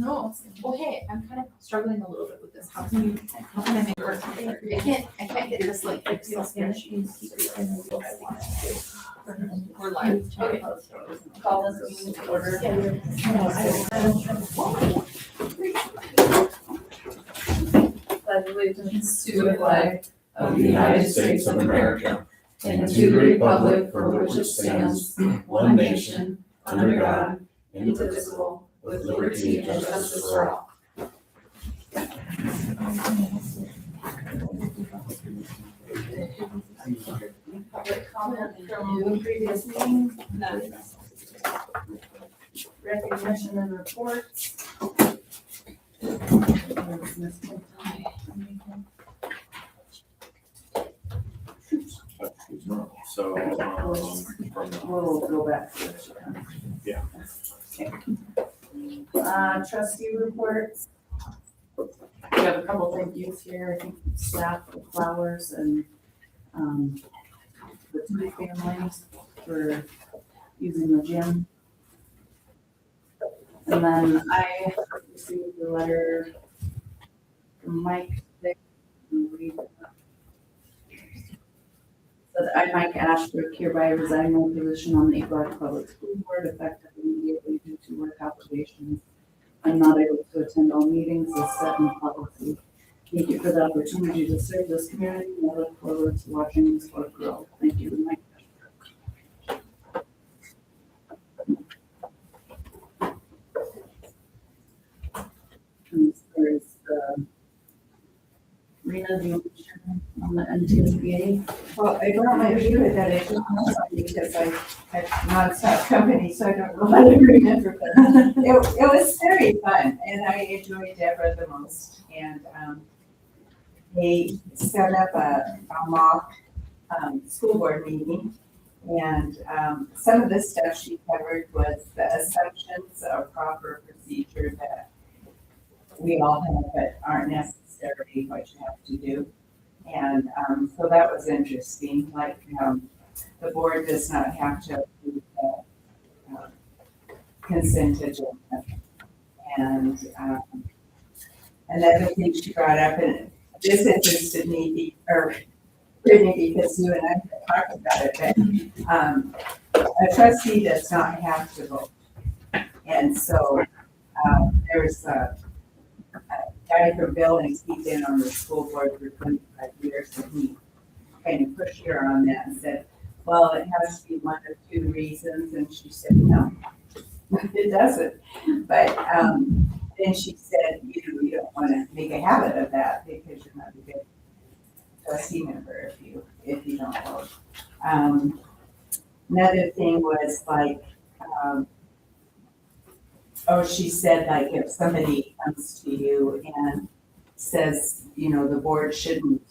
No, well, hey, I'm kind of struggling a little bit with this. How can I make it work? I can't get this like Excel spreadsheet. We're live. Okay. Call this meeting to order. Pledge allegiance to the flag of the United States of America and to the republic for which it stands, one nation, under God, indivisible, with liberty and justice for all. Public comment from the previous meeting? None. Recognition and reports? So, We'll go back to it. Yeah. Okay. Trustee reports. We have a couple thank yous here, I think staff with flowers and, the two families for using the gym. And then I received a letter from Mike Dick, that I, Mike Ashbrook, hereby resign my position on the Eagle Public School Board effective immediately due to work obligations. I'm not able to attend all meetings as set in policy. Thank you for the opportunity to serve this community, and I look forward to watching this work grow. Thank you, Mike. And as far as, Rena, do you want to share on the NTSBA? Well, I brought my computer that I took notes on because I had nonstop company, so I don't know how to remember, but it was very fun, and I enjoyed Deborah the most. And they set up a mock school board meeting, and some of the stuff she covered was the assumptions of proper procedure that we all have but aren't necessarily what you have to do. And so that was interesting, like the board does not have to approve the consent agenda. And another thing she brought up, and this interested me, Brittany, because you and I have talked about it, but a trustee does not have to vote. And so there's a guy from Billings, he's been on the school board for 25 years, and he kind of pushed her on that and said, well, it has to be one of two reasons, and she said, no, it doesn't. But then she said, you don't want to make a habit of that because you're not a good trustee member if you don't vote. Another thing was like, she said, like, if somebody comes to you and says, the board shouldn't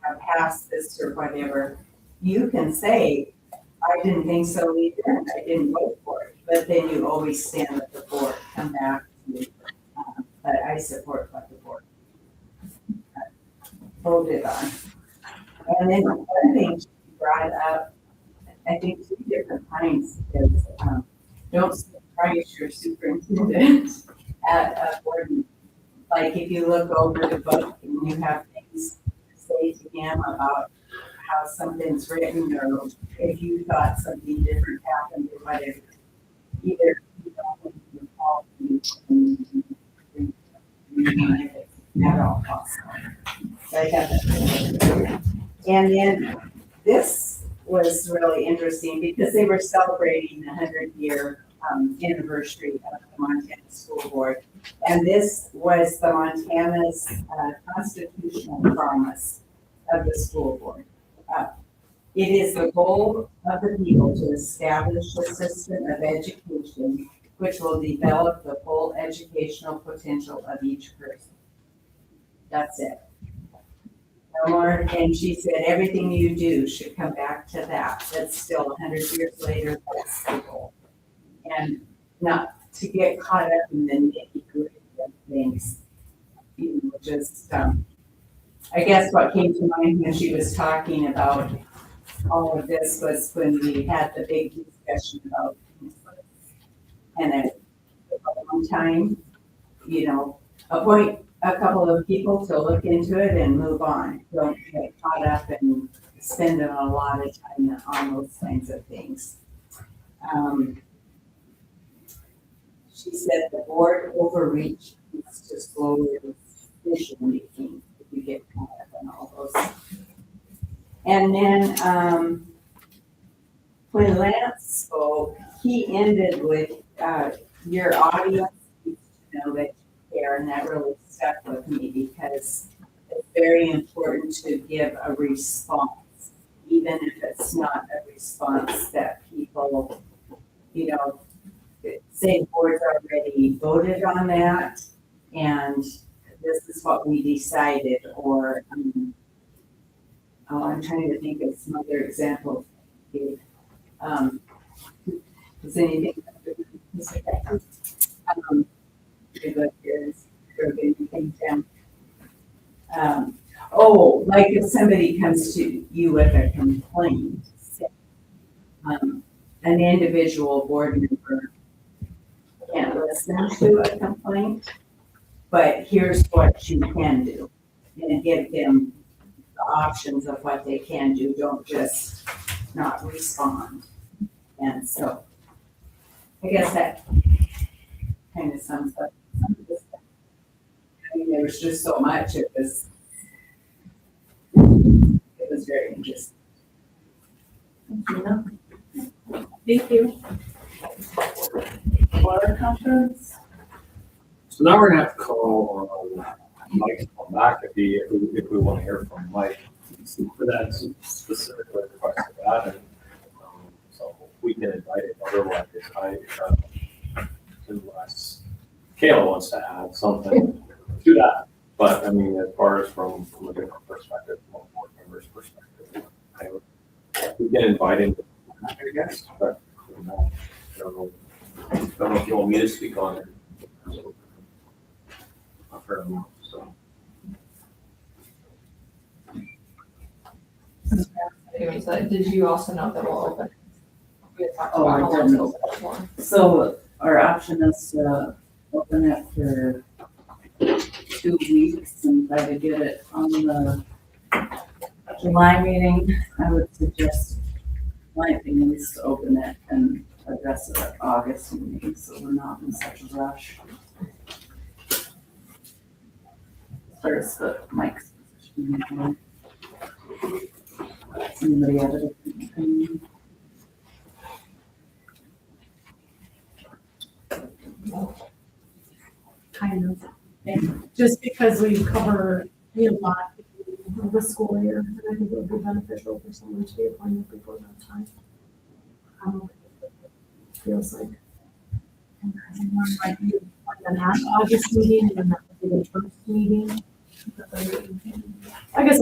have passed this or whatever, you can say, I didn't think so either, and I didn't vote for it. But then you always stand with the board, come back to me. But I support what the board voted on. And then one thing she brought up, I think 2 different times, is don't surprise your superintendent at a board meeting. Like if you look over the book and you have things to say to him about how something's written, or if you thought something different happened or whatever, either you don't call you at all possible. So I got that. And then this was really interesting because they were celebrating the 100-year anniversary of the Montana School Board. And this was the Montana's constitutional promise of the school board. It is the goal of the people to establish a system of education which will develop the full educational potential of each person. That's it. No more. And she said everything you do should come back to that. That's still 100 years later, that's the goal. And not to get caught up in the nitty-gritty of things, just I guess what came to mind when she was talking about all of this was when we had the big discussion about and it took a long time appoint a couple of people to look into it and move on. Don't get caught up and spending a lot of time on those kinds of things. She said the board overreach is to slow your decision making if you get caught up in all those. And then, when Lance spoke, he ended with, your audience needs to know that you care, and that really stuck with me because it's very important to give a response, even if it's not a response that people, say the board's already voted on that, and this is what we decided, or, I'm trying to think of some other examples. Does anything? Like if somebody comes to you with a complaint, an individual board member can't listen to a complaint, but here's what you can do, and give them the options of what they can do. Don't just not respond. And so I guess that kind of sums up some of this stuff. I mean, there was just so much. It was very interesting. Thank you. Water conference? So now we're gonna have to call Mike to come back if we want to hear from Mike for that specific request of that, and so we can invite him. Otherwise, unless Kayla wants to add something to that, but I mean, as far as from a different perspective, from a board member's perspective, we can invite him, I guess, but I don't know if you want me to speak on it. I've heard him, so. Anyways, did you also know that we'll open? We had talked Oh, I about didn't. open it before. So our option is to open it for 2 weeks and try to get it on the July meeting. I would suggest, my opinion is to open it and address it at August meeting, so we're not in such a rush. First, but Mike's position. Anybody have a different opinion? Kind of. And just because we cover a lot of the school year, and I think it would be beneficial for someone to be appointed before that time. Feels like. And then like you, like an August meeting, and then that would be the first meeting. I guess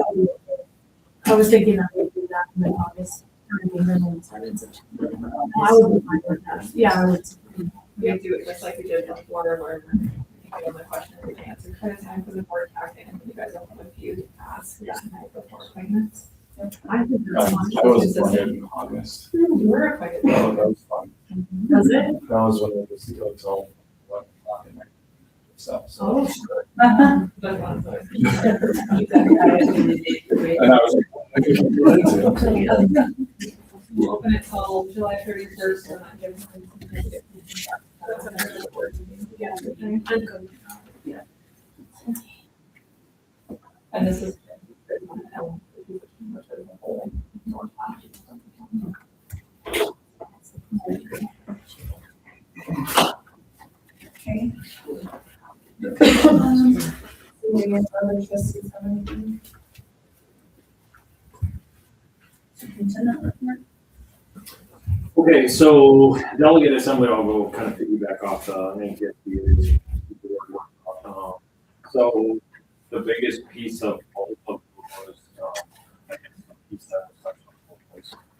I was thinking that we do that in August, and then start in September. I would be fine with that. Yeah, I would. We do it just like we did before, where I have a question we can answer kind of time for the board acting, and you guys will have a few to ask that night before appointments. I think that's fine. I was appointed in August. You were appointed. That was fun. Does it? That was when it was until 11 o'clock at night. So. Oh, But once I- And I was, I couldn't do it too. We'll open it till July 31st, and that gives them some time to get feedback. That's another board meeting. Yeah, I'm good. Yeah. And this is. Okay. Superintendent report? Okay, so delegate assembly, I'll go kind of piggyback off the so the biggest piece of both of them was, I guess the piece that was touched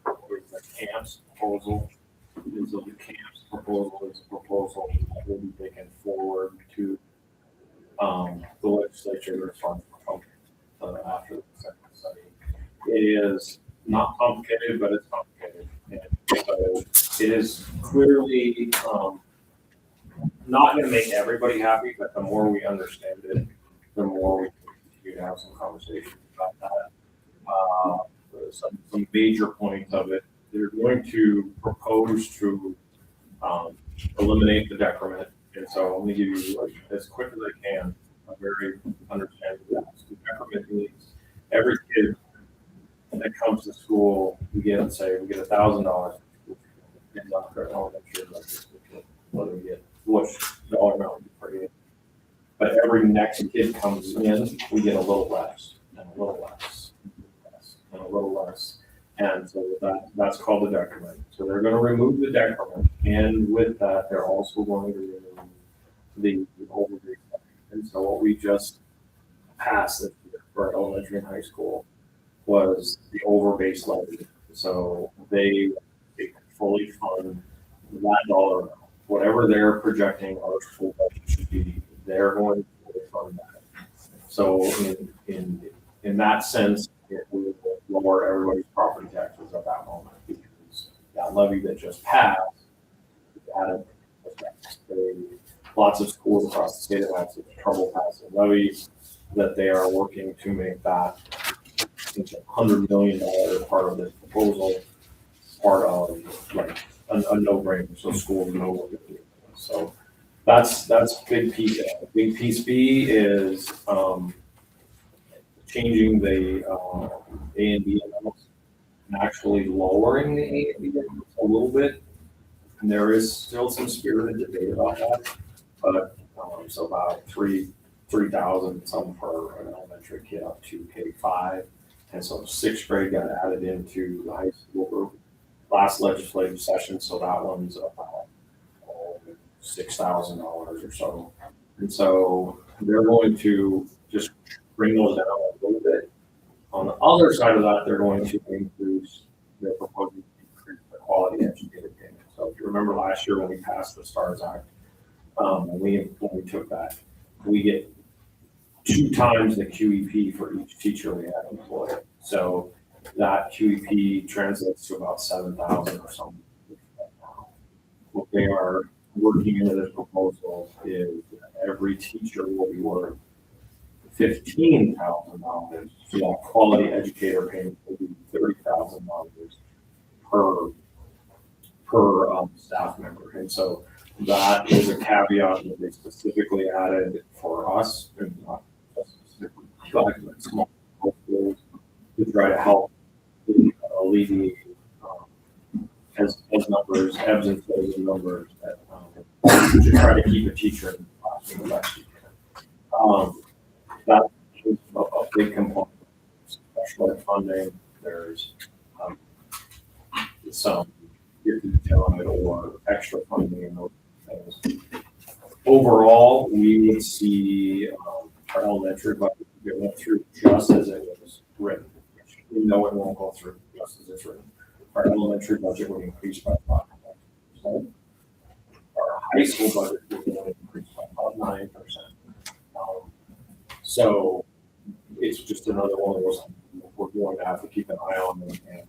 on was the camps proposal. Is the camps proposal is a proposal that will be taken forward to the legislature after the second study. It is not complicated, but it's complicated. And so it is clearly not not gonna make everybody happy, but the more we understand it, the more we can continue to have some conversations about that. Some major points of it, they're going to propose to eliminate the decrement. And so I'm gonna give you, like, as quick as I can, a very understandable that. The decrement means every kid that comes to school, we get $1,000. Depends on their elementary budget, whether we get which dollar amount per year. But every next kid comes in, we get a little less, and a little less, and a little less. And so that's called the decrement. So they're gonna remove the decrement, and with that, they're also going to remove the overgrade. And so what we just passed this year for elementary and high school was the over base levy. So they fully fund that dollar amount. Whatever they're projecting our school budget should be, they're going to fully fund that. So in that sense, it will lower everybody's property taxes at that moment, because that levy that just passed added effects. Lots of schools across the state have had some trouble passing levies, that they are working to make that $100 million part of this proposal, part of like a no-brainer, so schools know what they're doing. So that's big piece A. Big piece B is changing the A and B amounts and actually lowering the A and B amounts a little bit. And there is still some spirited debate about that, but so about 3,000 some for an elementary kid up to K-5. And so sixth grade got added into the high school group last legislative session, so that one's about $6,000 or so. And so they're going to just bring those down a little bit. On the other side of that, they're going to increase, they're proposing to increase the quality educator payment. So if you remember last year when we passed the STARS Act, when we took that, we get 2 times the QEP for each teacher we have employed. So that QEP translates to about 7,000 or something. What they are working into this proposal is every teacher will be worth $15,000. So that quality educator payment will be $30,000 per staff member. And so that is a caveat that they specifically added for us, and not just specifically but small schools, to try to help alleviate as numbers, ebbs and flows in numbers, that to try to keep a teacher in the classroom the best you can. That is a big component. Special ed funding, there's some detail on it or extra funding in those things. Overall, we would see our elementary budget get went through just as it was written. We know it won't go through just as it's written. Our elementary budget would increase by 5%. Our high school budget would increase by about 9%. So it's just another one of those we're going to have to keep an eye on, and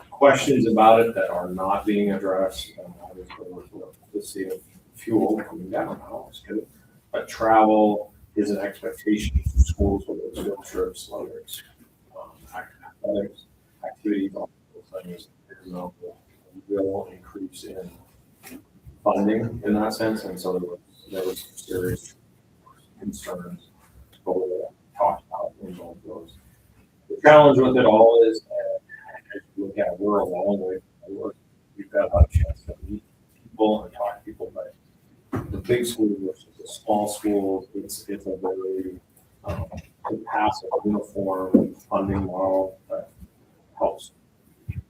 questions about it that are not being addressed. And obviously, we'll see if fuel coming down now. It's good. But travel is an expectation for schools, whether it's field trips, whether it's athletics, activities, all those things. There's no real increase in funding in that sense, and so there was serious concerns over that talked about in both of those. The challenge with it all is, as you look at, we're a long way from work. We've got a chance to meet people and talk to people, but the big school versus the small school, it's a very passive, uniform funding model that helps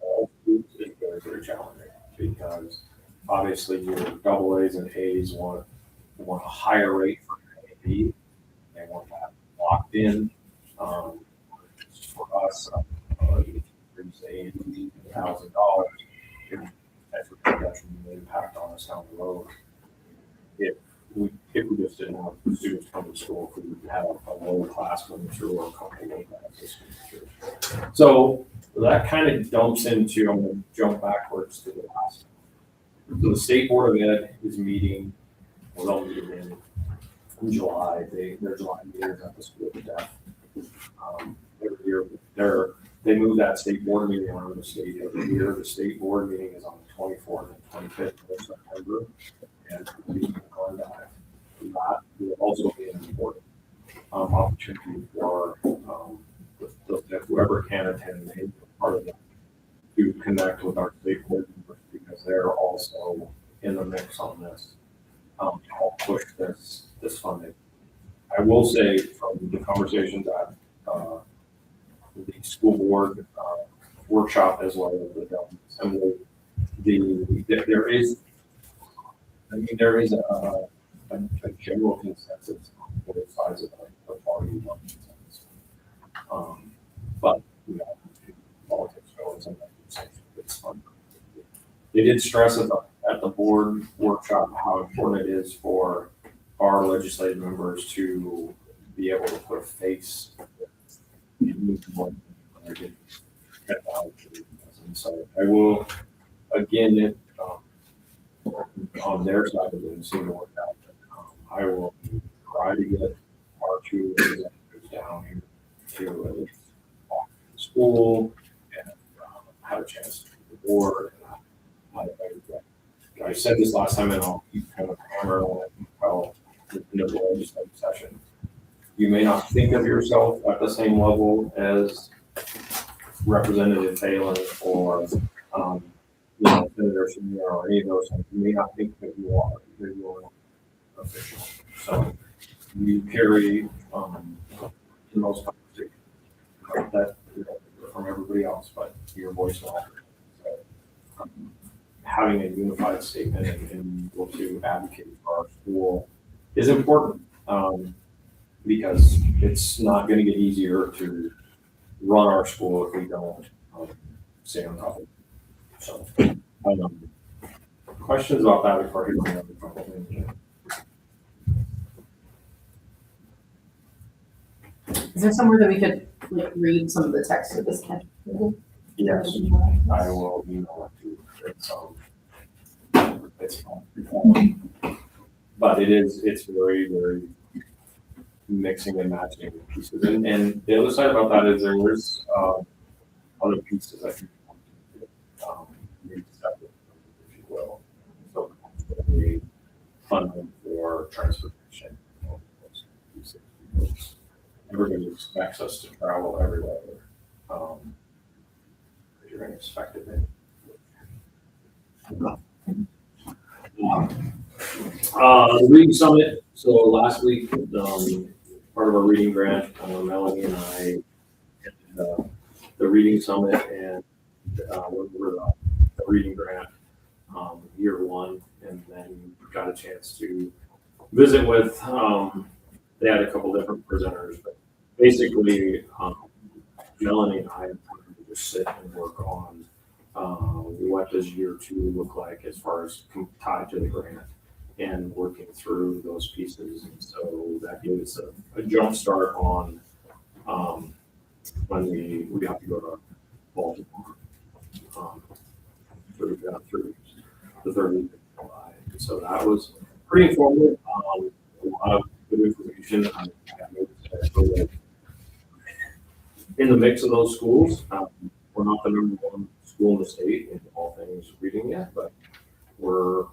all schools is very, very challenging, because obviously your double A's and A's want a higher rate for A and B. They want that locked in. For us, say $1,000, that's a detrimental impact on us down the road. If we just didn't have students come to school, if we would have a low class coming through or a couple low classes coming through. So that kind of dumps into, I'm going to jump backwards to the last. So the State Board of Ed is meeting they'll meet in July. Their July meeting is at the School of the Deaf. Every year, they move that state board meeting around the state every year. The state board meeting is on the 24th and 25th of September. And that will also be an important opportunity for whoever can attend and part of it to connect with our state board members because they're also in the mix on this to help push this funding. I will say from the conversations at the school board workshop as well as the government assembly, there is a general consensus on both sides of the party. But politics go and sometimes it's fun. They did stress at the board workshop how important it is for our legislative members to be able to put a face in what they're getting. And so I will again on their side of it, see what work out. I will try to get our two representatives down here to at least talk to the school and have a chance to the board. I said this last time, and I'll keep kind of hammering on it until the end of the legislative session. You may not think of yourself at the same level as Representative Phelan or Senator Senior or any of those things. You may not think that you are official. So you carry in those conversations that from everybody else, but your voice matters. So, having a unified statement and being able to advocate for our school is important because it's not going to get easier to run our school if we don't stay on top of it. So, questions about that before I go on? Is there somewhere that we could like read some of the text of this? Yes, I will email it to you. It's fun. But it's very, very mixing and matching pieces. And the other side about that is there's other pieces I think need to separate, if you will. So the funding for transportation. Everybody expects us to travel everywhere. You're going to expect it. The reading summit. So last week, part of our reading grant, Melanie and I did the reading summit and we were the reading grant year one, and then got a chance to visit with. They had a couple different presenters, but basically, Melanie and I just sit and work on what does year two look like as far as tied to the grant and working through those pieces. And so that gave us a jump start on when we have to go to Baltimore through the third week of July. And so that was pretty informative. A lot of good information. I noticed that in the mix of those schools, we're not the number one school in the state in all things reading yet, but we're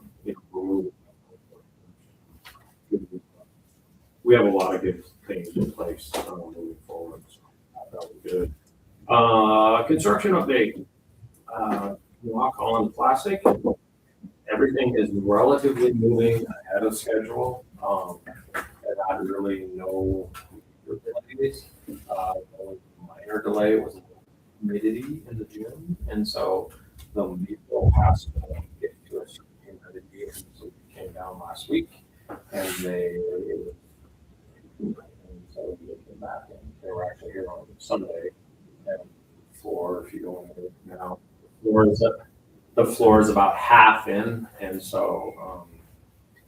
moving. We have a lot of good things in place moving forward. So that was good. Construction update. Walk on Classic. Everything is relatively moving ahead of schedule. And I really no delays. Only minor delay was humidity in the gym, and so the maple has to get to a certain humidity, and so we came down last week, and so we came back, and they were actually here on Sunday, and floor, if you go in there now, the floor is about half in, and so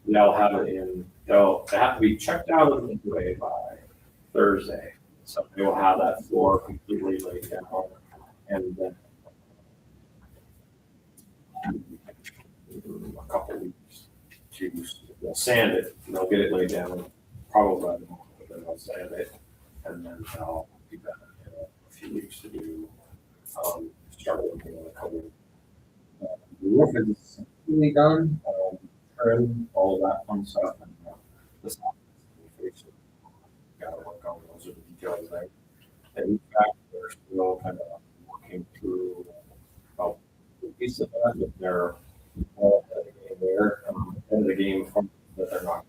they'll have it in. They have to be checked out of the way by Thursday. So they will have that floor completely laid down, and then a couple weeks to they'll sand it, and they'll get it laid down, probably by the moment, but then they'll sand it, and then they'll be back in a few weeks to do, start working on the cover. The roof is really done, trim, all of that fun stuff, and the soft gotta work on those are the details there. And in fact, they're still kind of working through about the piece of that, but they're all at the game there, end of the game from that they're not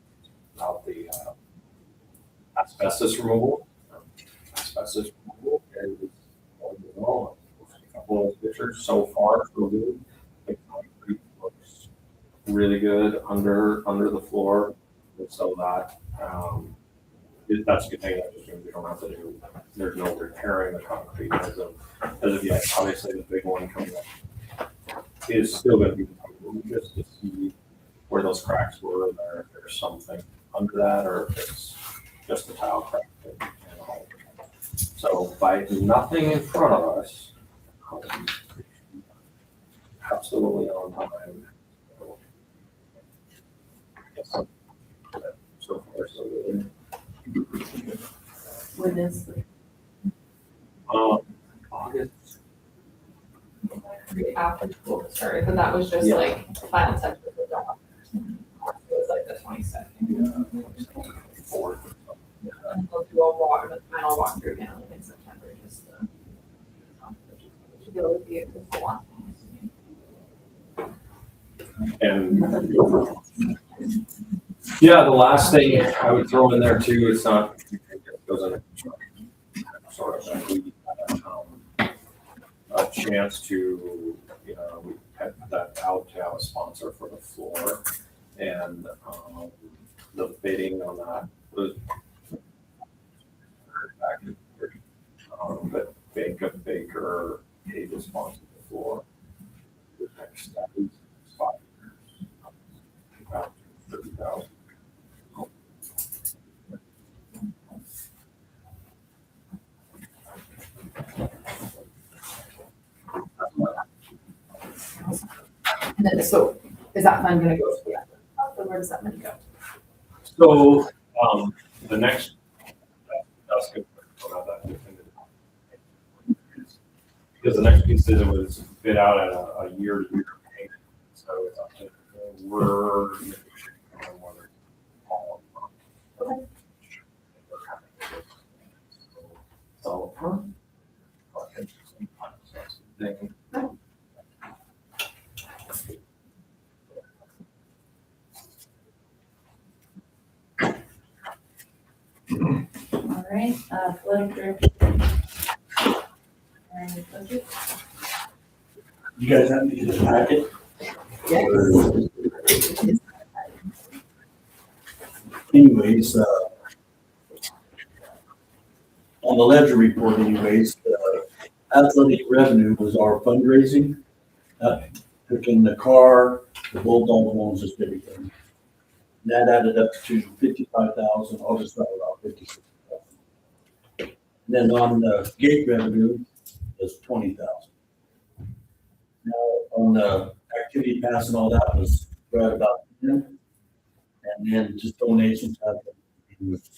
out the asbestos removal. Asbestos removal is going well. A couple of pictures so far, so good. The concrete looks really good under the floor, so that that's a good thing. That just means we don't have to do. There's no repairing the concrete as of yet. Obviously, the big one coming up is still going to be just to see where those cracks were, if there's something under that, or if it's just a tile crack. So by nothing in front of us, absolutely on time. So far, so good. When is the August. After school started, but that was just Yeah. like final touch with the job. It was like the 22nd. Fourth. And we'll do the final walkthrough again in September, just to go with the full on. And yeah, the last thing I would throw in there too, it's not, it goes in sort of like we had a chance to, we had that out to have a sponsor for the floor, and the bidding on that was but Baker paid to sponsor the floor. The next step is 5 years, about 30,000. And then, so is that fund gonna go to the other, or where does that money go? So, the next, that's good. Because the next piece is it was bid out at a year-to-year payment, so it's up to, we're negotiating on whether all of them. So, interesting. So that's the thing. all right, athletic director. And budget. You guys have to get a packet? Anyways, on the ledger report anyways, athletic revenue was our fundraising. Took in the car, the Bulldog loans, just everything. That added up to 55,000, I'll just round about 56,000. Then on the gate revenue was 20,000. Now, on the activity pass and all that was right about 10. And then just donations was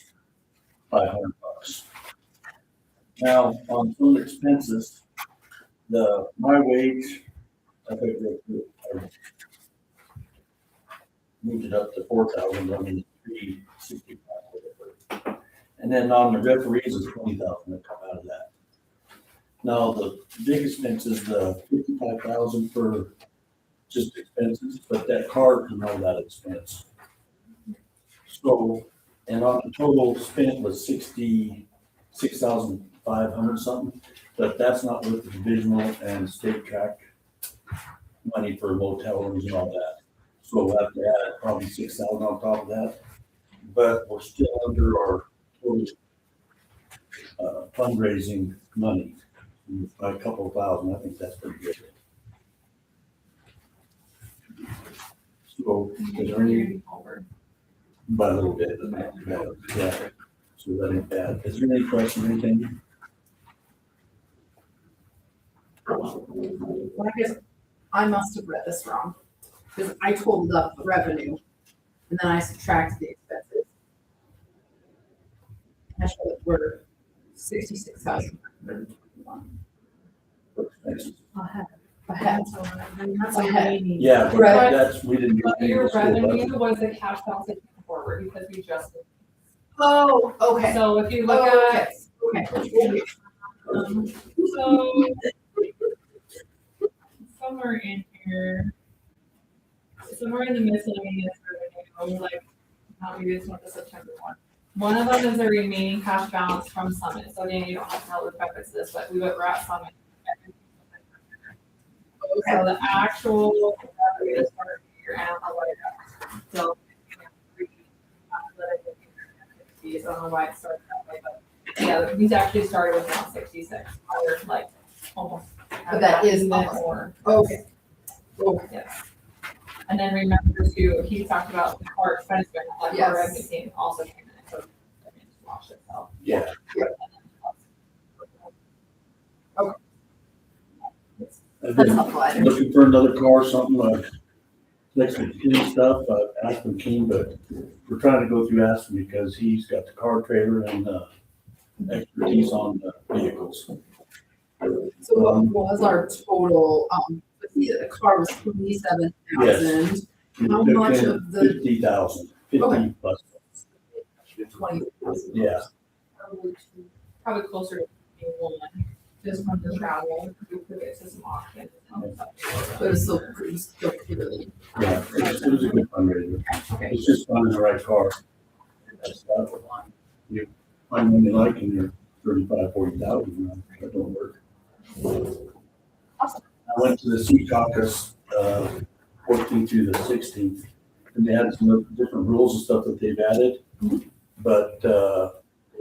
$500. Now, on some expenses, my wage, I think I moved it up to 4,000, I mean, 365. And then on the referees is 20,000 that come out of that. Now, the big expense is the 55,000 for just expenses, but that card can know that expense. So, and on the total spent was 66,500 something, but that's not with the divisional and state track money for motel rooms and all that. So we'll have to add probably 6,000 on top of that, but we're still under our total fundraising money by a couple of thousand. I think that's pretty good. So is there any, by a little bit, but not too bad. Yeah. So that ain't bad. Is there any question or anything? Well, I guess I must have read this wrong, because I told the revenue and then I subtract the expenses. Cash flows were 66,521. Ahead. Ahead. And that's Ahead. remaining. Yeah, but Right. that's, we didn't. do But your anything with revenue was the cash balance that came forward because we just, Oh, okay. so if you look Oh, at, okay. so somewhere in here, somewhere in the miscellaneous revenue, like, not maybe it's not the September one. One of them is the remaining cash balance from Summit, so again, you don't have to know the preface this, but we were at Summit. So the actual revenue is part of your animal like so. I don't know why it started that way, but yeah, these actually started with 166, or like almost. But that is even almost- more. Okay. Yes. And then remember too, he talked about the car expense, like Yes. our revenue team also came in, so I mean, just wash itself. Yeah. I've That's been helpful. I didn't- looking for another car, or something like next to King stuff, Aspen King, but we're trying to go through Aspen because he's got the car trailer and, expertise on the vehicles. So what was our total, the car was 27,000, How much of the- 50,000, 50 Okay. plus, 20,000. yeah. Probably closer to one, just from the travel, we put it to some auction. But it was still clearly. Yeah, it was a good fundraiser. Okay. It's just finding the right car. That's not the one. You find one you like and you're 35, 40,000, that don't work. Awesome. I went to the Sea Caucus, 14th through the 16th, and they had some different rules and stuff that they've added. But, a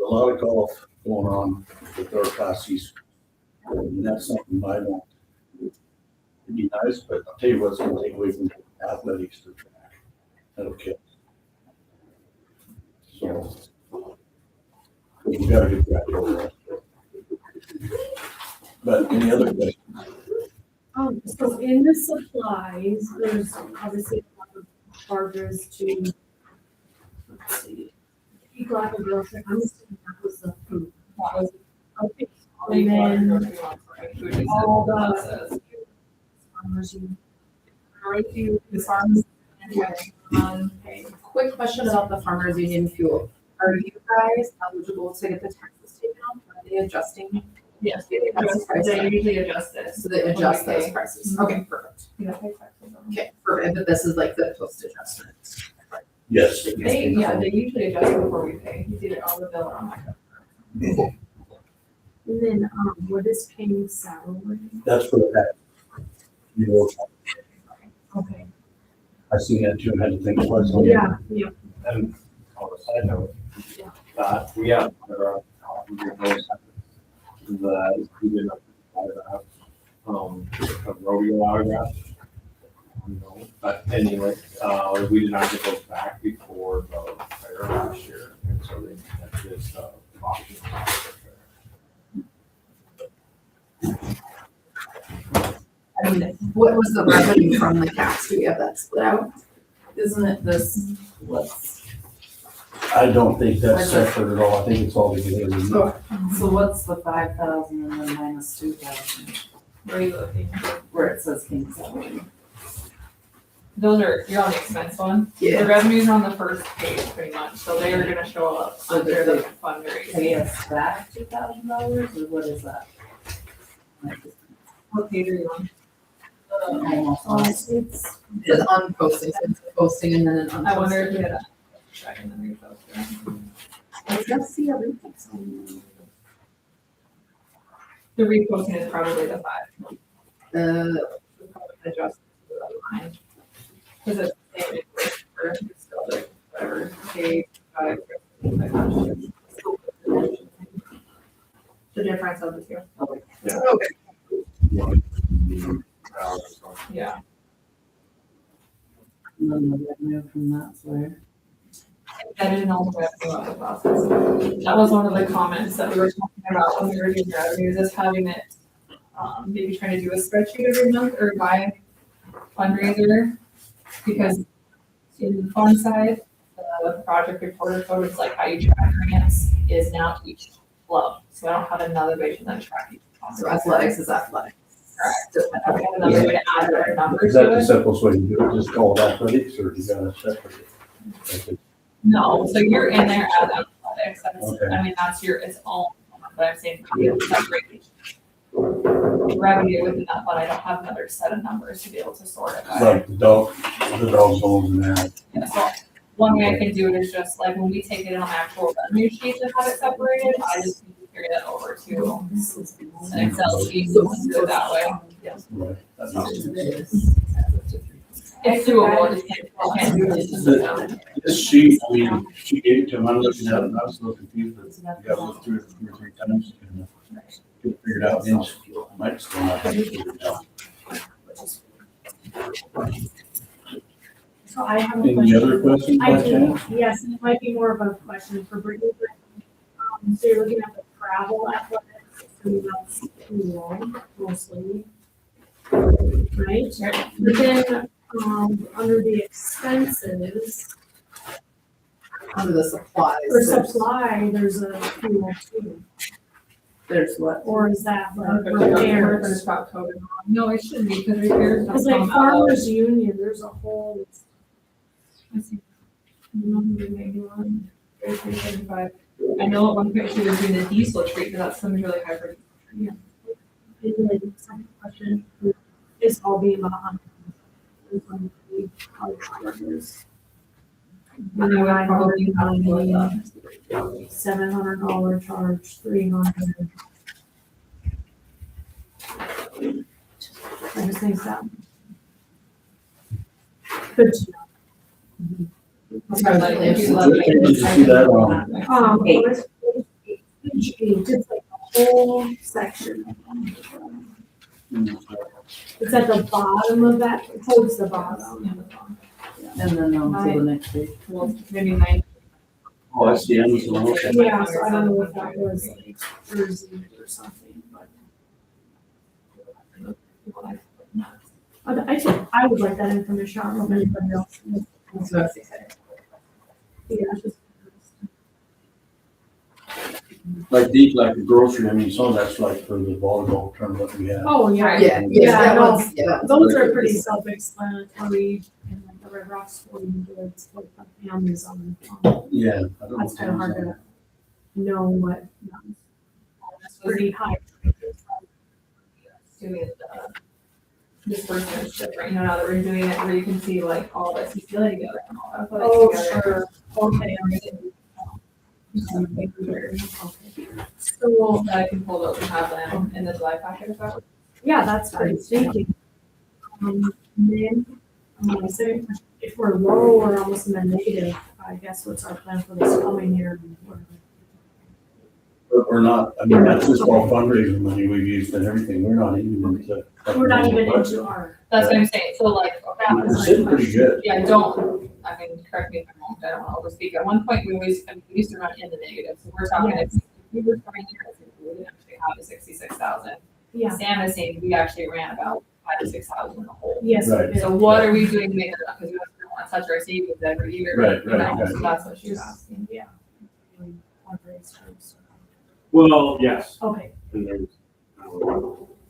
lot of golf going on with our classes. And that's something I want. It'd be nice, but I'll tell you what, it's gonna take away from athletics to track. That'll kill. So. We gotta get that over there. But any other questions? So in the supplies, there's obviously a lot of charges to, let's see. Eat Black and Girls, I'm assuming that was the food. That was Okay. And And then then all all the. the farmers, you The farms. Okay, quick question about the farmers union fuel. Are you guys eligible to get the taxes taken off? Are they adjusting? Yes, They they usually adjust this. So they adjust those Okay. prices? Okay, perfect. Yeah, pay taxes on them. Okay, perfect, but this is like the post adjustment. Yes. They usually adjust before we pay, it's either on the bill or on my card. and then, what is paying salary? That's for the tax. You know, Okay. I seen that too, I had to think twice on it. Yeah, yeah. And on a side note, we have, that we did not autograph, a rodeo autograph. But anyway, we did not get those back before the fair last year, and so they had this, auction. I mean, what was the revenue from the caps? Do we have that split out? Isn't it this, what's, I don't think that's separate at all, I think it's all together. so what's the 5,000 and then minus 2,000? Where are you looking? Where it says King's salary. Those are, you're on the expense one. The revenues are on the first page pretty much, so they are gonna show up So under they- the fundraising. Pay us back $2,000 or what is that? What page are you on? Almost. It's, It's on posting, so it's posting and then an unposted. I wonder if we had a check and then repost it. Let's see everything. So, The reposting is probably the 5. Uh, Probably adjust the other line. Cause it's the same, it's still like, whatever, page 5. The difference of the two. Yeah. and then the revenue from that's where. That is an old revenue of the process. That was one of the comments that we were talking about when we were doing revenues, is having it, maybe trying to do a spreadsheet every month or by fundraiser. Because in the fund side, the project reporter code is like how you track grants is now each club. So I don't have another way to then track each. club. So athletics is athletics. Correct. I don't have another way to add our numbers Is that to the it. simplest way to do it, just call it athletics, or you gotta separate it? Like it? No, so you're in there as athletics, that's, Okay. I mean, that's your, its own, but I'm saying, you separate each revenue within that, but I don't have another set of numbers to be able to sort it by. Like the dog bones and that. Yeah, so one way I can do it is just like when we take it on actual revenue sheets and have it separated, I just need to carry that over to an Excel sheet and do it that way. Right. That makes sense. It's doable, it just can't do it. It's just down. This sheet, I mean, she gave it to him, I'm looking at it, and I was a little confused, but you got to look through it 2 or 3 times and get it figured out, and might still not have it figured out. So I have a Any question. other questions I by do, chance? yes, and it might be more of a question for Brittany, but, so you're looking at the travel athletics, so that's cool, mostly. Right? But then, under the expenses, Under the supplies. for there's- supply, there's a fuel too, There's what? or is that for Repairs. repairs? No, it shouldn't be, because repairs don't It's like come out of. farmers union, there's a whole, Let's see. 181, 33, I know at one point she was doing the diesel treatment, that seems really high for. and then the second question is all being about And I would probably have to look up. $700 charge, 300. I just think that. Good to Did you see that on? know. Eight. Page 8, it's like a whole section. It's at the bottom of that, towards the bottom. And then on to the next page. Well, maybe 9. Oh, I see, Amazon, okay. Yeah, so I don't know if that was like Thursday or something, but. I would like that information, I don't know if anybody else. knows. Yeah, it's just. Like deep, like the grocery, I mean, some of that's like for the volleyball tournament we have. Oh, yeah. Yeah, Yeah, that no, one's, yeah. Those are pretty self-explanatory, and like the Red Rock Sporting Goods, like the Amazon. Yeah. I don't know That's if kind of hard to know what, pretty high. Doing disbursement ship right now that we're doing it, where you can see like all the CCLA together and all that. Oh, together. sure, okay. So, That I can pull those and have them in the July packet if that would. yeah, that's great, thank you. Then, I say, if we're low or almost in the negative, I guess what's our plan for this coming year? But we're not, I mean, that's just all fundraising money we've used and everything, we're not even into. We're not even into our. That's what I'm saying, so like, We're sitting pretty good. yeah, I mean, correct me if I'm wrong, I don't want to overspeak. At one point, we used to run in the negative, so we're talking, if we were trying to, we would actually have the 66,000. Yeah, Sam is saying we actually ran about 5,000 to 6,000 in the hole. yes, we Right. did. So what are we doing to make it up? Because we don't want to touch our savings every year. Right, you know, right, So that's what she's asking. Yeah. Fundraise first. Well, yes, Okay, and there's,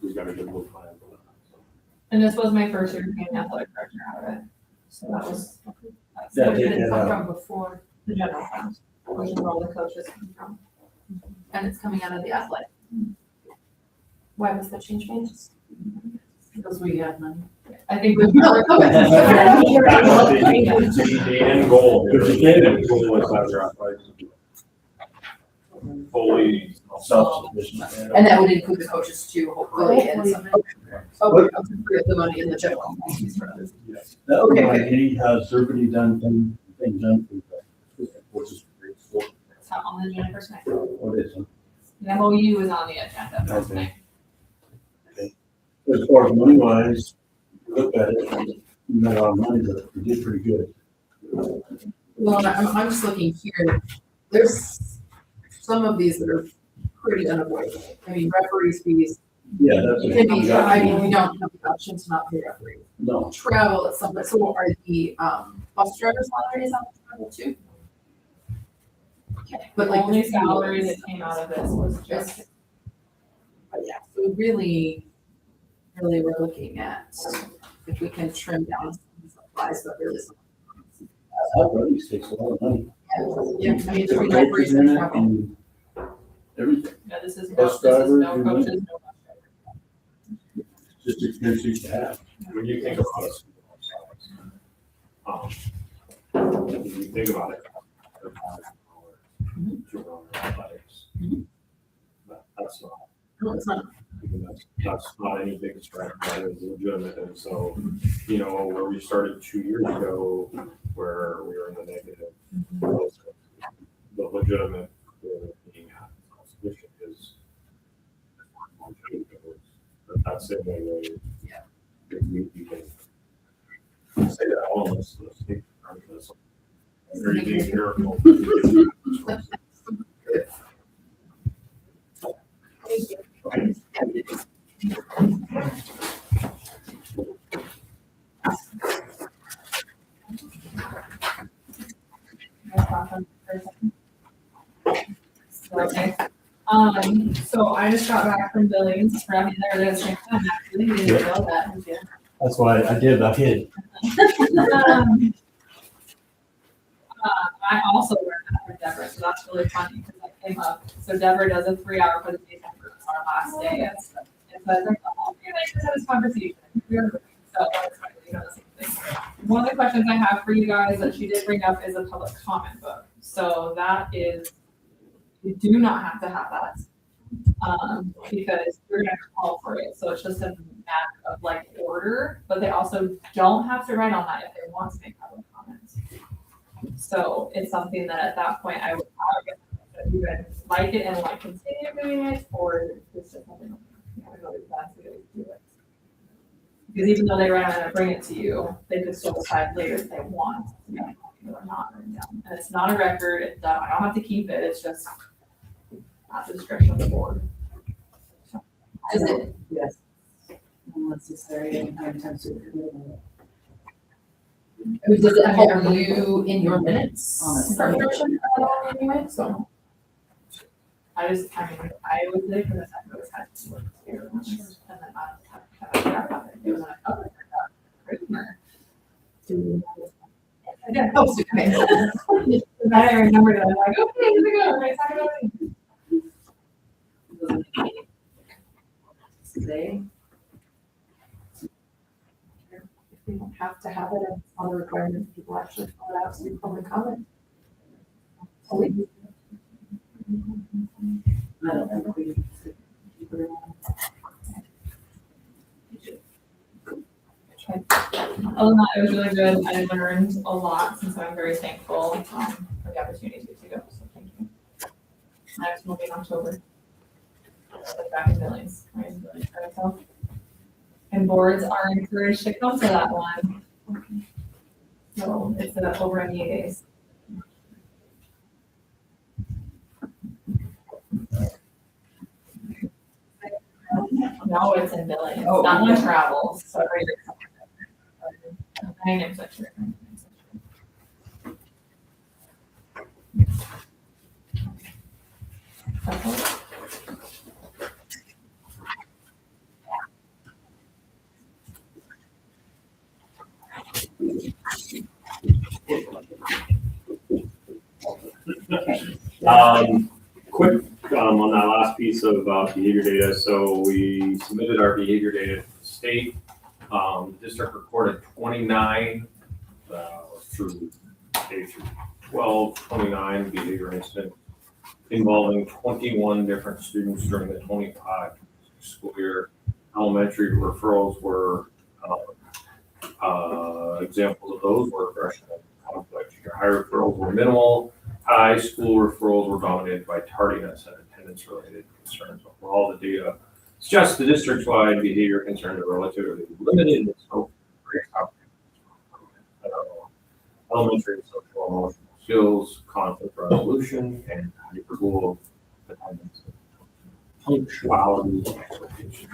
we've got a good little plan for that. so. And this was my first year being athletic director out of it. So that was, that's Yeah, where take it that come out. from before the general fund, which is where all the coaches come from. And it's coming out of the athletic. Why was that change made? Because we have money. I think we. The end goal, There's a the kid. end goal is that they're athletics fully Self-sufficient. And that would include the coaches too, hopefully, and some. Okay, the money in the general. That Okay. way, he has everybody done things done for that, which is great. So, It's not on the agenda for tonight. what is it? The MOU is on the agenda for tonight. As far as money wise, look at it, not a lot of money, but we did pretty good. Well, I'm just looking here, there's some of these that are pretty unavoidable. I mean, referees fees, Yeah, that's. It could be, I mean, we don't have the option to not pay referee. No, Travel at some point, so are the, bus drivers' salaries on travel too? Okay, but The like. only the salary fuel that came out of this was just, is- But yeah, so really, we're looking at if we can trim down some supplies, but really some. athletics takes a lot of money. Yeah, I mean, Different between coaches referees in and it travel. and everything. yeah, this is Bus no drivers, coaches, you know. no bus drivers. It's just expensive to have. When you think about it, when you think about it, to run athletics. That's not, No, it's not. that's not any big stretch, that is legitimate, and so, you know, where we started 2 years ago, where we were in the negative. The legitimate, being self-sufficient is. But that's the way we. Yeah. You can say that all of us, the state, very big miracle. Okay. So I just got back from Billings, grabbing there at the same time, actually, you didn't know that, did you? That's why I did, I hid. I also learned that from Deborah, so that's really funny, because I came up, so Deborah does a 3-hour presentation for our last day, and so I was like, oh, we're like, just have this conversation. So it's funny, you know, the same thing. One of the questions I have for you guys that she did bring up is a public comment book, so that is, you do not have to have that. Because you're gonna call for it, so it's just a matter of like order, but they also don't have to write on that if they want to make public comments. So it's something that at that point I would if you guys like it and like continue doing it, or it's just something you know, that's the way to do it. Because even though they write on it and bring it to you, they could still decide later if they want to make a comment or not written down. And it's not a record, it's not, I don't have to keep it, it's just at the discretion of the board. Is it? Yes. Unnecessary and time sensitive. Does it help you in your minutes? Honestly. Preparation at all anyway, so. I mean, I was there for the second, it was kind of work here, and then I forgot about it. It was like, oh, I forgot. Prisoner. Yeah, oh, okay. I remembered it, I'm like, okay, here we go, right, talk about it. Today, If we don't have to have it, and it's not a requirement, people actually fill it out, so you public comment. So we- I don't think we should keep it around. Other than that, it was really good. I learned a lot, and so I'm very thankful for the opportunity to go, so thank you. Next will be in October. Back in Billings, right? Really try to tell. And boards are encouraged to come to that one. So it's over in the days. No, it's in Billings. Oh, That one yeah. travels, so. I am such a. That's all. Quick, on that last piece of behavior data, so we submitted our behavior data to the state. District recorded 29 through K through 12, 29 behavior incidents involving 21 different students during the 25 school year. Elementary referrals were, examples of those were aggression and conflict. Your high referrals were minimal. High school referrals were dominated by tardiness and attendance-related concerns. Overall, the data suggests the district-wide behavior concerns are relatively limited in scope. Great opportunities. Elementary and social emotional skills, conflict resolution, and high school attendance, punctuality expectations.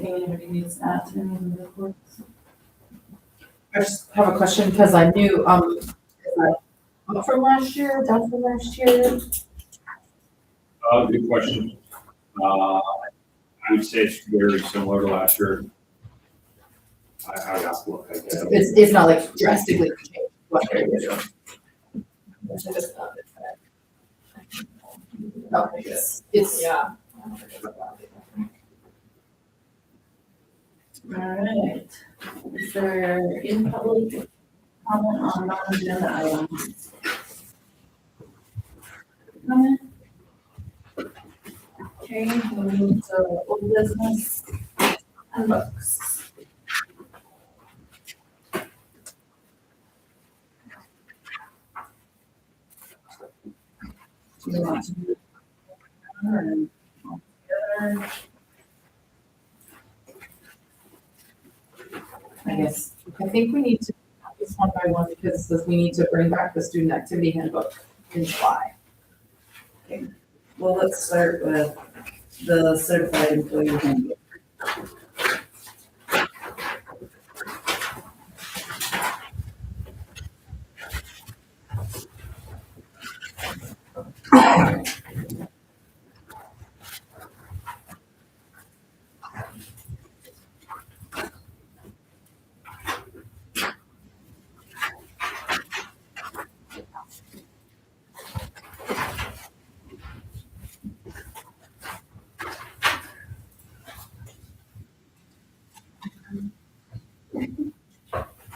anything anybody needs to Not any of the reports. I just have a question, because I knew, is that up from last year, down from last year? Good question. I would say it's very similar to last year. I got to look, I guess. It's not like drastically changed what they're doing. It's just, No, it's, yeah. All right. Is there in public comment on non-agenda items? Comment? Okay, we'll move to old business and books. Do you want to do it all together? I guess. I think we need to, this one by one, because it says we need to bring back the student activity handbook in July. Well, let's start with the certified employee handbook.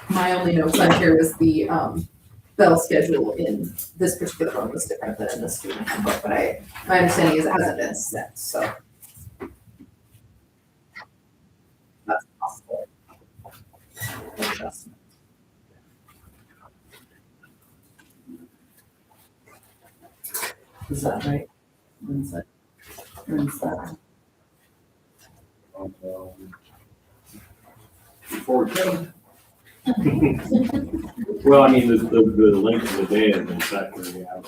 My only notes on here was the, bell schedule in this particular one was different than in the student handbook, but my understanding is it hasn't been set, so. That's possible. Adjustment. Is that right? When's that? When's that? Before we go. Well, I mean, the length of the day and the fact that we have.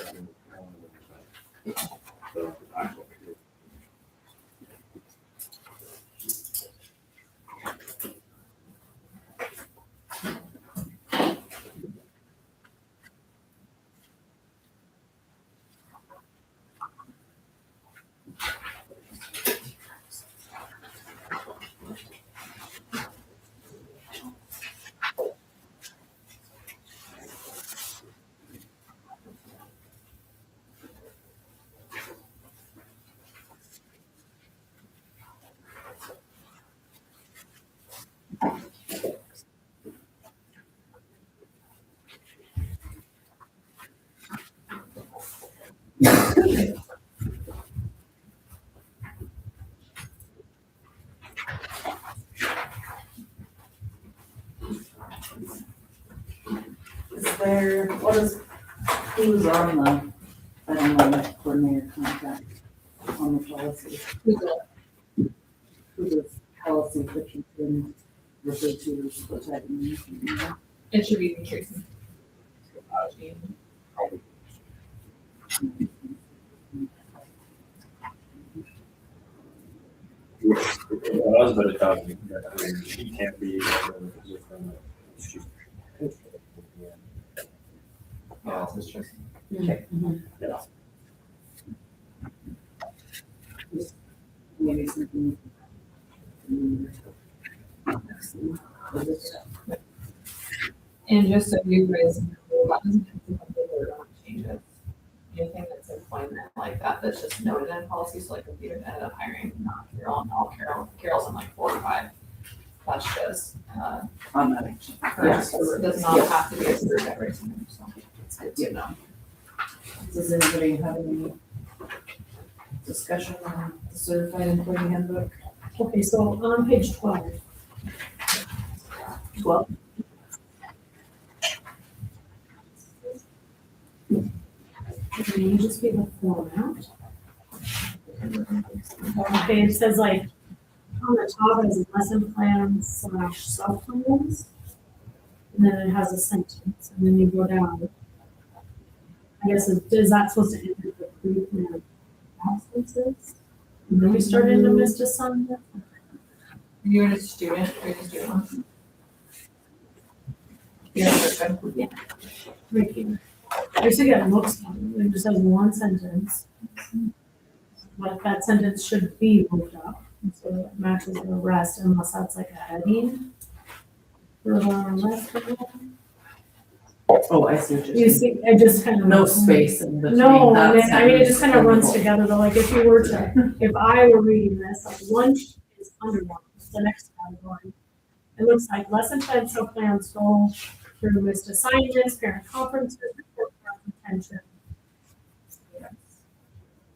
So, actually, Is there, who's on the, I don't know, that coordinator contract on the policy? Who does policy that you can refer to as what type of meeting? It should be Kirsten. was, but it doesn't, I mean, she can't be. She's. Yeah, it's just. Yeah. Maybe something. And just so you guys know, that doesn't have to come forward on changes. Anything that's employment like that, that's just noted in policy, so like computer ended up hiring, not Carol, and all Carol's in like 4 or 5. That's just, On that. it does not have to be approved every time, so it's good to know. Does anybody have any discussion on the certified employee handbook? Okay, so on page 12. 12. Can you just be the format? Okay, it says like, on the top is lesson plans / self-plans. And then it has a sentence, and then you go down. I guess, is that supposed to end with the pre-planned absences? And then we start into missed assignment? You're a student, or you're a student? Yeah, that's good. Right here. I just think it looks funny, it just has one sentence. But that sentence should be moved up, so it matches the rest, unless that's like a heading. For the rest of it. Oh, I see what you're You saying. see, it just kind of. No space in between. No, that I mean, it just kind of sentence runs and the together, though, like if you were to, if I were reading this, like one is underlined, the next category. It looks like lesson plan, plans go through missed assignments, parent conferences, report card retention.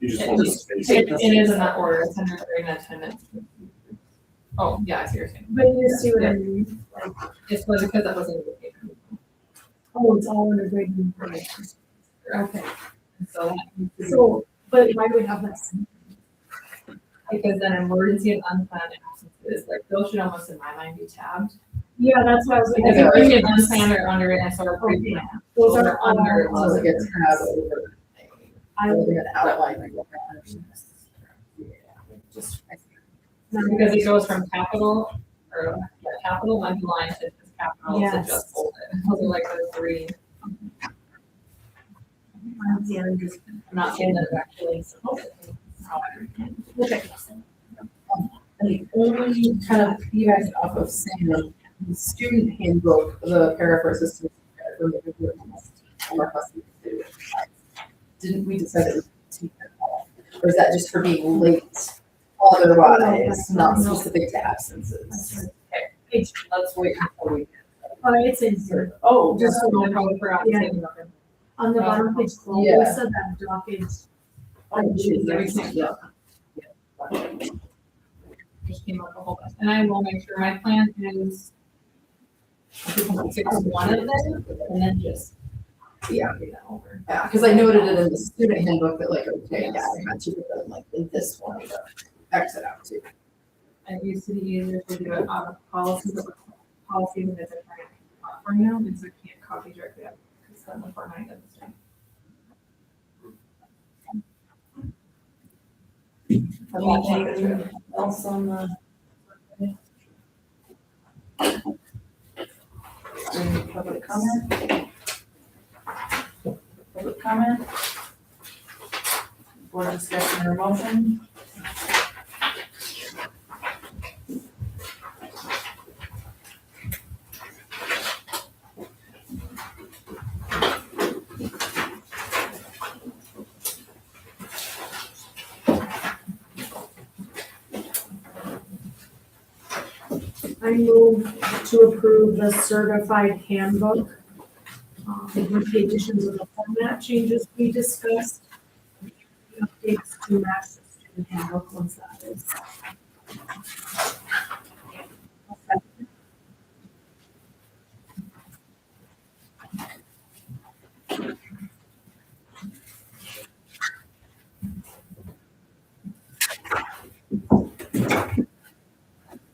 You just want the space. It is in that order, it's under during attendance. Oh, yeah, I see what you're saying. But you see what I mean? Like, It's because that wasn't indicated. oh, it's all under grade and information. Okay, So, so, but why do we have that? sentence? because then emergency and unplanned absences, like those should almost in my mind be tabbed. Yeah, that's what I was Because like. emergency and unplanned are under it and sort of pre-planned. Those Those are are under. all- So it gets tab over. I We're would, gonna outline like what that is. Just. Because it goes from capital, or capital underline to just capital to Yes. just bold it. Those are like the three. I'm not saying that it actually. okay. And the only kind of piggyback off of saying the student handbook, the para for assistance. Didn't we decide that we take that off? Or is that just for being late? Otherwise, not specific to absences. Page, Let's wait until we. it's in here. Oh, Just So I probably forgot to say that. On the bottom page 12, Yeah. we said that dockage. Just came up a whole bunch, and I will make sure my plan is fix one of them, and then just. Yeah. do that over. Yeah, because I noted it in the student handbook that like, okay, yeah, I had to, but then like in this one, exit out too. And it used to be easier to do it out of policy, but policy is a different platform now, and so I can't copy directly up, because then the format doesn't stay. Anything else on the? Any public comment? Public comment? Board discussion or motion? I move to approve the certified handbook. With the additions of the format changes we discussed. Updates to match the student handbook once that is.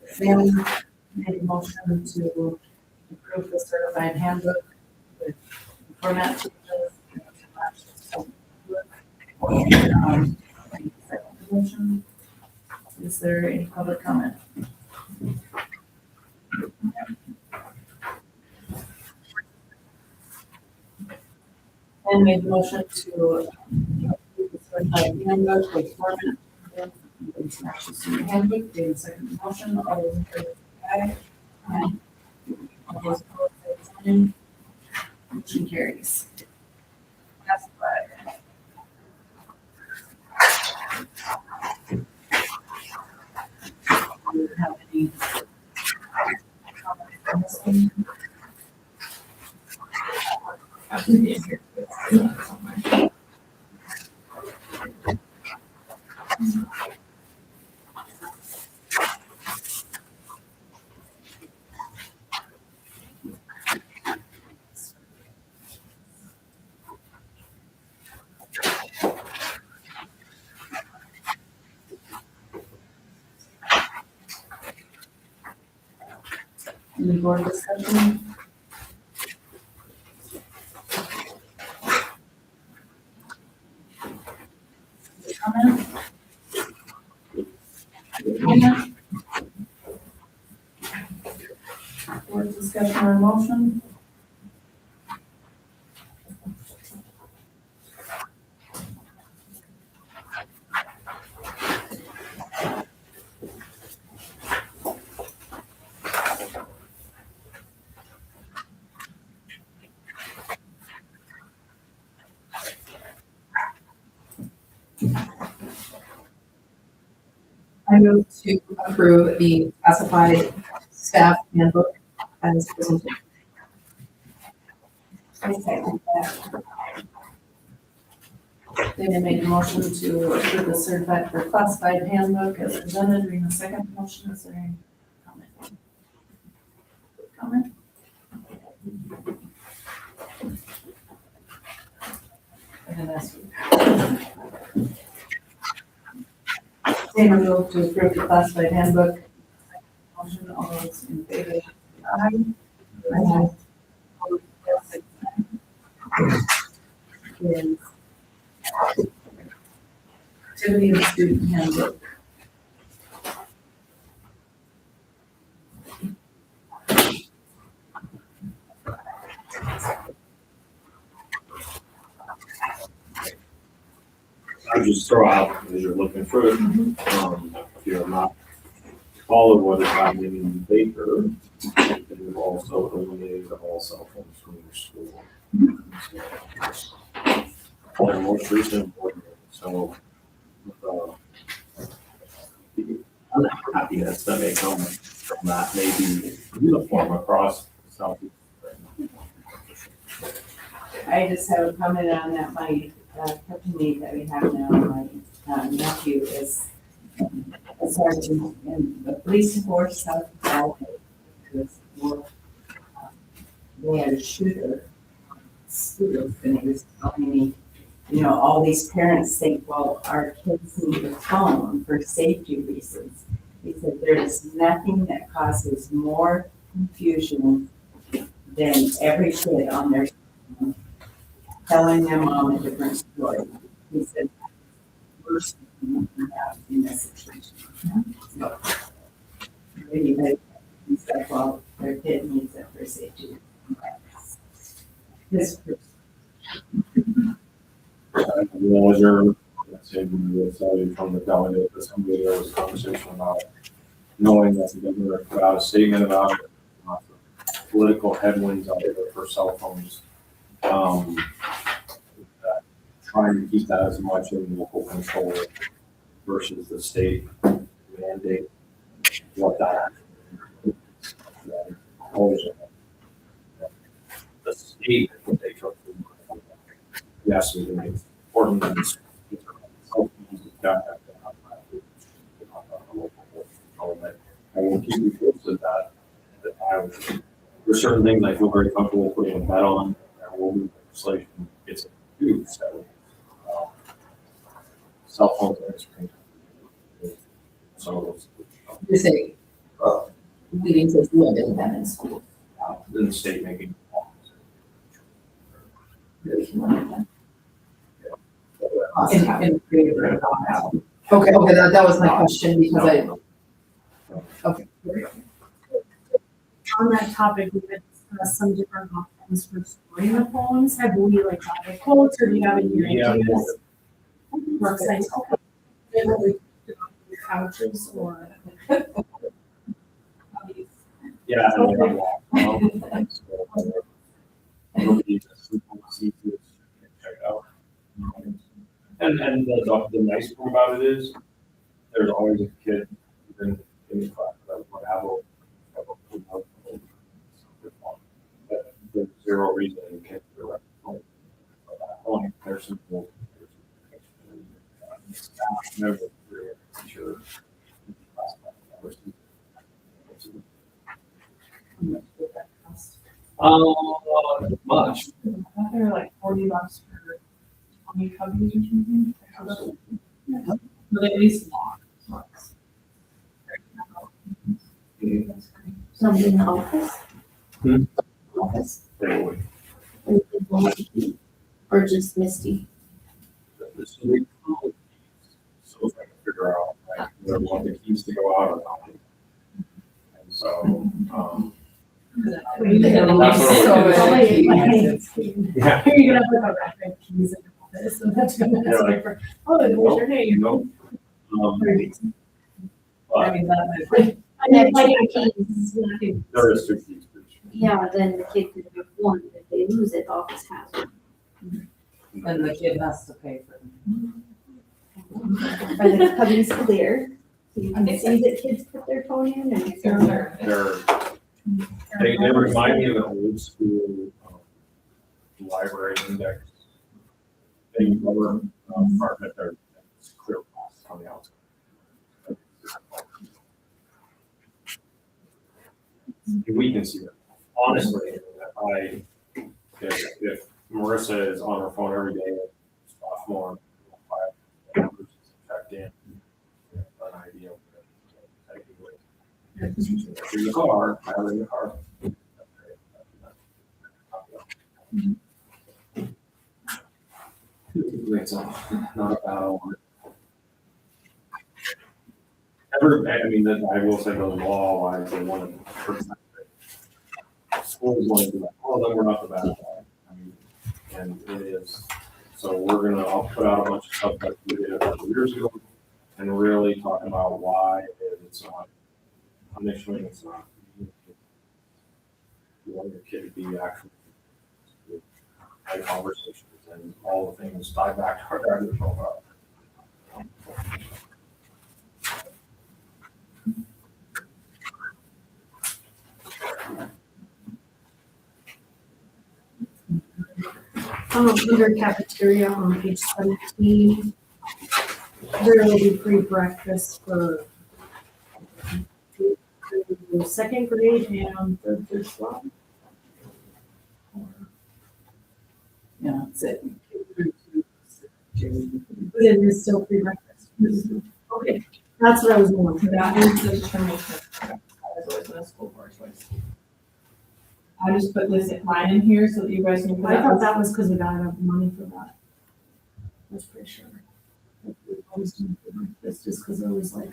Sam made a motion to approve the certified handbook with format changes. Second motion. Is there any public comment? And made the motion to approve the certified handbook with format. International Student Handbook, David second motion, all those in favor, say aye. Aye. All those opposed, say the same. Motion carries. Pass the flag. Do you have any comments on this one? Have to be in here. Somewhere. Any board discussion? Comment? Comment? discussion or motion? I move to approve the classified staff handbook as presented. I second that. Dana made a motion to approve the certified or classified handbook as presented. Rena, second motion, is there any comment? Comment? Vanessa. Dana moved to approve the classified handbook. Motion, all those in favor? Aye. Aye. Is activity of student handbook. I would just throw out, as you're looking for it, if you're not followed what is happening in Baker, then we've also eliminated all cell phones from your school. The most recent board meeting, so, the unhappiness that may come from that may be uniform across South. I just have a comment on that. My company that we have now, my nephew is a sergeant in the police force, South Valley. Was more, they had a shooter students, and he was telling me, you know, all these parents think, well, our kids need a phone for safety reasons. He said, there is nothing that causes more confusion than every kid on their phone telling their mom a different story. He said, worst thing you have in this situation. So, really, he said, well, their kid needs it for safety. This Was your, let's say, from the delegate, that somebody there was a conversation about knowing that the governor put out a statement about it, political headwinds out there for cell phones. Trying to keep that as much in local control versus the state mandate, what that actually the state, what they took. Yes, we can make ordinance. I will keep you posted that there's certain things I feel very comfortable putting a bet on, and we'll move legislation. It's huge, so. Cell phones are screen. So, You say, leading to limiting them in school. then the state making. Really can limit them. In favor of that. Okay, that was my question because okay. On that topic, we could discuss some different options for storing the phones. Have we like got the quotes or do you have any Yeah. ideas? Websites, your couches or. Yeah. Check out. And the nice thing about it is, there's always a kid, even in the class, that would have but there's zero reason you can't do it. But that point, there's some. Never, teacher. Much. I thought they were like $40 for 20 cubbies or something. But at least long. Something in the office? Hmm? Office, They would. or just Misty? This week, so if I can figure out, like, whether I want the keys to go out or not. And so, Well, you can That's what so I'm late, like, Yeah. you're gonna have like a rapid keys in office, and that's gonna Yeah, like- for, oh, there's your name. Nope. I But mean, that I mean, like, I can't. there is two keys. Yeah, then the kid could have one, if they lose it, the office has one. Then the kid has to pay for them. Are the cubbies clear? So you I can think see that kids put their phone in and is there. They remind me of an old school library index. They rubber part that they're it's clear plastic on the outside. We can see it. Honestly, if Marissa is on her phone every day, sophomore, 5 hours checked in, an idea of it. In the car, I have it in the car. It's not a battle. I mean, that I will say those law wise, they want to. Schools want to do that, oh, then we're not the bad guy. I mean, and it is, so I'll put out a bunch of stuff that we did a couple years ago and really talk about why it's not punishment, it's not. You want your kid to be actually have conversations and all the things tie back to our driving profile. Under cafeteria on page 17, there will be free breakfast for second grade and third through 12. Yeah, that's it. But it is still free breakfast. Okay, that's what I was wondering. That is the determination. That is always in a school board choice. I just put this line in here so that you guys can. I thought that was because we got enough money for that. I was pretty sure. I was doing free breakfast just because it was like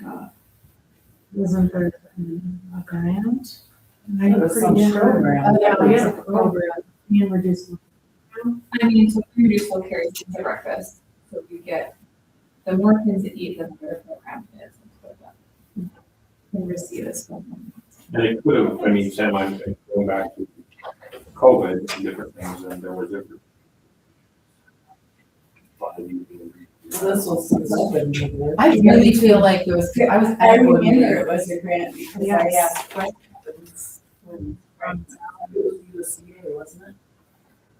wasn't there a grant? It was some program. Yeah, we had a program, and reduced. I mean, so reduce low carries to breakfast, so you get, the more kids that eat, the better the program is. Never see this. And it could have, I mean, Sam, I'm going back to COVID and different things, and there were different. This was since I've been here. I really feel like it was, I remember it was a grant because I asked questions from USDA, wasn't it?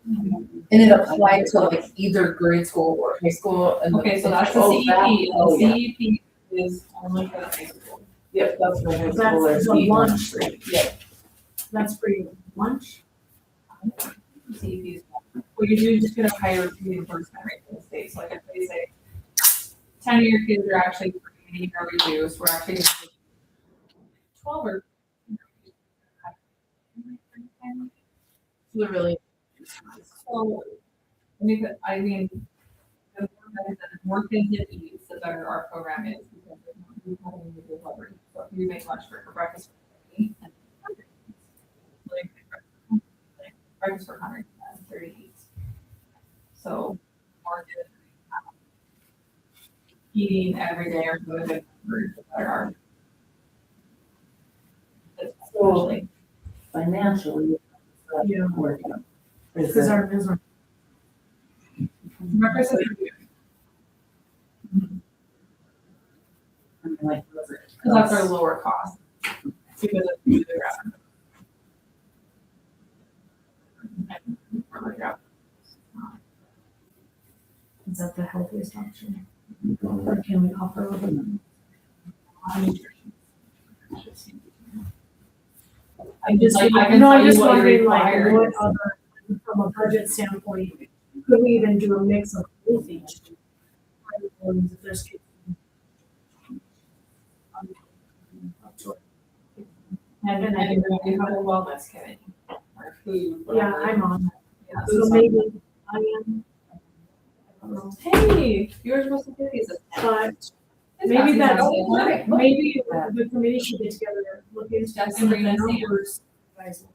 and it applied to like either grade school or high school and. Okay, so that's the Oh, that- CEP, oh, the yeah. CEP is only for the high school. Yep, that's what high school That's is. a lunch. Yep. That's free lunch. CEP is, well, you just get a higher reimbursement rate from the state, so like if they say 10 of your kids are actually free or reduced, we're actually gonna give 12 or. Literally. So, I mean, the more kids that eat, the better our program is, because we're not having to do delivery. So if you make lunch for breakfast. Breakfast for 138. So, more kids eating every day or good for our. Especially. Financially. Yeah. Working. Because our business. Breakfast is Like, because that's our lower cost. Because of the ground. Is that the healthiest option? Or can we offer a little bit? I just, Like, I can no, I'm tell you just what wondering, you're like, required. what other, from a budget standpoint, could we even do a mix of both each? If there's kids. And then we have a wellness committee or food. Yeah, whatever. I'm on that. Yeah, So maybe I am. I don't know. Hey, yours was the goodies. But maybe that's, Okay. maybe the committee should get together, look into That's some of the bring us in. numbers. Guys,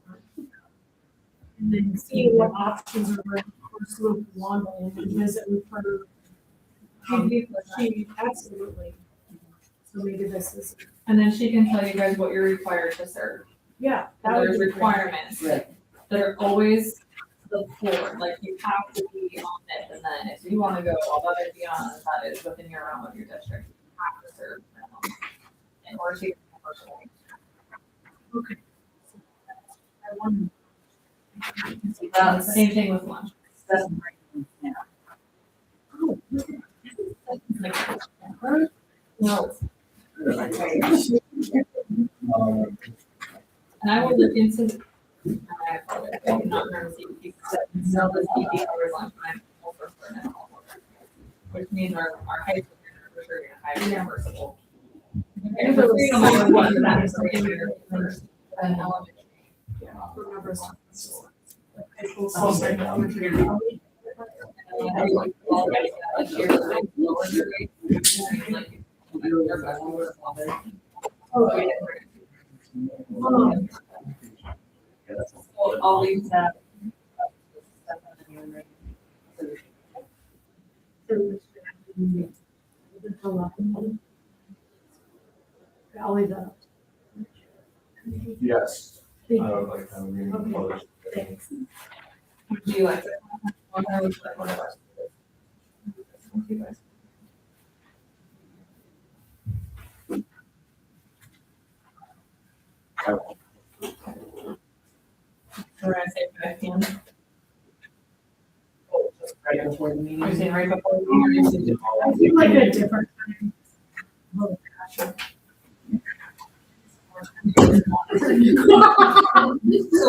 And then see what options are, of course, with Wanda and visit with her. She, absolutely. So maybe this is, And then she can tell you guys what you're required to serve. yeah. that would There's be great. requirements Right. that are always the floor, like you have to be on this, and then if you wanna go above and beyond, that is within your realm of your district, you have to serve minimum. In order to get commercial. Okay. I wonder. Same thing with lunch. Doesn't bring them No, Um, and I will look into, I apologize, I did not remember CDP, but no, the CDP covers lunch time over for now. Which means our high school are for sure gonna hire reimbursable. Okay, but we don't know what that is, like, first, and elementary. Remember something. I'll leave that. I'll leave that. Yes. Thank I you. would like to have a meeting closed. Thanks. Do you like it? Or I would like one of us. What do you guys? We're gonna say 5 p.m. right before the meeting. You're saying right before the meeting, or you're saying- I feel like a different time. Oh, gosh. So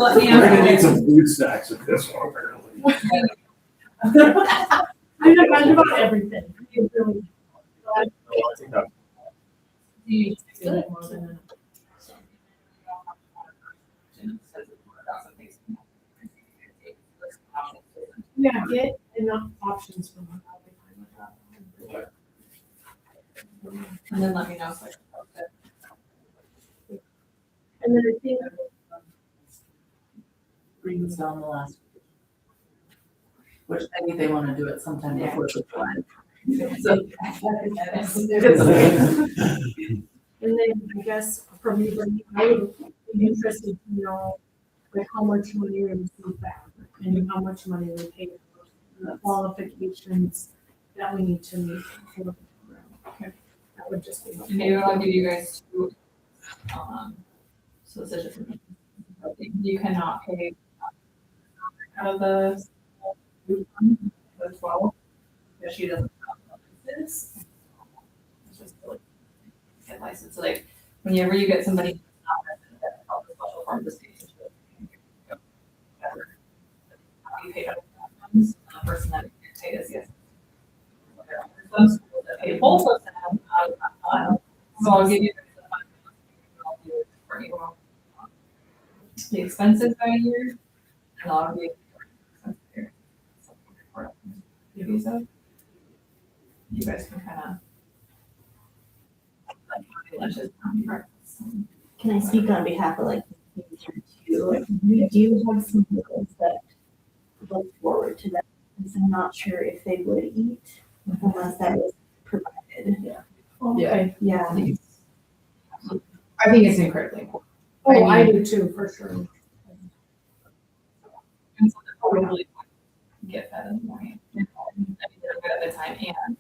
let me We're gonna need ask. some food snacks with this one, apparently. I know much about everything. You really. I think that Yeah, get enough options for me. I'll be fine with that. And then let me know so I can post it. And then I think, Brings down the last. Which I think they wanna do it sometime before the flood. So. and then I guess for me, Brittany, I would be interested to know like how much money we receive back and how much money we pay for the qualifications that we need to meet for the program. Okay. That would just be. And maybe I'll give you guys two, so this is just, you cannot pay out of the 12, because she doesn't have license. It's just like, get licensed, so like, whenever you get somebody who's not licensed, that's called the special form of the state. You pay out of that funds, and the person that gets paid is, yes. Some schools that pay both of them out of that fund, so I'll give you guys the fund. I'll do it for you. The expenses by year, and I'll be. You guys can kind of. Can I speak on behalf of like the teacher too? Like, we do have some goals that look forward to that, because I'm not sure if they would eat unless that was provided. Okay. Yeah. I think it's incredibly important. Oh, I do too, for sure. And so they're probably get fed in the morning. I mean, they're good at the time and.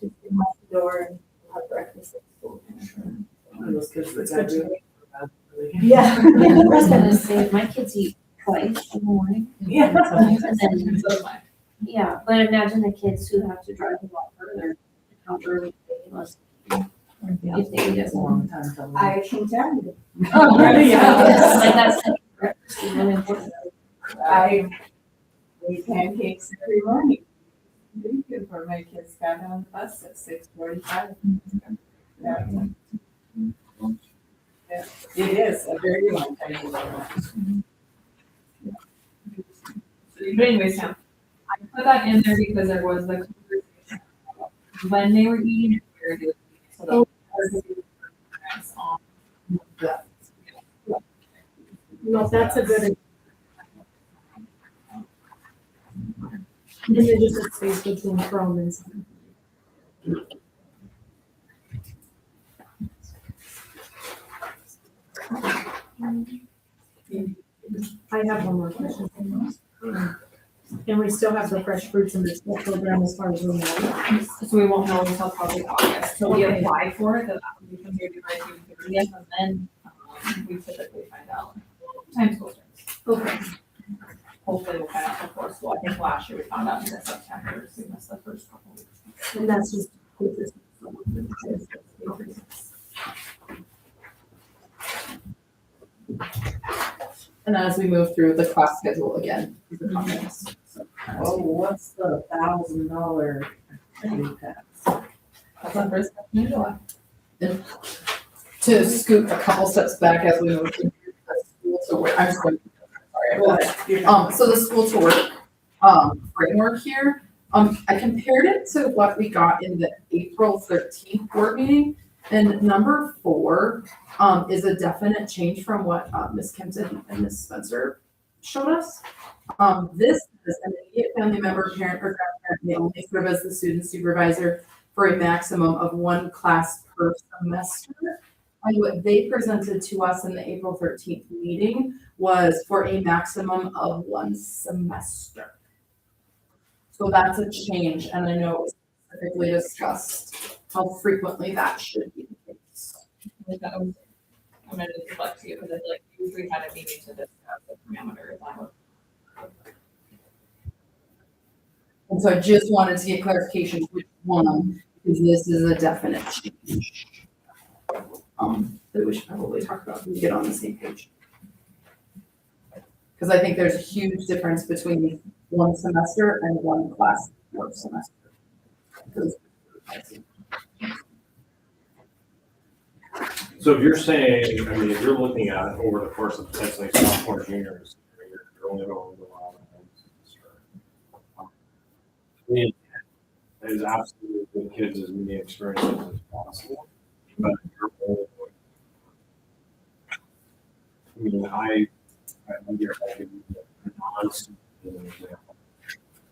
Just in the door and have breakfast at school. Those kids that It's good to got Yeah. I was gonna say, my kids eat twice in the morning. Yeah. And then, So mine. Yeah, but imagine the kids who have to drive a lot further, how early they must, if they eat It's at a long time coming. I can tell you, Oh, really? Like that's, breakfast is really important. I make pancakes every morning. Before my kids got on the bus at 6:45. Yeah. Yeah, it is a very long time. But anyways, Sam, I put that in there because there was the conversation when they were eating and where they were eating. So the parents on. No, that's a good. And then just a space between Chrome and something. I have one more question. And we still have the fresh fruits and vegetable program as far as we know. So we won't know until probably August, so we apply for it, the application may be by June 30th, and then, we typically find out. Time school starts. Okay. Hopefully we'll find out before school, I think last year we found out in September, so we missed the first couple weeks. And that's just. And as we move through the class schedule again, these are comments. Oh, what's the $1,000 activity pass? That's on first in July. To scoot a couple steps back as we move through the school to work, I'm just going, sorry, go ahead. So the school to work, framework here, I compared it to what we got in the April 13th board meeting. And number 4, is a definite change from what, Ms. Kempton and Ms. Spencer showed us. This is an immediate family member, parent, or grandparent may only serve as the student supervisor for a maximum of 1 class per semester. And what they presented to us in the April 13th meeting was for a maximum of 1 semester. So that's a change, and I know it was specifically discussed how frequently that should be the case. I'm gonna deflect to you, because I feel like usually we had a meeting to discuss the parameters on it. And so I just wanted to get clarification which one, because this is a definite change. That we should probably talk about when we get on the same page. Because I think there's a huge difference between 1 semester and 1 class per semester. So if you're saying, I mean, if you're looking at it over the course of potentially sophomore, juniors, you're only going to allow one semester. I mean, it is absolutely give kids as many experiences as possible, but you're only going. I mean, I give you a non-student example.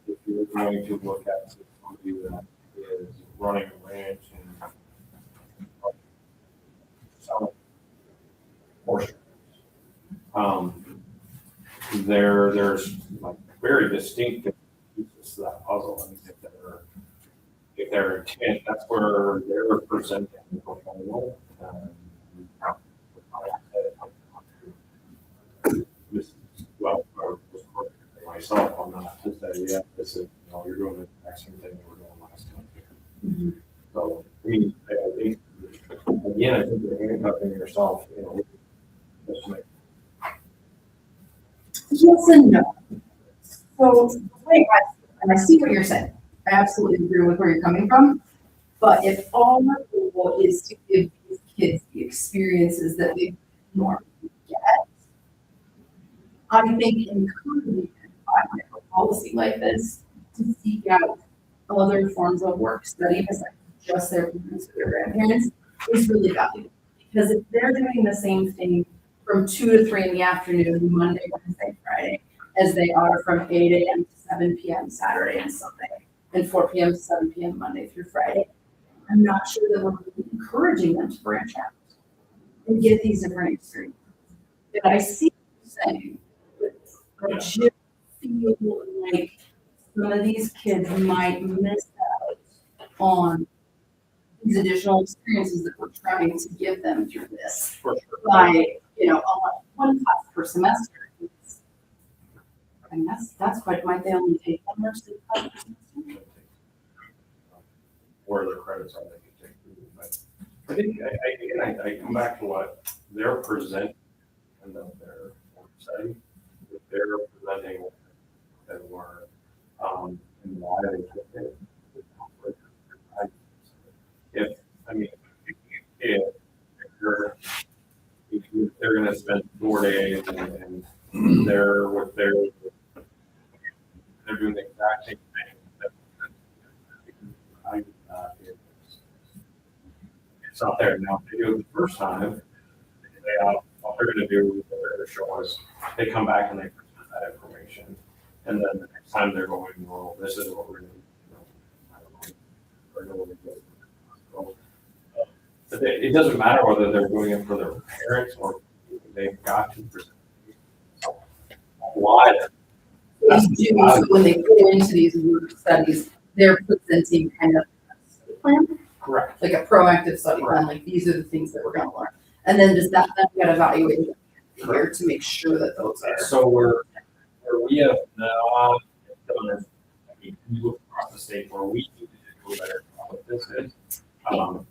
If you're going to look at somebody that is running a ranch and selling portions, there's like very distinct pieces to that puzzle. I mean, if they're intent, that's where they're presenting the proposal. Well, or myself, I'm not to say, yeah, this is, you're doing the exact same thing that we're doing last time. So, I mean, I think, again, I think you're handcuffing yourself, just like, Yes and no. So, and I see what you're saying. I absolutely agree with where you're coming from. But if all our goal is to give these kids the experiences that they normally get, I think encouraging a policy like this to seek out other forms of work study besides just their parents or their grandparents is really valuable. Because if they're doing the same thing from 2 to 3 in the afternoon, Monday, Wednesday, Friday, as they are from 8 a.m. to 7 p.m. Saturday and Sunday, and 4 p.m. to 7 p.m. Monday through Friday, I'm not sure that we're really encouraging them to branch out and get these different experiences. And I see what you're saying, but I just feel like some of these kids might miss out on these additional experiences that we're trying to give them through this. for sure. By, one class per semester. And that's quite, might they only take 1 or 2 classes per semester? Where their credits are, they can take. But I think, I come back to what they're presenting and then their setting, if they're presenting what they learn, and why they took it. If they're gonna spend 4 days and they're doing the exact same thing. It's not there now. If they do it the first time, what they're gonna do, what they're gonna show us, they come back and they present that information. And then the next time they're going, well, this is what we're doing. I don't know. Or no, we're doing. So, but it doesn't matter whether they're doing it for their parents or they've got to present. Why? They do, so when they go into these work studies, they're presenting kind of a study plan, Correct. like a proactive study plan, like these are the things that we're gonna learn. And then does that, then we gotta evaluate it here to make sure that those are. So where we have not done it, I mean, we look across the state where we need to do a better job of this is,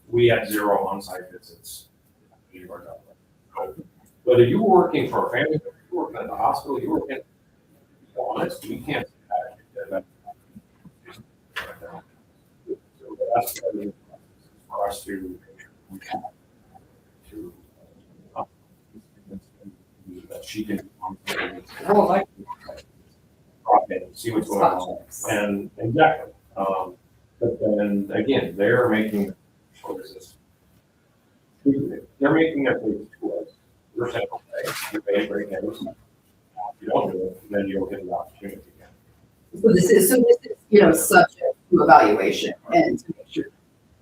we have 0 on-site visits. So whether you're working for a family, you're working at the hospital, you're working, to be honest, we can't. So that's for us to make sure we can to that she can, oh, like, and see what's going on. And exactly, but then again, they're making choices. They're making their choices to us. We're saying, okay, you pay great news. If you don't do it, then you'll get the opportunity again. So this is, subject to evaluation and to make sure,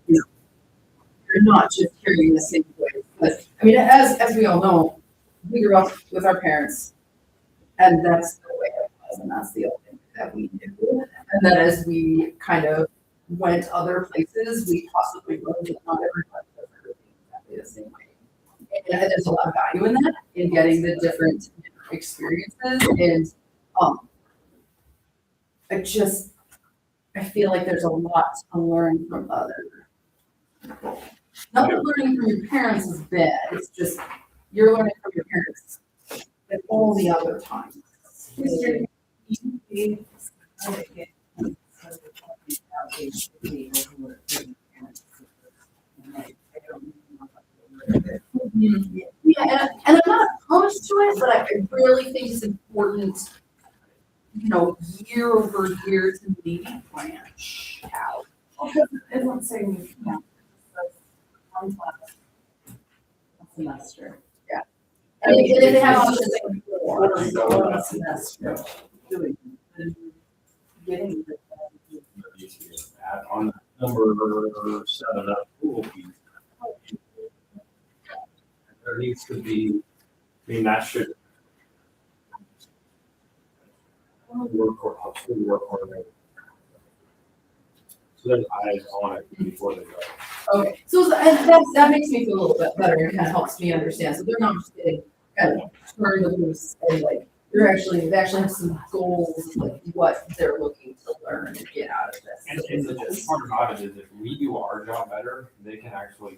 you're not just hearing the same voice. But, I mean, as we all know, we grew up with our parents, and that's the way it was, and that's the only thing that we knew. And then as we kind of went other places, we possibly learned that not everybody does everything exactly the same way. And there's a lot of value in that, in getting the different experiences. And I feel like there's a lot to learn from other people. Not that learning from your parents is bad, it's just you're learning from your parents at all the other times. Yeah, and I'm not opposed to it, but I really think it's important, year over year to maybe branch out. It won't say we can't. One class. A semester. And if they have options, One semester. Doing. Getting. On number 7, that pool piece. There needs to be, I mean, that should. Work coordinator. So there's eyes on it before they go. okay, so that makes me feel a little bit better and kind of helps me understand. So they're not just getting kind of turned loose and like, they actually have some goals, of, like what they're looking to learn and get out of this. And the best part about it is if we do our job better, they can actually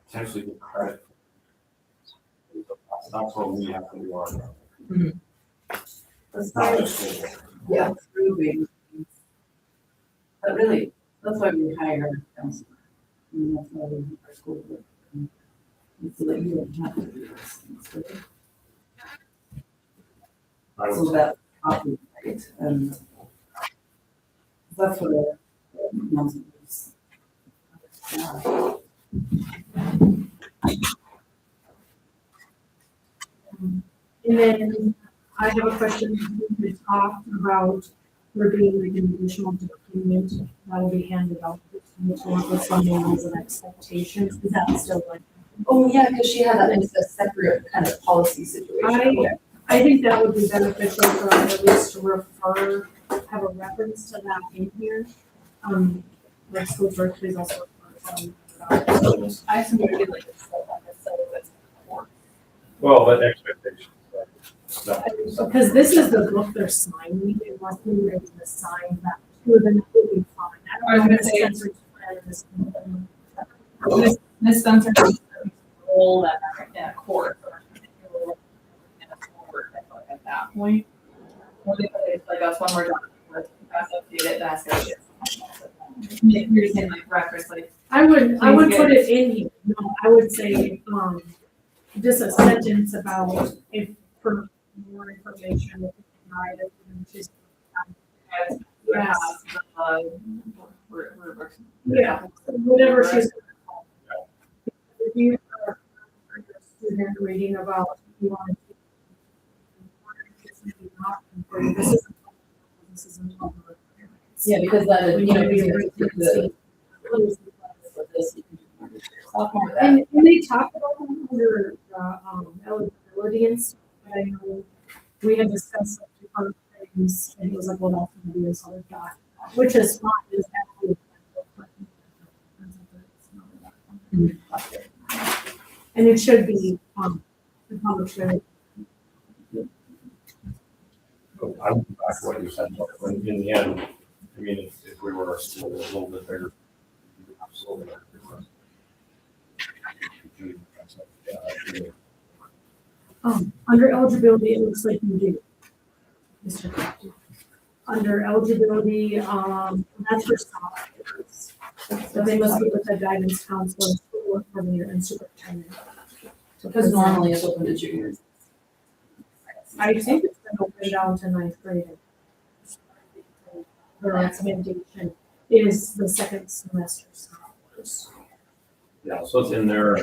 potentially get credit. That's what we have to do our job. That's Not why just school. Yeah. improving. But really, that's why we hire a counselor. I mean, that's why we do our school work. And so that you don't have to do those things. I So would- that probably right. And that's what a counselor is. Yeah. And then I have a question, we talked about there being like an additional document that will be handed out with some norms and expectations, is that still like? Oh, yeah, because she had that in a separate kind of policy situation. I think that would be beneficial for us at least to have a reference to that in here. Like school director is also. I assume we could like, so that's more. Well, but expectations. Right? Because this is the book they're signing, it must be ready to sign that to them, it would be fine. I was gonna say- Sensory plan is- Miss Spencer has a role that in a court or in a court, I feel like at that point. Well, it's like us when we're done, let's update it, that's it. You're just saying like reference, like, I would Please put get- it in here, no, I would say, just a sentence about if for more information, if you can write it, and just. Yes, yeah, whatever she's. If you are a student reading about, you want to. This is classes and all the requirements. Yeah, because that, We you know, need to be because able to the, see. with this, you can do under sophomore, that. And they talk about them under, eligibility and stuff, but I know we had discussed some different things, and he was like, well, that's gonna be this other guy, which is fine, is actually. And it should be, the public should. I would go back to what you said, but in the end, I mean, if we were a school a little bit bigger, absolutely. Yeah, I agree. Under eligibility, it looks like you do. Mr. Crafty. Under eligibility, that's for sophomores. So they must be with the guidance counselor, school work coordinator, and superintendent. Because normally it's open to juniors. I think it's been open down to ninth grade. The recommendation is the second semester sophomores. Yeah, so it's in there.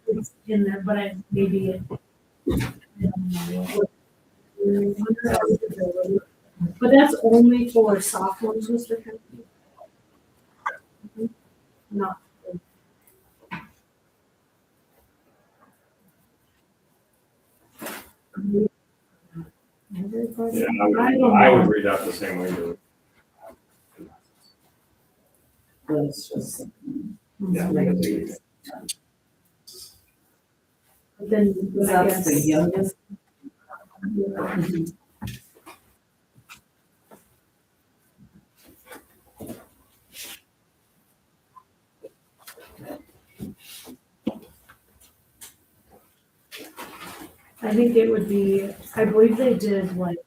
It's in there, but I, maybe it. Under eligibility. But that's only for sophomores, Mr. Kennedy. Not. Yeah, I would read that the same way you would. But it's just. Yeah. But then, Because I that's the guess. youngest. I think it would be, I believe they did like.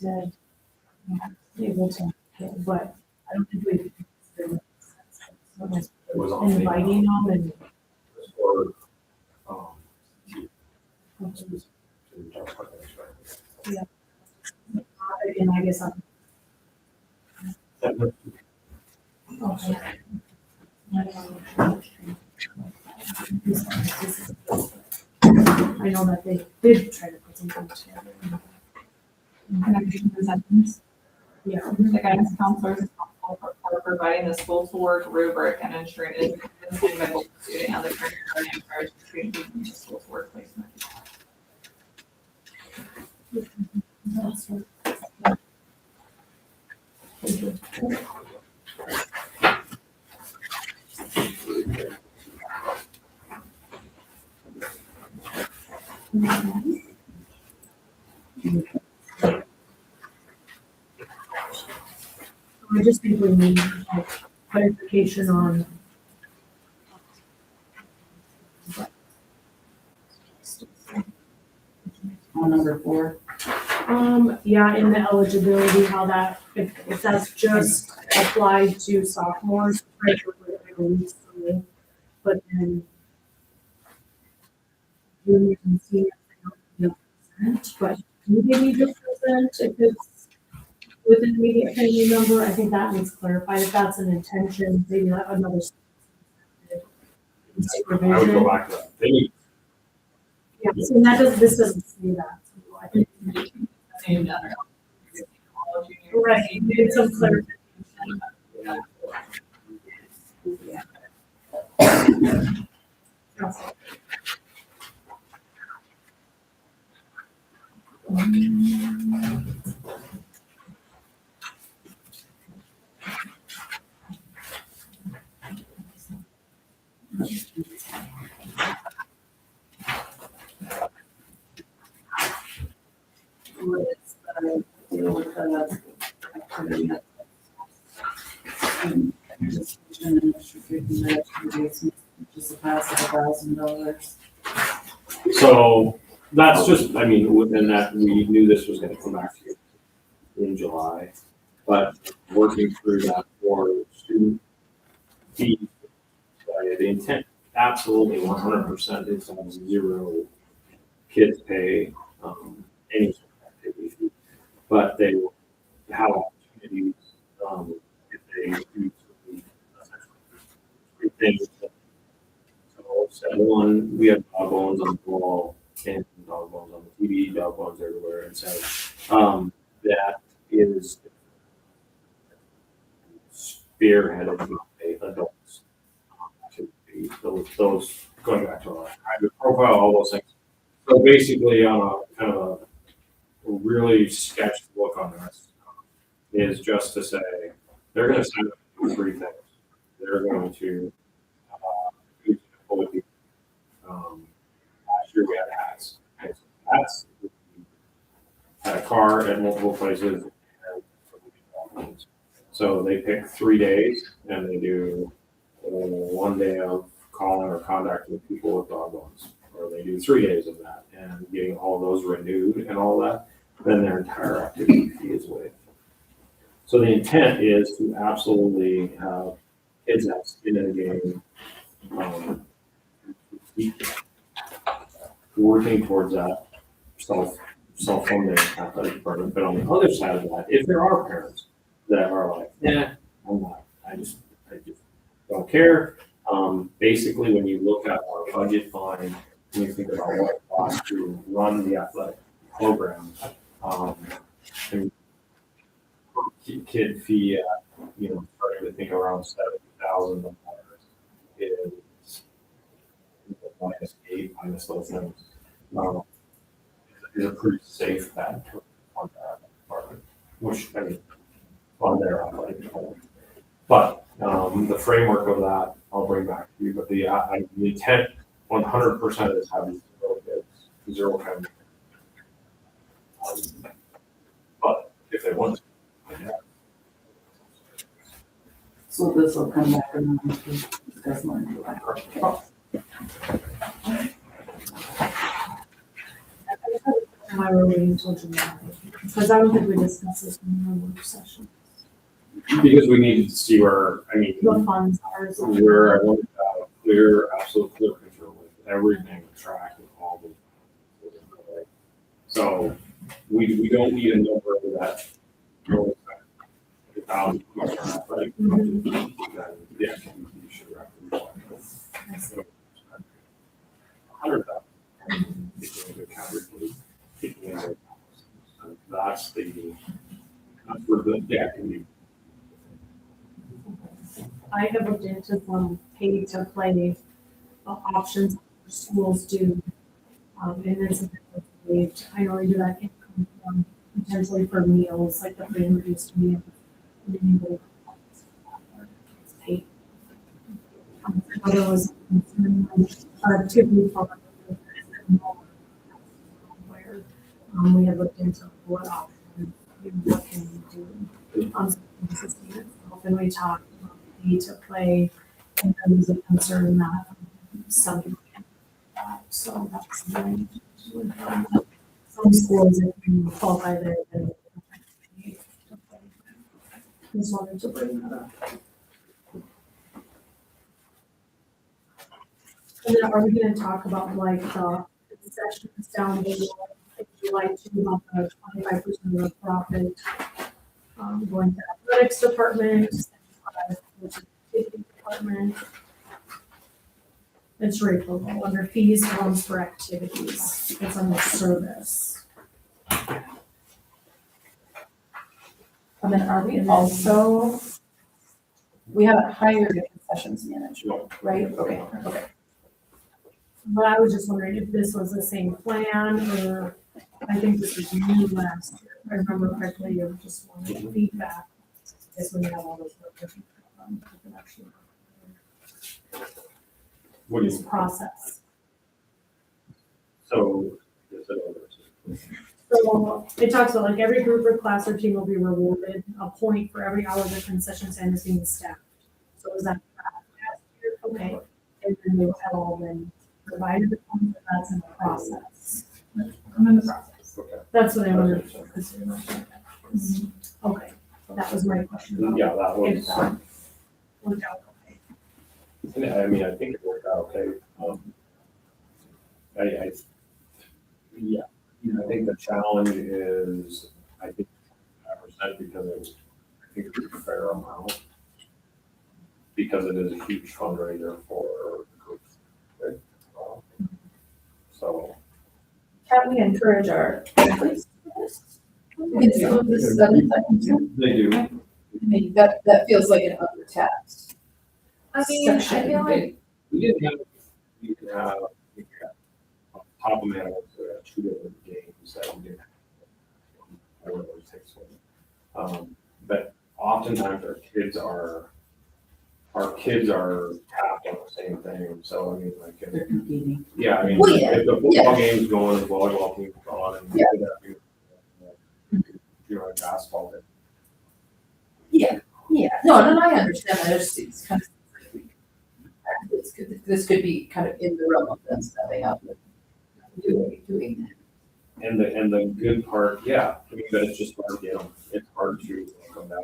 Did. Able to, but I don't think we. It was on the, Inviting them and. or, And I guess I'm. Okay. I know that they did try to put something together. Connection to sentence. Yeah. The guidance counselor is responsible for providing the school to work rubric and ensuring it is completed by both the student and the parent guardian prior to student being in the school to work placement. I just think we need like clarification on. On number 4. Yeah, in the eligibility, how that, if that's just applied to sophomores, right, but then juniors and seniors, they don't present, but maybe we just present if it's with an immediate family member. I think that needs clarified, if that's an intention, maybe that another. I would go Supervision. back to that. They need, Yeah, so that does, this doesn't say that, so I think. And other. Right, you need some clarification. What is the deal with the activity? Participation in extracurricular activities, which is a pass of $1,000. so that's just, I mean, within that, we knew this was gonna come back to you in July. But working through that for student fees, the intent absolutely 100% is on 0 kids pay, any sort of activity fee. But they will have opportunities, if they do certain things. So one, we have dog bones on the wall and dog bones on the TV, dog bones everywhere. And so that is spearheaded by adults. To be those going back to our private profile, all those things. So basically, on a kind of a really sketched look on this is just to say they're going to sign up to do three things. They're going to last year we had hats. Okay, so hats had a car at multiple places. So they pick 3 days and they do 1 day of calling or contacting with people with dog bones, or they do 3 days of that and getting all those renewed and all that. Then their entire activity fee is waived. So the intent is to absolutely have kids have skin in the game, working towards that self-funding athletic department. But on the other side of that, if there are parents that are like, yeah, I'm not, I just don't care. Basically, when you look at our budget line, when you think about what it costs to run the athletic program, and kid fee at, starting to think around $70,000 is -8 minus those things. Is a pretty safe bet on that department, which I mean, on their athletic department. But the framework of that, I'll bring back to you. But the intent, 100% is having zero kind of. But if they want to, yeah. So this will come back around to discuss more in July. Why we're waiting until July? Because I don't think we discussed this in the work session. Because we needed to see where, The funds are. where I wanted to have absolute clear control with everything, track with all the. So we don't need a number that. Like, yeah, you should reflect. 100,000. That's where the activity. I have looked into some pay to play options schools do. And then some waived. I know they do that income from potentially for meals, like the free and reduced meals. Paid. There was activity for where we had looked into what options, what can we do. And we talked about pay to play, and there was a concern that some, so that's the some schools, if you qualify there, then just wanted to bring that up. And then are we gonna talk about like the sessions down below, if you like to, about the 25% of the profit, going to athletics department, which is activity department. It's right below, under fees, forms for activities, it's under service. And then are we also, we haven't hired a concessions manager, right? Okay. But I was just wondering if this was the same plan, or I think this was new last year. If I remember correctly, you just wanted feedback. This when you have all those different, actually. What do This you, process. so, So it talks about like every group or class or team will be rewarded a point for every hour the concession stand is being staffed. So is that last year? Okay. And then they will have all been provided the points, and that's in the process. I'm in the process. okay. That's what I wondered. Okay, that was my question. about Yeah, that if was, that worked out okay. I think it worked out okay. I think the challenge is, I think, because I think it's a fair amount. Because it is a huge fundraiser for the groups. Right? So, Can we encourage our athletes to do this? In some of the studies, I think, they do. I mean, that feels like an untapped I mean, I section. feel like, We didn't have, you can have, you can have top of man, 2 different games that we didn't have. Or those 6 ones. But oftentimes our kids are tapped on the same thing, so I mean, like, if- They're competing. yeah, I mean, Well, yeah, if the football game's going, the volleyball team's on, and Yeah. you know, basketball, then Yeah, no, I understand that, it's kind of, this could be kind of in the realm of them stepping up and doing that. And the good part, yeah, I mean, but it's just hard to get them. It's hard to come down.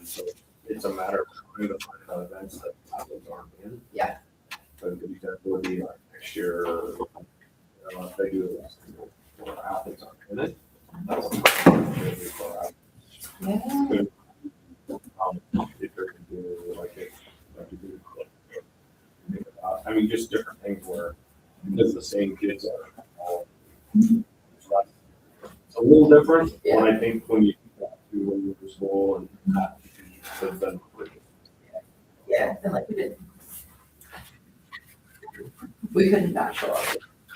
So it's a matter of trying to find events that athletes aren't in. Yeah. So the example would be like next year, if they do this, or athletes aren't in it. That's a opportunity for athletes. Yeah. If they're gonna do like to do. I mean, just different things where, because the same kids are all. It's a little different, when I think when you do when you're school and that, but then. Yeah, and like we couldn't not show up.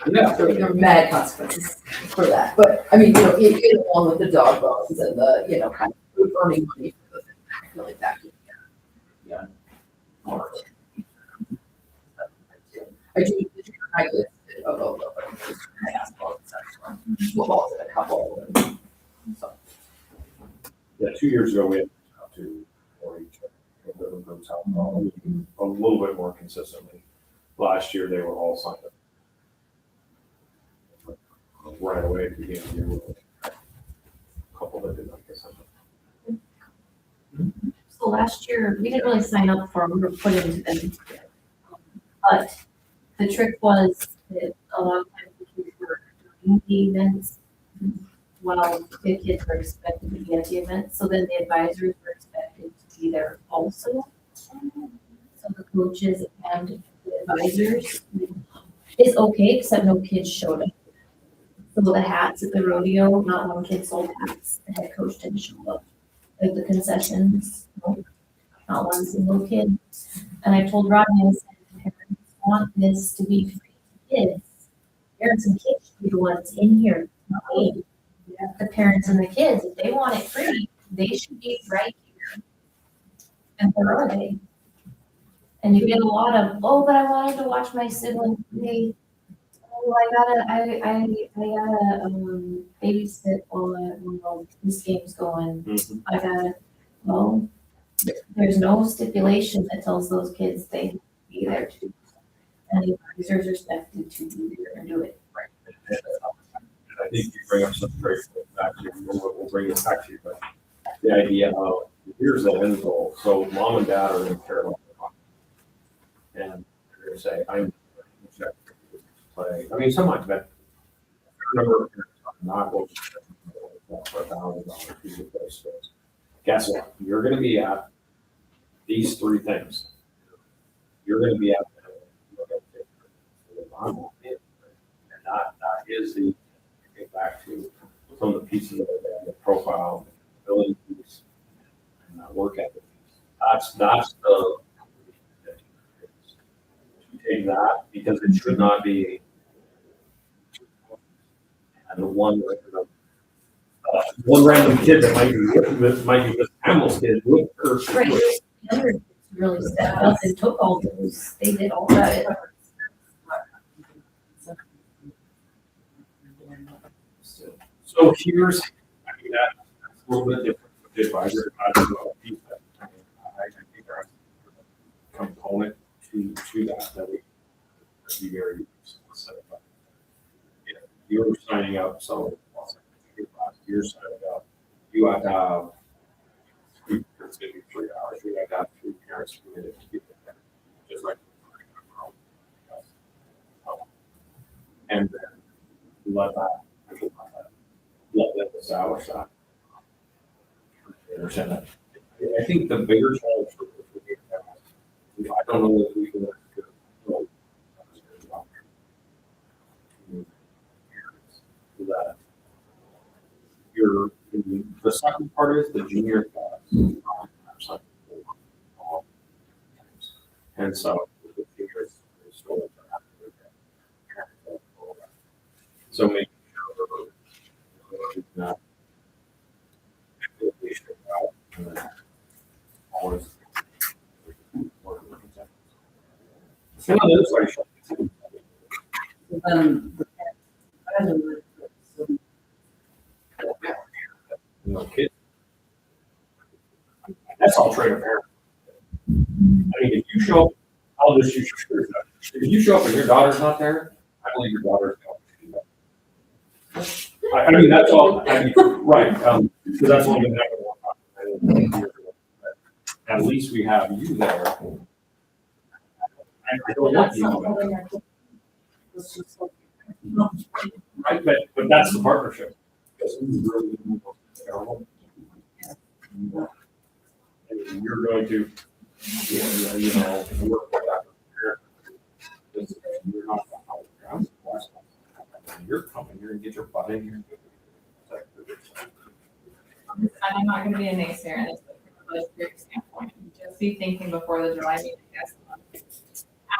Yeah. There were mad consequences for that, but I mean, you know, it along with the dog bones and the, you know, kind of earning money for the, I feel like that. Yeah. Hard. I do, I listed of basketball, football, and a couple of them. So, Yeah, 2 years ago, we had to, or each, different groups out, a little bit more consistently. Last year, they were all signed up. Right away at the beginning of the year, with a couple that did not get signed up. So last year, we didn't really sign up for them, we were put into them. But the trick was that a lot of times the kids were doing the events while the kids were expected to be at the event, so then the advisors were expected to be there also. So the coaches and the advisors is okay, except no kids showed up. So the hats at the rodeo, not one kid sold hats, the head coach didn't show up. Like the concessions, not one single kid. And I told Rodney, I said, parents want this to be free to kids. Parents and kids should be the ones in here, not me. The parents and the kids, if they want it free, they should be right here. And where are they? And you get a lot of, oh, but I wanted to watch my sibling play. Oh, I gotta babysit while this game's going. Mhm. I gotta, well, there's no stipulation that tells those kids they have to be there to do something. And the advisors are expected to be there and do it. I think you bring up something great back to you, we'll bring it back to you, but the idea of, here's the end goal, so mom and dad are gonna care about the fun. And they're gonna say, I'm gonna play, I mean, something like that. I remember not going for $1,000 piece of play space. Guess what, you're gonna be at these 3 things. You're gonna be at. And that is the, get back to some of the pieces of it, the profile, the ability piece, and that work ethic piece. That's the, take that, because it should not be and one random kid that might be just Hamill's kid with her. Right, the other kids really stepped up and took all those, they did all that. So here's, I mean, that's a little bit different with the advisor. I don't know, I think there's a component to that we be very specific. You know, you're signing up, so you're signing up, you have to have, it's gonna be 3 hours, you have to have 3 parents committed to get there, just like. And then let that. Let them establish that. I understand that. I think the bigger challenge for I don't know if we can. that the second part is the junior class. And so the juniors are still so making sure that we should out and then always work with them. So on the other side, Then the so no kids. That's all trade parent. I mean, if you show up, I'll just use your shirt. If you show up and your daughter's not there, I believe your daughter's going to do that. I mean, that's all, I mean, right, because that's only gonna happen one time. At least we have you there. I don't want you right, but that's the partnership. Because we really terrible. And you're going to, you know, work with that. You're not out of ground. You're coming here and get your butt in here. And I'm not gonna be a naysayer in this, but from a budgetary standpoint, just be thinking before the July meeting, yes,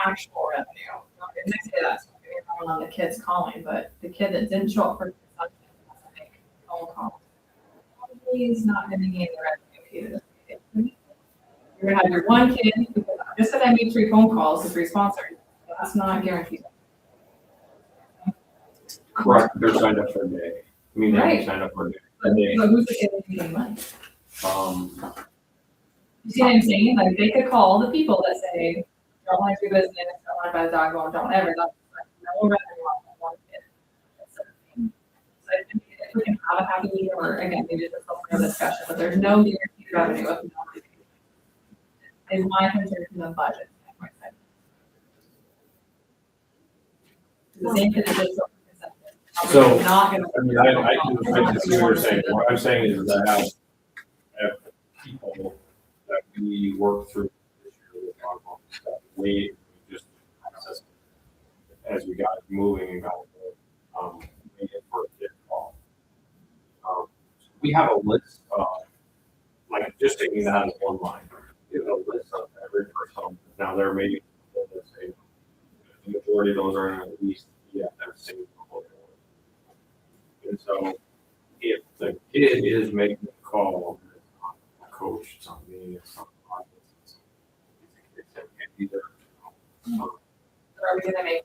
actual revenue. And I say that's on the kids calling, but the kid that didn't show up for consumption has to make a phone call. He's not gonna gain the revenue if he doesn't. You're gonna have your one kid, because just that I made 3 phone calls to 3 sponsors, that's not guaranteed. Correct, they're signed up for a day. I mean, they signed up for a day. But who's the kid that's making money? You see what I'm saying? Like, they could call the people that say, don't want to do business, don't want to buy the dog bone, don't ever, that's like, no revenue on that one kid. So I think if we can have a happy meeting, or again, maybe just a little discussion, but there's no guaranteed revenue of no. Is my concern from the budget standpoint. The same thing as this. So, Not gonna. I mean, I can see what you're saying. What I'm saying is that I have people that we work through this year with our homes that we just process as we got moving and got waiting for a kid call. We have a list of, like, just taking that as one line. We have a list of every person. Now there may be people that say the majority of those are in at least they're single. And so if the kid is making a call, a coach, it's on me, it's on it's either. Or are we gonna make?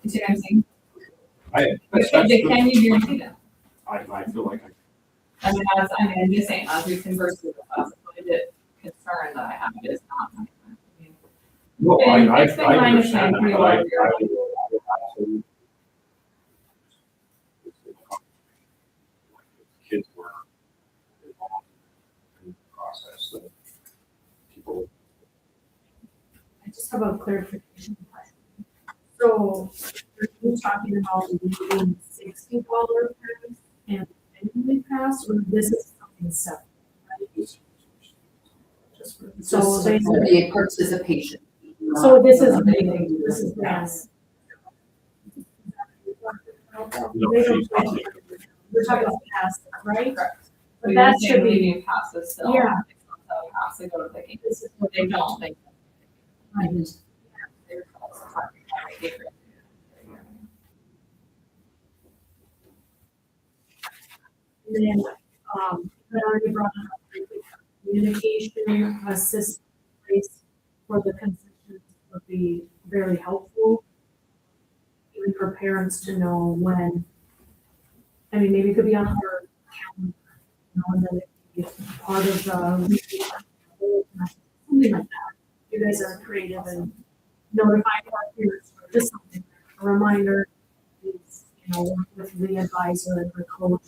You see what I'm saying? But can you guarantee that? I feel like I mean, I'm just saying, as we converse with us, a budget concern that I have is not. no, And I it's been my understand that, understanding but I pretty absolutely. Kids were involved in the process that people. I just have a clarification question. So, are you talking about leaving $60 pass and annually pass, or this is something separate? So they, It'll be a participation. so this is this is pass. No, They she's don't- not. We're talking about pass, right? Correct. But that should be, Leaving passes still. Yeah. So has to go to the game. They don't, they. They're also talking about it. and then, I already brought up communication assist place for the concessions would be very helpful. Even for parents to know when, I mean, maybe it could be on our calendar, you know, and then it could be part of the weekly, something like that. You guys are creative and notifying our peers, or just something, a reminder, is, you know, work with the advisor and the coach.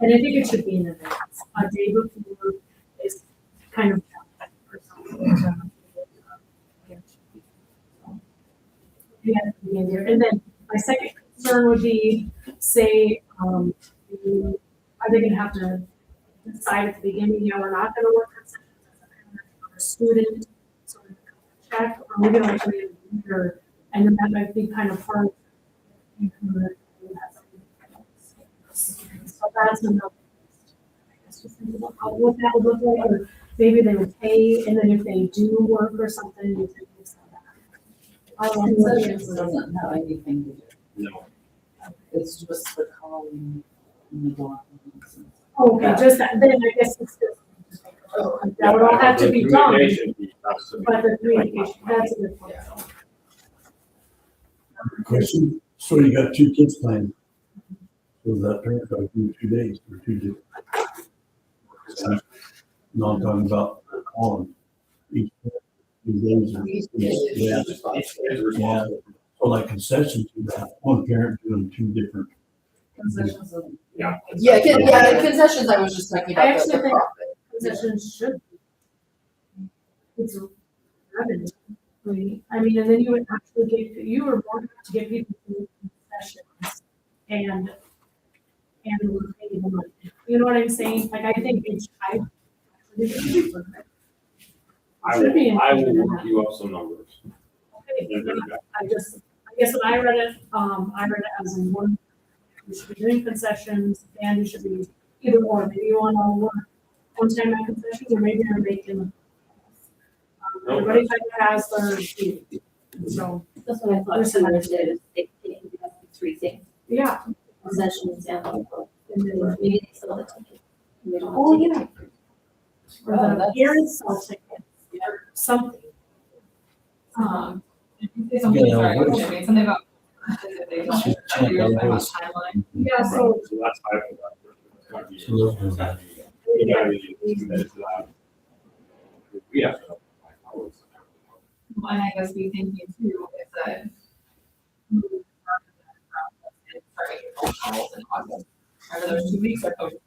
And I think it should be in advance, a day before is kind of. Or something. Yeah, and then my second concern would be, say, are they gonna have to decide at the beginning, yeah, we're not gonna work concessions as a parent or a student, so we're gonna check, or we're gonna actually, And then that might be kind of hard. So that's another. I guess just think about what that would look like, or maybe they would pay, and then if they do work or something, you can give some back. I don't know. Concessions doesn't have anything to do, No. it's just the calling and the documents. Okay, just that, then I guess it's just, that would all have to The be done, communication piece has to be- but the communication, that's a good point. Question, so you got two kids playing. So that parent got to do 2 days or 2 days. No, I'm talking about on each days. Yeah, Is responsible. so like concessions, you have one parent doing 2 different. Concessions of. Yeah. Yeah, concessions, I was just talking I about actually the think profit. concessions should be. It's revenue, right? I mean, and then you would actually get, you were more to get people to do concessions and we're paying the money. You know what I'm saying? Like, I think it's, I Should be will, I will included in work that. you up some numbers. okay, I guess when I read it, as in one, you should be doing concessions and you should be either or, maybe you want to work one time at concessions or maybe you're making. Everybody kind of has their, so, That's what I thought too, was that they can do three things, yeah. possessions and local. And then, Maybe they sell the ticket. and they don't have oh, ticket. yeah. Or the parents sell tickets, or something. If you say something, Yeah, sorry, what is- I mean, something about. If they don't, She's you're talking about those- timeline. Yeah, so, So that's how I feel about it. It's gotta be- So those are it's gotta be- we gotta be committed to that. We have to. And I guess we thinking too, is that. Starting April, calls in August, remember those 2 weeks are coaches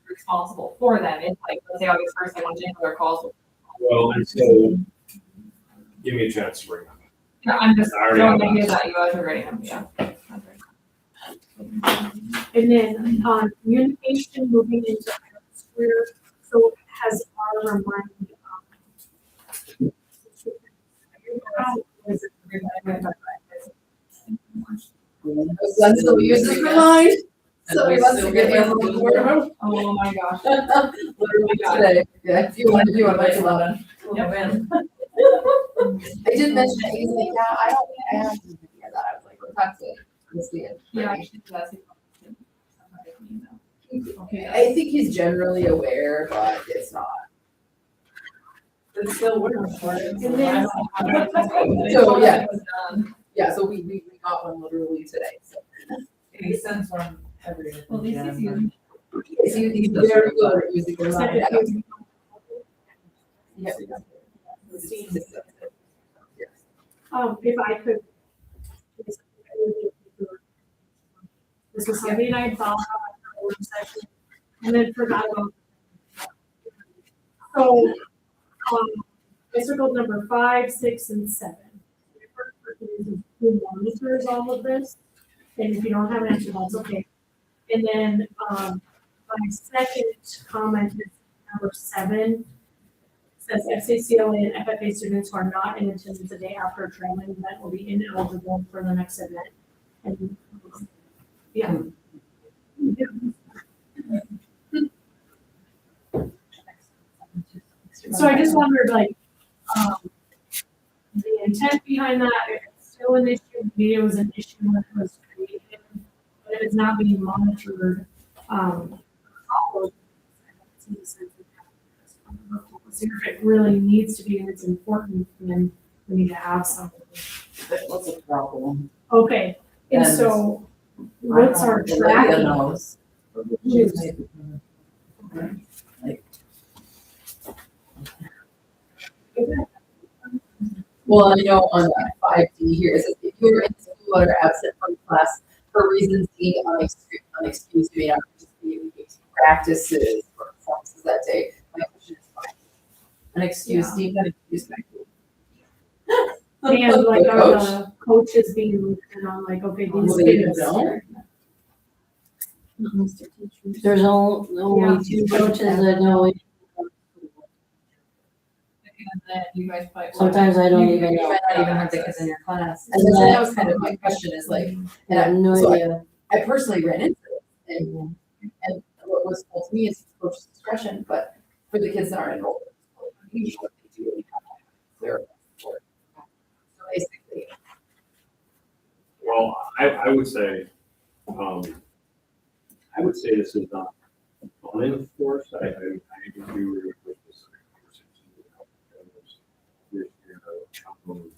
responsible for them, it's like, let's say August 1st, I want to do their calls. Well, and so, give me a chance to bring that. Yeah, I'm just I already throwing have ideas at you as you're writing them, yeah. and then, communication moving into career, so has our remind, That's the music remind. And Somebody we wants still to give me get a little word of mouth. Oh my gosh. Literally today, yeah, if you want to do it, make it loud. I did mention it, he's like, yeah, I don't think I have to hear that, I was like, well, that's it, let's see it. Yeah, she does. Okay, I think he's generally aware, but it's not. It's still working for it. And then- So, yeah. Yeah, so we got one literally today, so. He sends one every. Well, at least he's using. He's very good at using the line. Yeah. If I could. This was something I thought about in the work session and then forgot about. So, I circled number 5, 6, and 7. The first person is who monitors all of this, and if you don't have an answer, that's okay. And then, my second comment is number 7. Says FCCLA and FFA students who are not in attendance the day after a training event will be ineligible for the next event. And, yeah. So I just wondered, like, the intent behind that, if it's still an issue, maybe it was an issue when it was created, but if it's not being monitored, followed, I don't see the sense of having this. So if it really needs to be and it's important, then we need to have something. That was a problem. Okay, and And so what's our Lydia tracking? knows. Well, I know on that 5D here, it says if you are in school or are absent from class for reasons deemed unexcused, you may not participate in games, practices or performances that day. My question is fine. Unexcused, deep unexcused. And like, The are coach? the coaches being looked in on, like, okay, these Well, they kids. don't. There's only Yeah. 2 coaches that know it. and then you guys play. Sometimes I don't even You know. might not even have the kids in your class. And so that was kind of my question is like, I have no so idea. I personally ran into it, and what was told to me is coach's discretion, but for the kids that aren't enrolled, usually they do have clear support. So basically, Well, I would say, this is not unenforced. I do agree with this conversation with a couple of members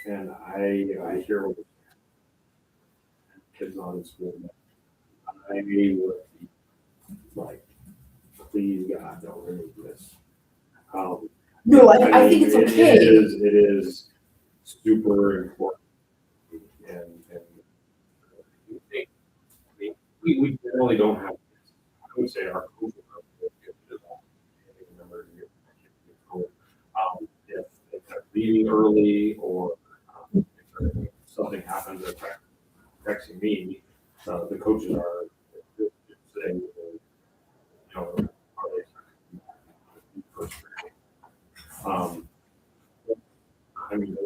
here, and I hear what kids not in school. I would be like, please God, don't remove this. no, I think it's mean, okay. It is super important. And we generally don't have, I would say our coaches are good. If they're leaving early or if something happens that affects me, the coaches are saying, are they first grade? I mean,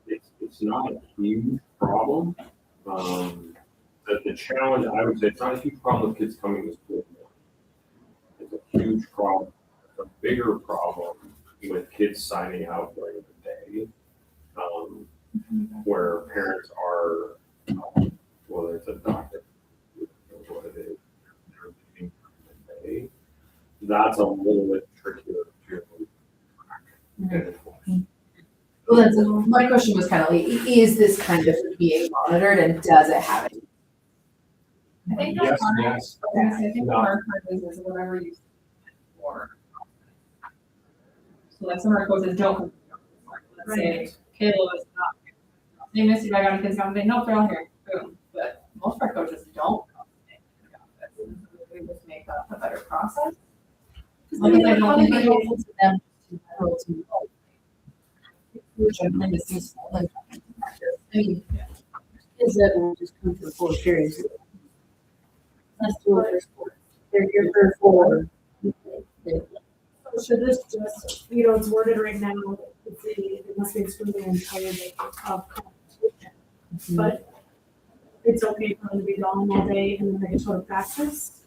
it's not a huge problem. The challenge, I would say, it's not a huge problem with kids coming to school. It's a huge problem. It's a bigger problem with kids signing out during the day, where parents are, whether it's a doctor, what it is, they're leaving during the day. That's a little bit trickier to enforce. Well, that's, my question was kind of like, is this kind of being monitored and does it have any? I think the Yes, hard, yes. I think the hard part is whatever you for. So like some of our coaches don't come. Let's say Kayla is not. They miss you, I got a kid's coming, nope, they're all here, boom, but most of our coaches don't come. We just make a better process. Like, I don't think they helpful to them to know to know. Which I'm going to see small and practice. I mean, Kids that will just come for 4 periods. That's the order sport. They're here for 4. So should this just, it's worded right now, it must be excluding the entire day of competition. But it's okay for them to be gone all day and then they can go to practice?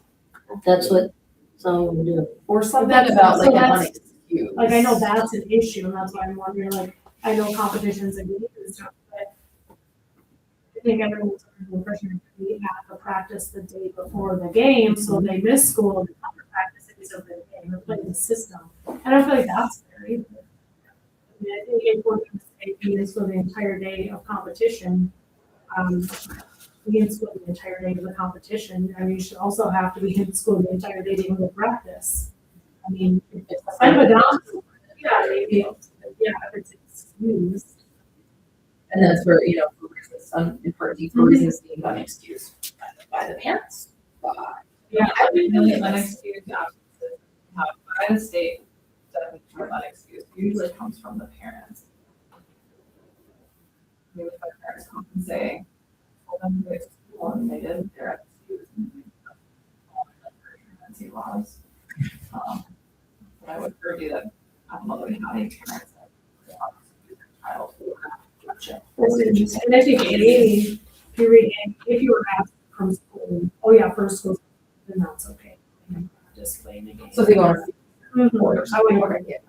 That's what some of them do. or something That's- about like so an that's- unexcused. Like, I know that's an issue, and that's why I'm wondering, like, I know competitions and games and stuff, but I think everyone's under the impression that we have to practice the day before the game, so they miss school and have to practice it because of the game, they're playing the system. I don't feel like that's fair either. I mean, I think if we're gonna say we in school the entire day of competition, be in school the entire day of the competition, I mean, you should also have to be in school the entire day to even go practice. I mean, it's kind of a down. Yeah, maybe, yeah, if it's excused. And that's where, for reasons, for reasons being unexcused by the parents. Yeah, I mean, really unexcused absences, by the state, definition of unexcused usually comes from the parents. Maybe if the parents come and say, well, them to go to school and they didn't, they're excused. Pregnancy laws. But I would argue that, I don't know that we have any parents that excuse their child who have to. That's interesting. And I think maybe if you read, if you were asked from school, oh yeah, first school, then that's okay. Just playing the game. So if they go on Mhm. I would work it.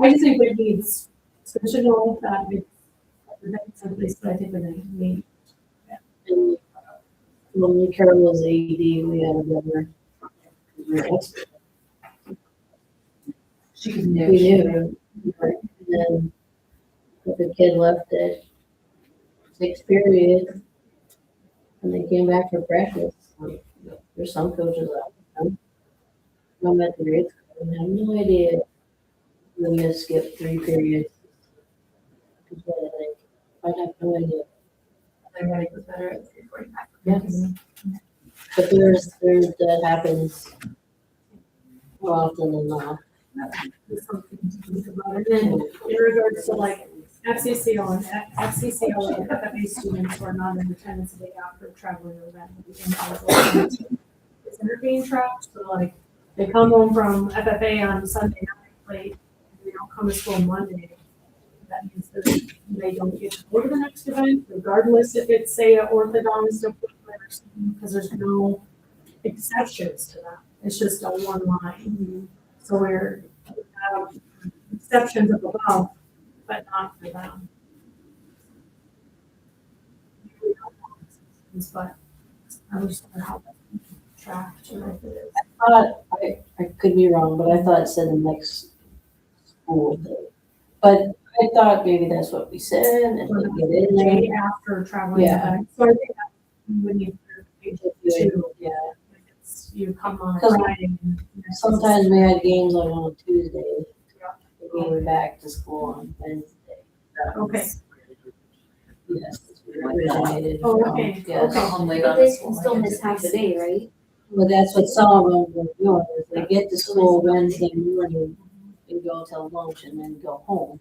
I just think it needs, especially all that, it's someplace, but I think we're gonna need. And when Carol was AD, we had a brother. she could We know. knew. And then the kid left at 6th period. And they came back for practice. There's some coaches out there. I'm at the grade school and have no idea. We're gonna skip 3 periods. I have no idea. They're gonna get better at 3:45. Yes. But that happens more often than not. There's something to think about. And then in regards to like FCCO and FFA students who are not in attendance the day after traveling event. It's being tracked, so like they come home from FFA on Sunday night late, and they don't come to school Monday, that means that they don't get to go to the next event, regardless if it's, say, an orthodontist appointment or something, because there's no exceptions to that. It's just a one line. So we have exceptions up above, but not for them. But I wish I had that tracked or if it is. I could be wrong, but I thought it said the next school day. But I thought maybe that's what we said and we get in there. Day after traveling. Yeah. event. So I think that we would need clarification too. Yeah. If it's, you come on a 'Cause Friday. and next Sometimes we had games like on Tuesday. We came back to school on Wednesday. Okay. Yes. we originated Oh, from- okay, Yes. okay. Home late But on they the can school. still miss half the day, right? Well, that's what some of them were doing, is they get to school Wednesday morning and go till lunch and then go home.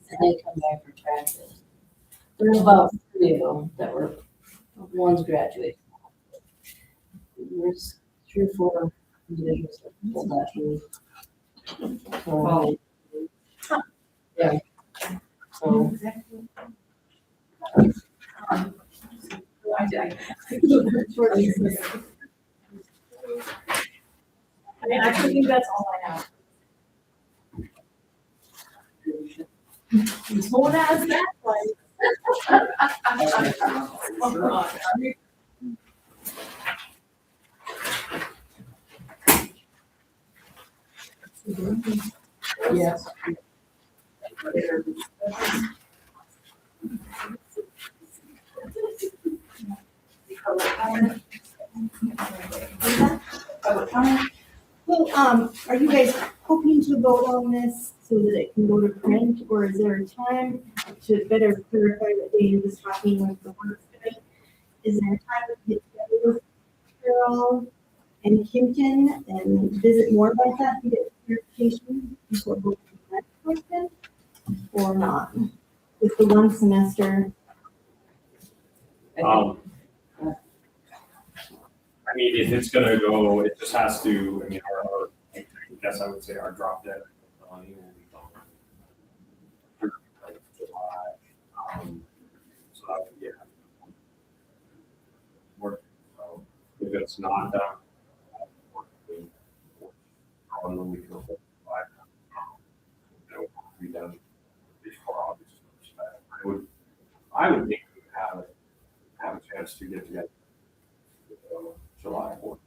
And then come back for practice. There's about 3 of them that were, one's graduated. There's 3 or 4 individuals that pulled that move. So, yeah. So, I mean, I actually think that's all I have. This one has that, like. yes. Well, are you guys hoping to vote on this so that it can go to print, or is there a time to better clarify what Dave was talking with the work today? Is there a time to get together with Carol and Kimpton and visit more about that to get clarification before voting on that question? Or not? With the one semester, I mean, if it's gonna go, it just has to, I mean, I guess I would say our drop dead money will be gone. For, like, July, so that would, yeah. Work, so if it's not done, on the week of July, it'll be done before August first. I would think we would have a chance to get together. July 4th.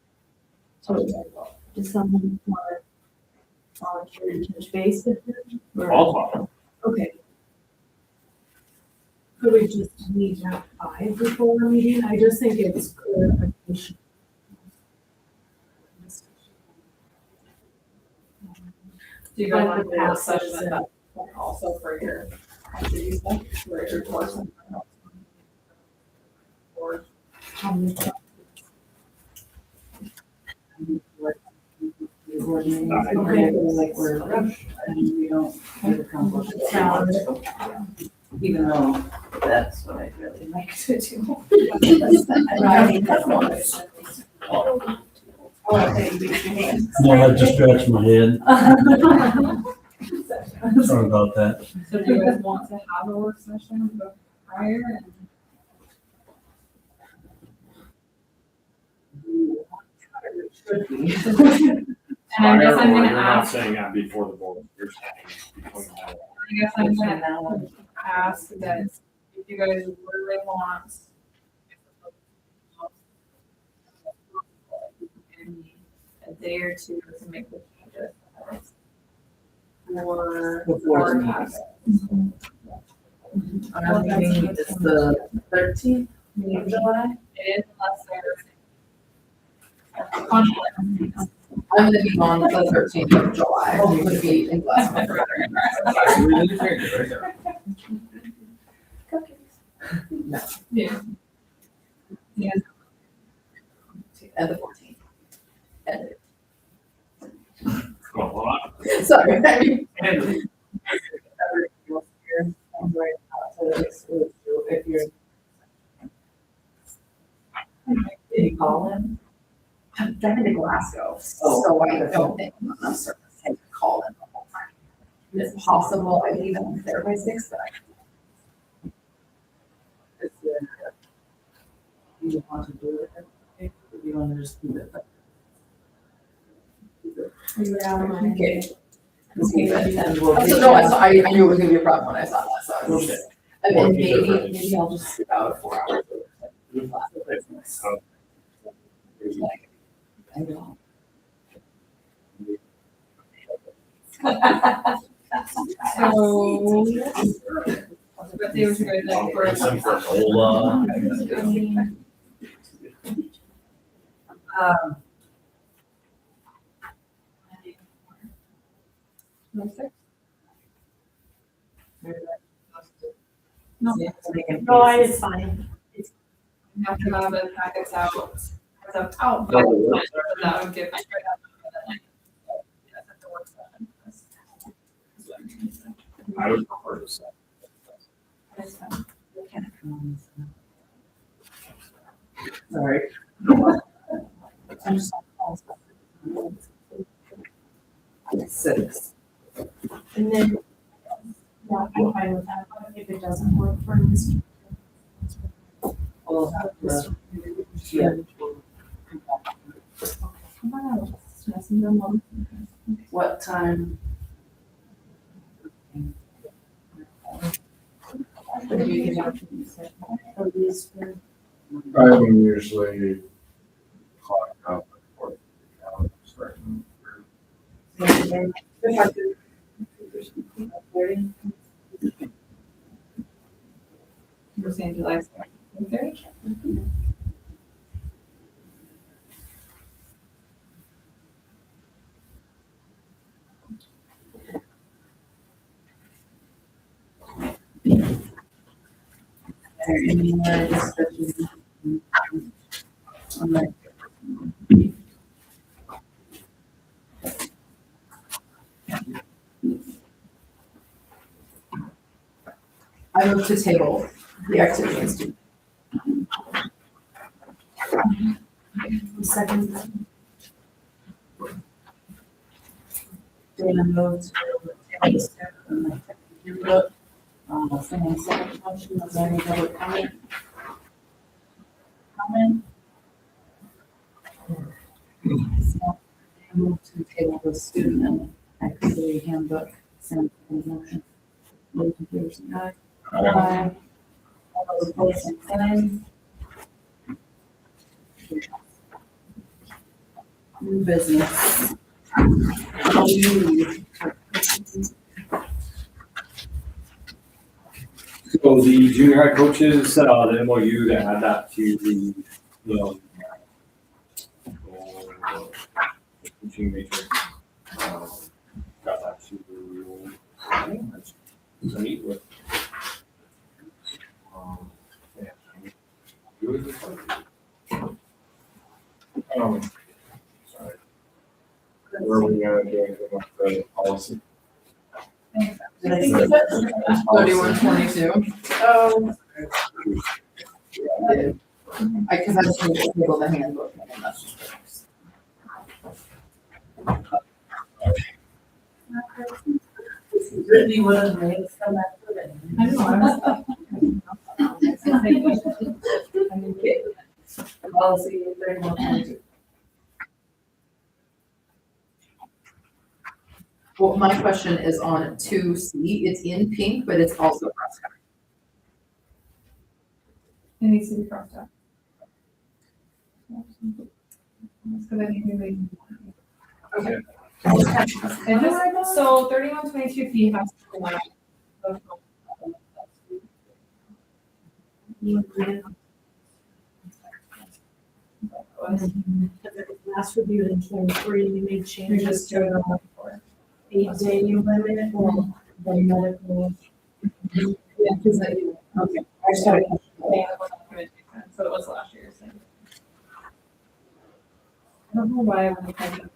so does someone want to volunteer to touch base with them? Or- I'll talk. Okay. Could we just meet at 5 before the meeting? I just think it's clarification. Do you guys want to have a session at that point also for your custody stuff, for your course and or Like we're rushed and we don't get accomplished. Even though that's what I'd really like to do. No, that just scratched my head. Sorry about that. So do you guys want to have a work session prior and? And I guess I'm You're gonna not ask, saying that before the board, you're saying between that. I guess I'm gonna ask that if you guys really want a day or two to make the changes. For Before the meeting. forecast. Our meeting is the 13th of July. It is unless there's conflict. I'm gonna be on the 13th of July. I'm gonna be in Glasgow. Yeah. Yeah. At the 14th. At Well, Sorry, I mean. Everybody else here, I'm right now, so it's good if you're. Did you call him? I'm in Glasgow, Oh. so I don't think I'm gonna call them the whole time. possible, I leave them there by 6, but You want to do it, or you want to just leave it? okay. Let's keep it, and we'll. So, no, I knew it was gonna be a problem when I saw that, so I was Okay. just, and then maybe I'll just skip out 4 hours. So, I know. So. What day was you guys like for? Some for Lola. No. No, it's fine. We have to have the packets out, out, No, but it's that would give. I would prefer to say. Sorry. I'm just. 6. And then, yeah, I'm fine with that, but if it doesn't work for Mr. We'll have to, yeah. What time? I would usually clock out before the starting. We're saying July 3rd. Any more discussion? On that? I move to table the activity institute. Second. Dana moved to table the step from the handbook. Someone second motion, is there any public comment? Comment? So, I move to table the student and activity handbook, same motion. Those in favor say aye. Aye. All those opposed, same sign. New business. So the junior high coaches, the MOU that had that to the coaching matrix, got that to meet with. Yeah. Sorry. Where are we gonna do anything with the policy? Did I say that? 3122. Oh. Because I just need to table the handbook. and that's just- Brittany would have made us come back to it. I know, I was. Policy 3122. Well, my question is on 2C. It's in pink, but it's also cross covered. It needs to be crossed out. That's because I think we. Okay. And just, so 3122 has to go out. Last reviewed in 23, we made We changes just to showed them the before. 8-day limit or the medical. Yeah, because I, okay. I just had a So it was last year's thing. I don't know why I would have had that.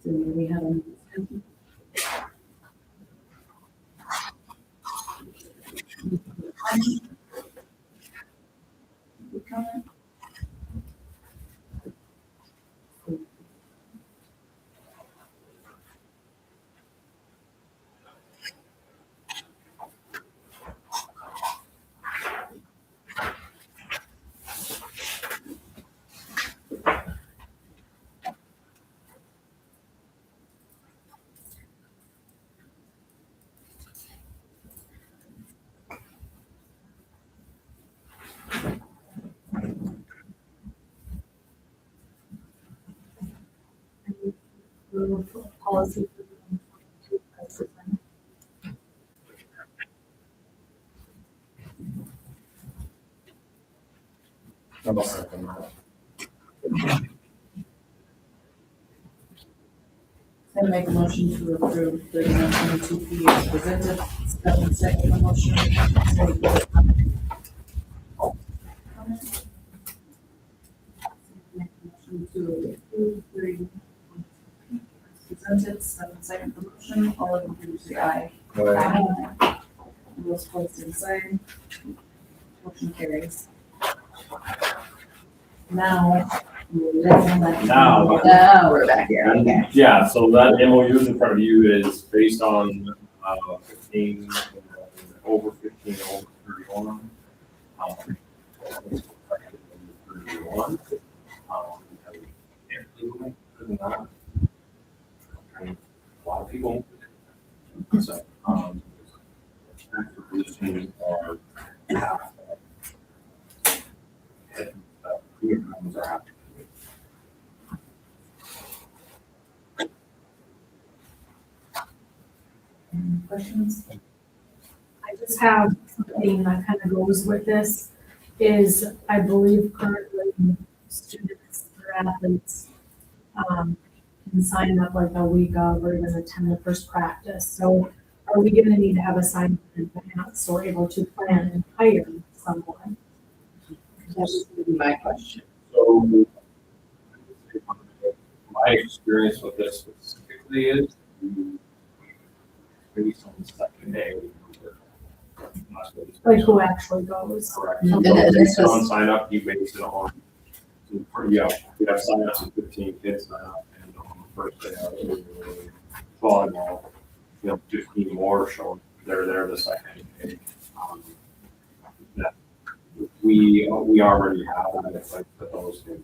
Do we have any? Comment? Policy. I'm a second that. I make a motion to approve 3922P as presented. Stefan second the motion. Any further comment? Make a motion to approve 3922P as presented. Stefan second the motion. All of them please say aye. Aye. Those opposed, same sign. Motion carries. Now. Now. Now we're back here, okay. Yeah, so that MOU in front of you is based on, 15, over 15, over 31. 31. A lot of people. So, positions are half. Are half. Questions? I just have something that kind of goes with this, is I believe currently students or athletes can sign up like a week of or even attend the first practice. So are we gonna need to have a sign in advance so we're able to plan and hire someone? That's my question. So, my experience with this specifically is, based on the second day. Like who actually goes? Correct. And So then based this on is- sign up, you base it on, yeah, we have sign ups of 15 kids now, and on the first day of volleyball, 15 more showing they're there the second day. That we already have that, it's like for those things.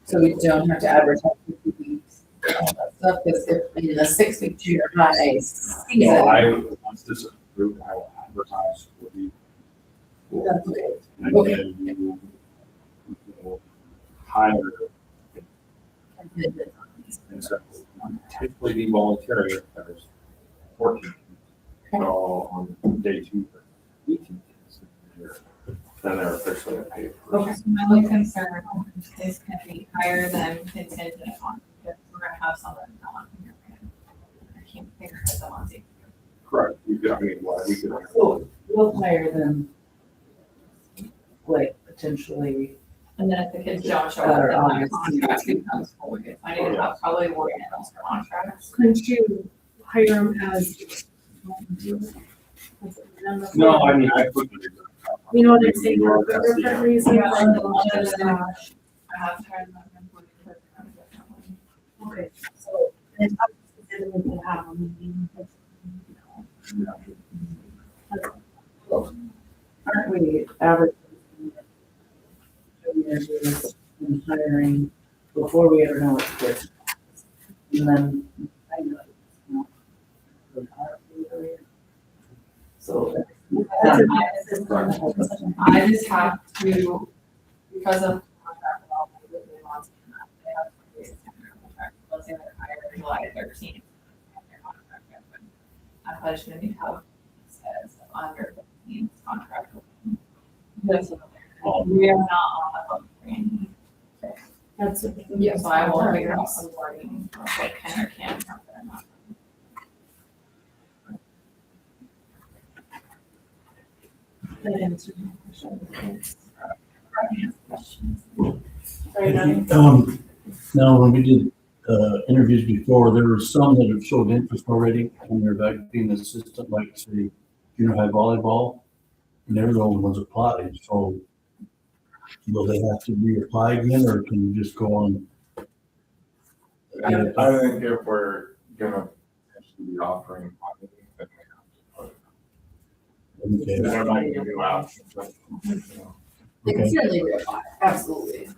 So we don't have to advertise for 2 weeks. All that stuff, because if in the 6-week junior high So season. once this is approved, I will advertise for the. That's okay. And then you will hire. And so typically be voluntary if there's 14. So on day 2, 18 kids, then they're officially paid. Okay, so my only concern is can be higher than contingent on, if we're gonna have someone on here. I can't figure out the ones. Correct, we could, I mean, why we could. So we'll hire them, like, potentially, And then if the kids don't show up, Or then my August. contract becomes full. I need to have probably more in those contracts. Couldn't you hire them as? No, I mean, I put. You know what I'm saying, for different reasons. Yeah, and other just, than- I have to hire them. Okay, so it's up to them to have a meeting. aren't we advertising juniors and hiring before we ever know what the kids? And then, I know, it's not really hard to do it. So. I just have to, because of contract development with the Montana, they have to be a temporary contract, let's say they're hired July 13th. Their contract yet, but I'm probably just gonna need to have says under 15 contract. Yes. We are not on the hook for any. That's. Yeah, so I will figure out some wording, of what can or can't happen or not. That answers my question. Sorry, Donnie. No, when we did, interviews before, there were some that have showed interest already and they're back being an assistant, like say, junior high volleyball. And they're the only ones applied, so will they have to reapply again or can you just go on? I think if we're gonna actually be offering money, then we have to put it. Okay, There might be new options, but, you know. They can okay, certainly reapply, absolutely.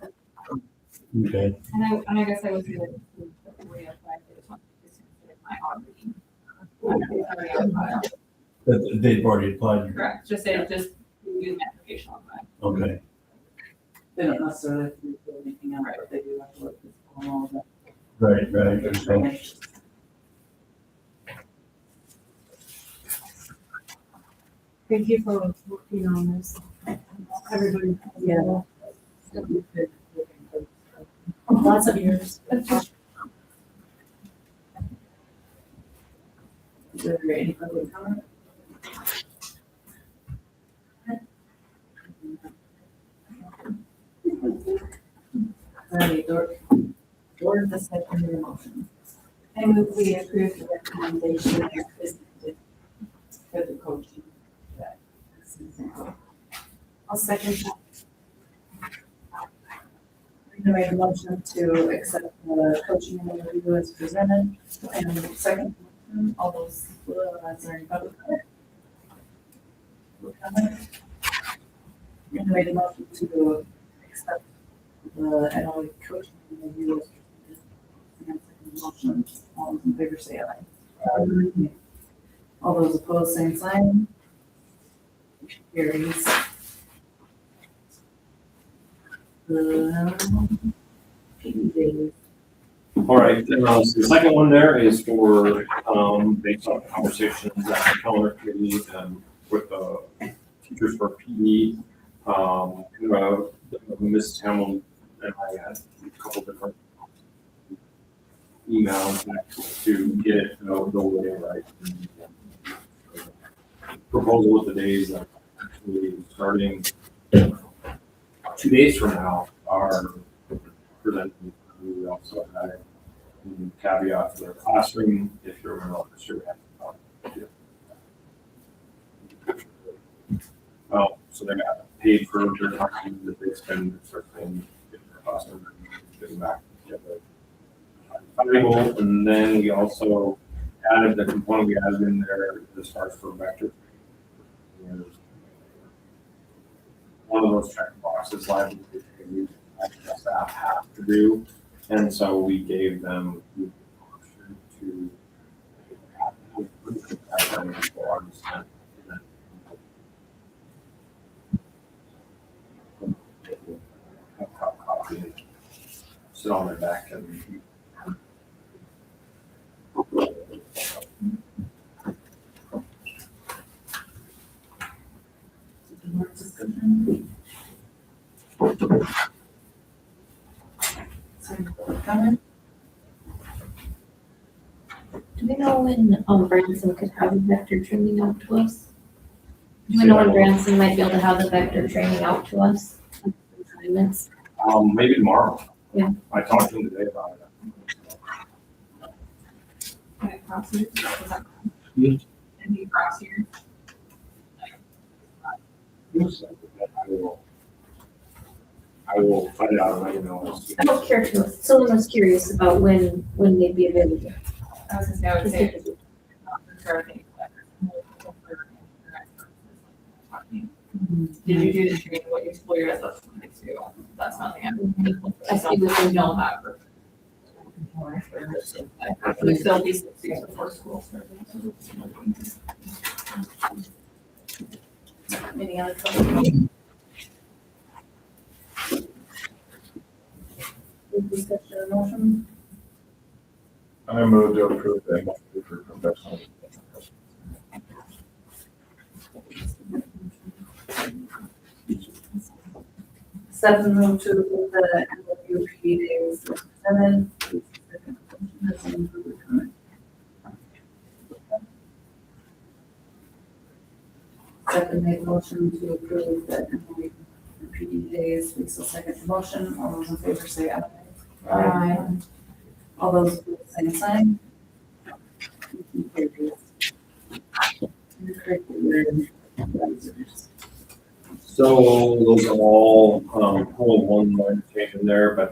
okay. And I guess I was gonna reapply for this one, because my already. But they've already applied, Correct, just say, just do the application on that. okay, They don't necessarily have to do anything else, but they do have to look this all that. right, okay. Thank you for working on this. Everybody. Yeah. Lots of years. Is there any public comment? Alright, Dor, the second motion. I move we approve the recommendation as presented for the coaching. I'll second that. I'm gonna make a motion to accept the coaching interview as presented, and second, all those, is there any public comment? Public comment? I'm gonna make a motion to accept the NLE coaching interview as presented. And second motion, all those in favor say aye. All those opposed, same sign. Motion carries. PD days. All right, so the second one there is for, based on conversations at the calendar committee and with the teachers for PE. Ms. Hamlin and I had a couple different emails to get it the way right. Proposal with the days that actually starting 2 days from now are presented. We also had a caveat to their classroom, if you're an officer. Well, so they got paid for their time that they spend certainly getting their classroom and getting back together. Valuable, and then we also added the component we added in there as far as for vector. One of those check boxes live staff have to do, and so we gave them the option to sit on their back and Comment? Do we know when, Branson could have the vector training out to us? Do we know when Branson might be able to have the vector training out to us? Assignments? maybe tomorrow. Yeah. I talked to him today about it. Can I cross here? Is that- Hmm? Can you cross here? I will find out and let you know. I don't care to, someone was curious about when they'd be available. I was gonna say, I would say. Not for sure, I think, but- Did you do the training, what your school year is, that's something too, that's something I don't know about. But still be 6 weeks before school starts. Any other comment? Discussion or motion? I move to approve the MOU for professional. Seven move to approve the MOU PD days as presented. Has any further comment? Second made motion to approve the MOU for PD days. Lisa second the motion. All those in favor say aye. Aye. All those opposed, same sign. Motion carries. Extracurricular advisors. So those are all, only one line change in there, but,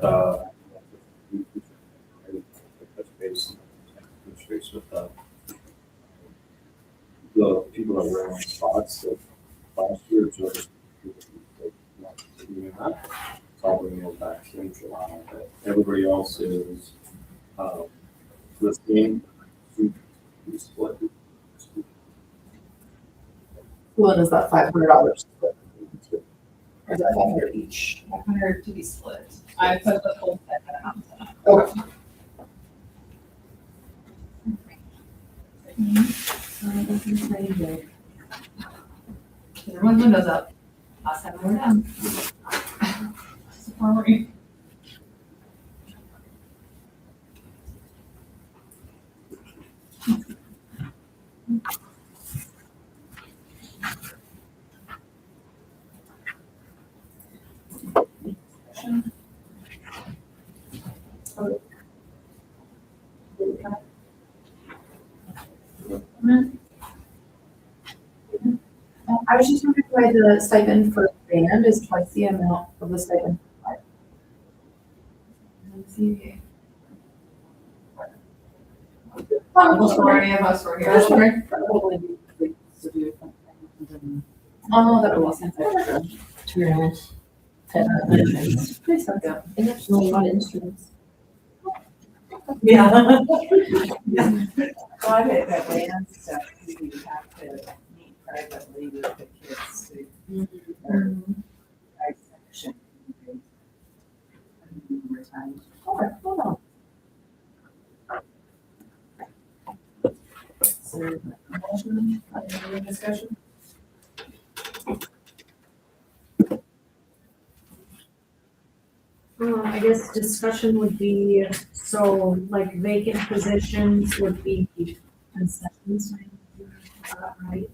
touch base with the people that were on spots that last year, so. So I'll bring those back in July, but everybody else is, listening to split. Well, is that $500 split? Or is that 500 each? 500 to be split. I put the full set at amount. Okay. Everyone's windows up. Last time we were done. So far, we're- I was just wondering why the stipend for band is twice the amount of the stipend. Let's see. Majority of us were here. Just wondering. Probably because they used to do something. Oh, that was extra. Tournament. Please don't go. And there's a lot of instruments. Yeah. A lot of that land stuff, you have to meet privately with the kids to. Or dissection. Over time. Okay, hold on. Is there a motion, any discussion? I guess discussion would be, so like vacant positions would be concessions, is that right?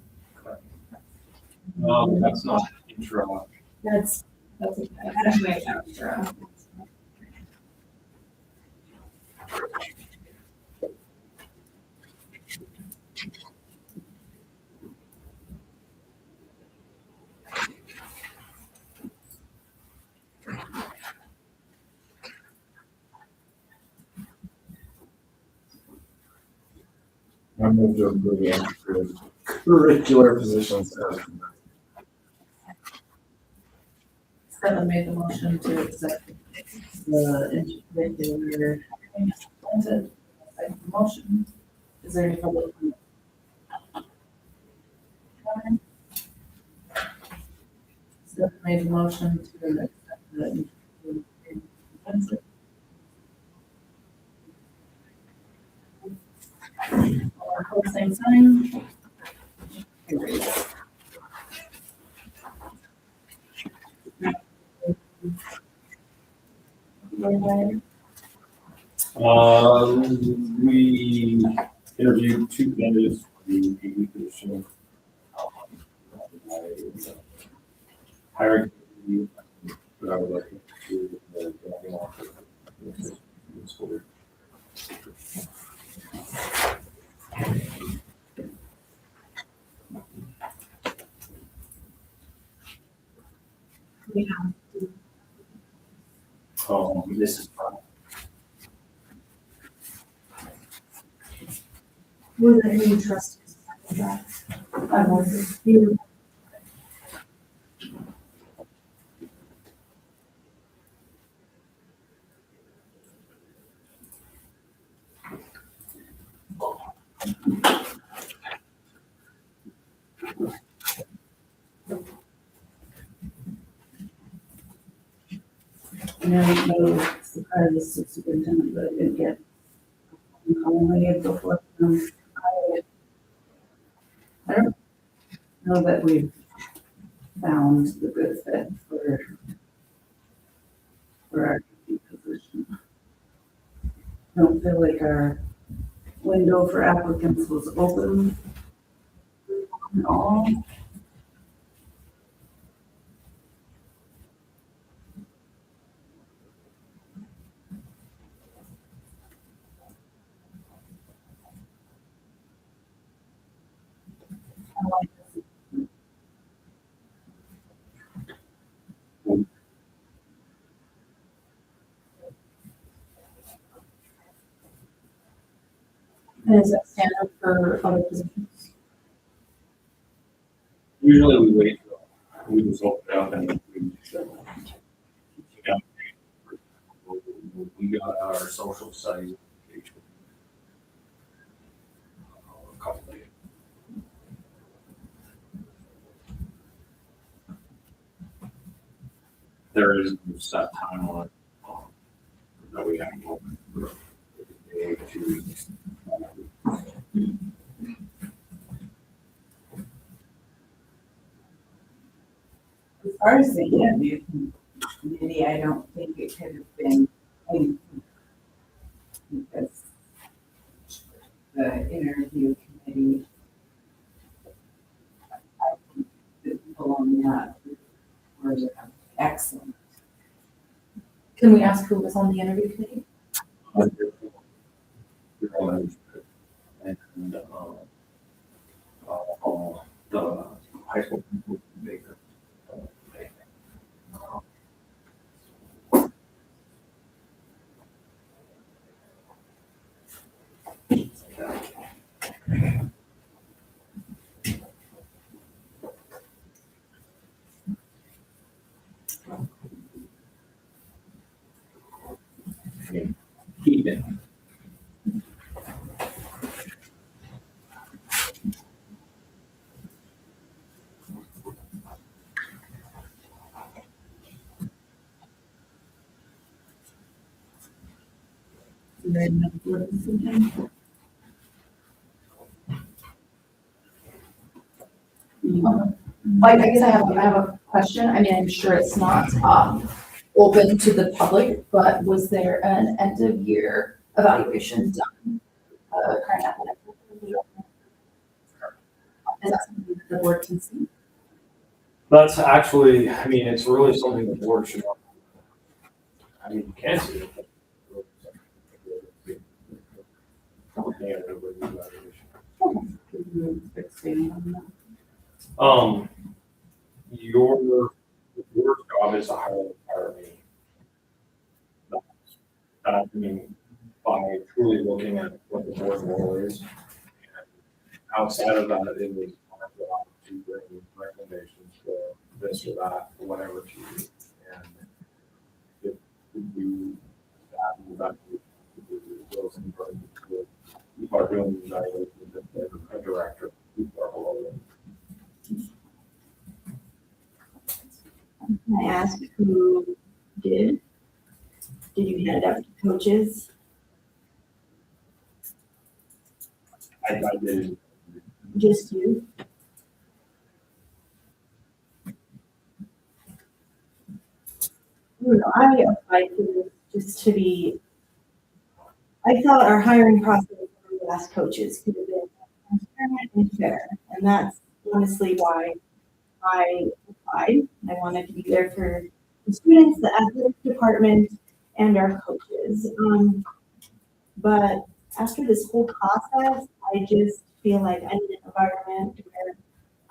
That's not intro. That's, That's okay. That's way extra. I moved to approve the curricular positions as Stella made the motion to accept the intercurricular. Second motion. Is there any public comment? Stella made the motion to accept the intercurricular. All opposed, same sign. Carries. We interviewed two candidates for the AD position. Hiring, but I would like to do the driving offer. This is fun. was there any trustees? I wonder, you. No surprise, the superintendent, but I didn't get. I had before. I don't know that we've found the good fit for our position. I don't feel like our window for applicants was open at all. And is that standard for other positions? Usually we wait till we just open it up and we got our social studies. A couple days. There is no set timeline that we have to open for a day, 2 weeks. As far as the interview committee, I don't think it could have been anything. Because the interview committee, I think the people on that were excellent. Can we ask who was on the interview committee? And, the high school people, Baker. Keep it. I guess I have a question. I mean, I'm sure it's not, open to the public, but was there an end of year evaluation done? Current athletic. Is that something that the board can see? That's actually, I mean, it's really something the board should. I mean, you can see it. Your job is to hire me. I mean, by truly looking at what the board role is. And outside of that, it was our job to bring recommendations for this or that, or whatever to you. And if we, that those important, you are doing the evaluation, the director, you are below them. Can I ask who did? Did you hand it out to coaches? I did. Just you? I applied for this just to be, I thought our hiring process for the last coaches could have been transparent and fair. And that's honestly why I applied. I wanted to be there for the students, the athletic department, and our coaches. But after this whole process, I just feel like I need an environment where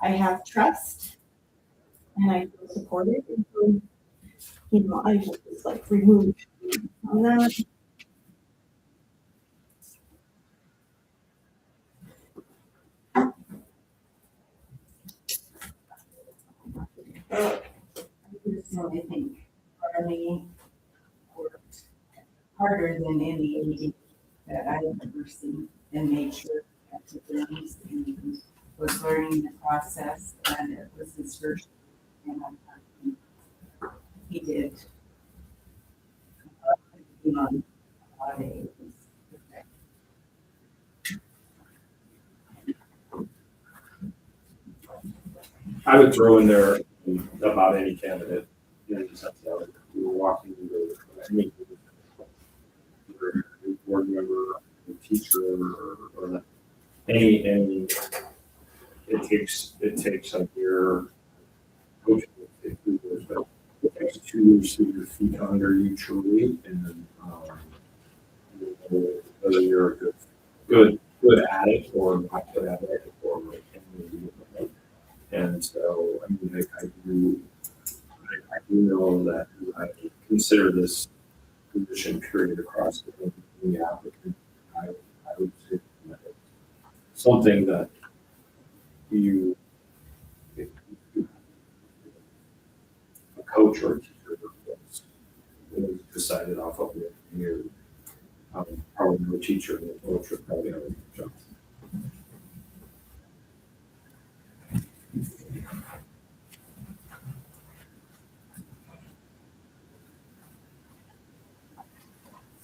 I have trust and I feel supported. And so, you know, I just like removed on that. I personally think Harley worked harder than any that I've ever seen and made sure that to things and was learning the process, and it was his first, and he did. On a lot of areas. I would throw in there about any candidate, you know, the sense that we were walking into any board member, teacher, or any, it takes a year, coaching, it takes 2 years, but it takes 2 years to get your feet under you truly, and whether you're good at it or not good at it, or and so, I mean, I do know that I consider this position period across the applicant. I would say that something that you, if a coach or a teacher was decided off of it, you, probably no teacher and coach would probably have a good job.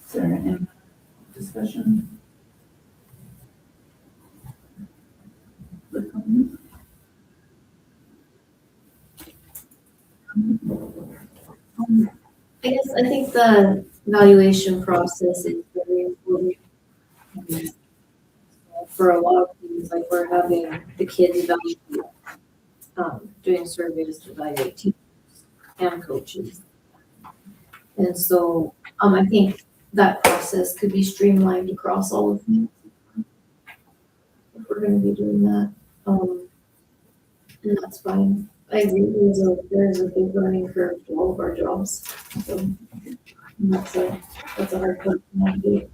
Is there any discussion? I guess, I think the evaluation process is very important. For a lot of things, like we're having the kids evaluate, doing surveys to evaluate teachers and coaches. And so, I think that process could be streamlined across all of them. If we're gonna be doing that, and that's fine. I agree, there's a big learning curve to all of our jobs, so that's a hard part to navigate.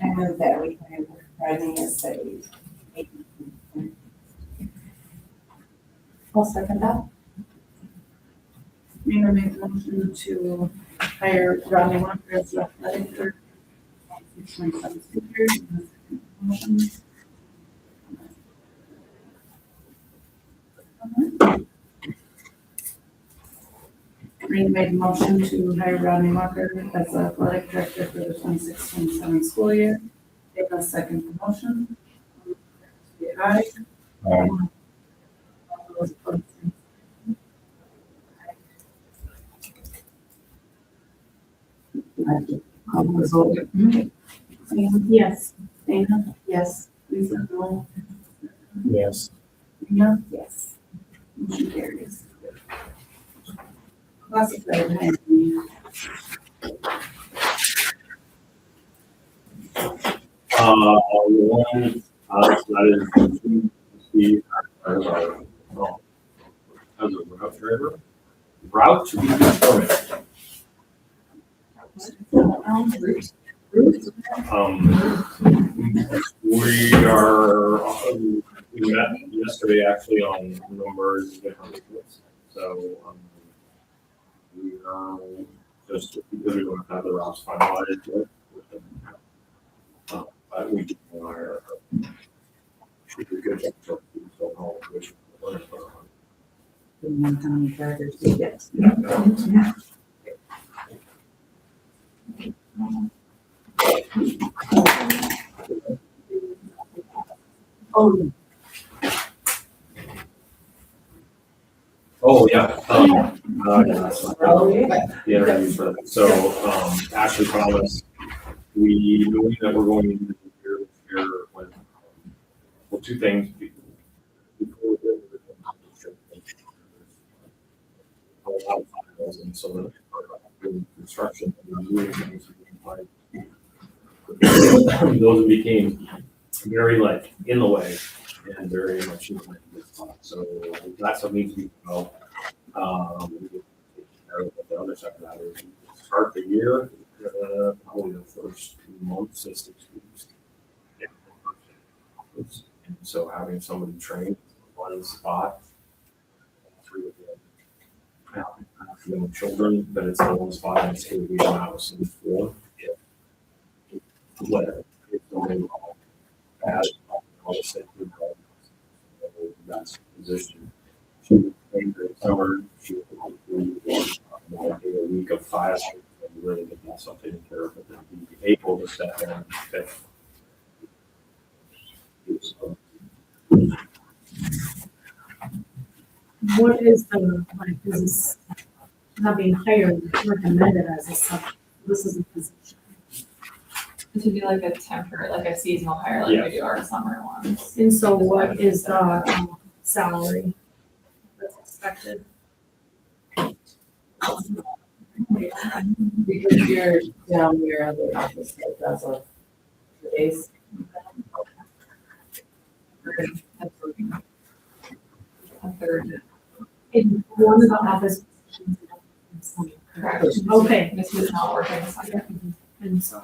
I move that we hire Rodney as the. I'll second that. Rena made the motion to hire Rodney Walker as the athletic director. Rena made the motion to hire Rodney Walker as the athletic director for the 26-27 school year. Give a second motion. Say aye. All those opposed, say Sam? Yes. Dana? Yes. Lisa? No? Yes. Rena? Yes. Motion carries. Classified hiring. One, that is the, as a route driver, route to be determined. We are, we met yesterday actually on numbers of different reports. So, we are just, because we don't have the routes finalized yet. But we do are, should be good. So, which we're Depending on how many drivers we get. Oh, yeah. The interviews for that. So, Ashley promised, we knowing that we're going into the year this year with, well, two things. Before we get into a lot of files, and so that doing construction and doing things, those became very like in the way and very much in the way. So that's what needs to be developed. We can take care of the other side of that is start the year, probably the first 2 months to 6 weeks. And so having somebody trained in one spot, through the children, but it's in one spot and it's going to be an house and 4. Whatever. It's only bad. All the same. That's the position. She was trained during summer. She was a week of 5 and really get that stuff taken care of, but then be able to step in and fit. What is the, like, is this having hired recommended as a sub, this is a position? It should be like a temporary, like a seasonal hire, like we do our summer ones. And so what is the salary that's expected? Because you're down your other office, like that's a days. A third. In one of the office positions. Correct. Okay. This was not working this time. And so.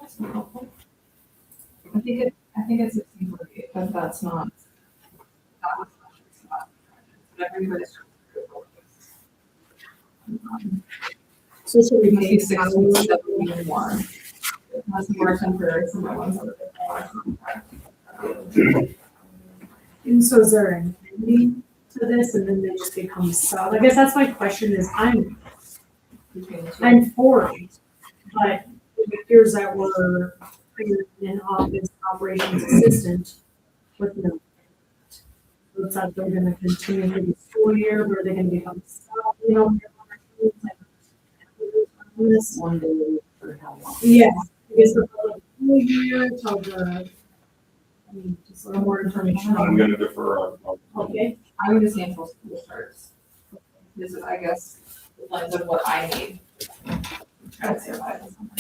That's not helpful. I think it's 1648, but that's not. That was not. But everybody's. So should we Maybe make 1671. That's more temporary, some of the ones that And so is there an ending to this and then they just become sub? I guess that's my question is I'm for it, but it appears that we're an office operations assistant with no. Looks like they're gonna continue through the school year, where they're gonna become sub, you know. This, One day for how long? yeah, I guess the whole year till the. I mean, just a little more information. I'm gonna defer on. Okay. I would just say until school starts. This is, I guess, the lens of what I need. Try to survive the summer.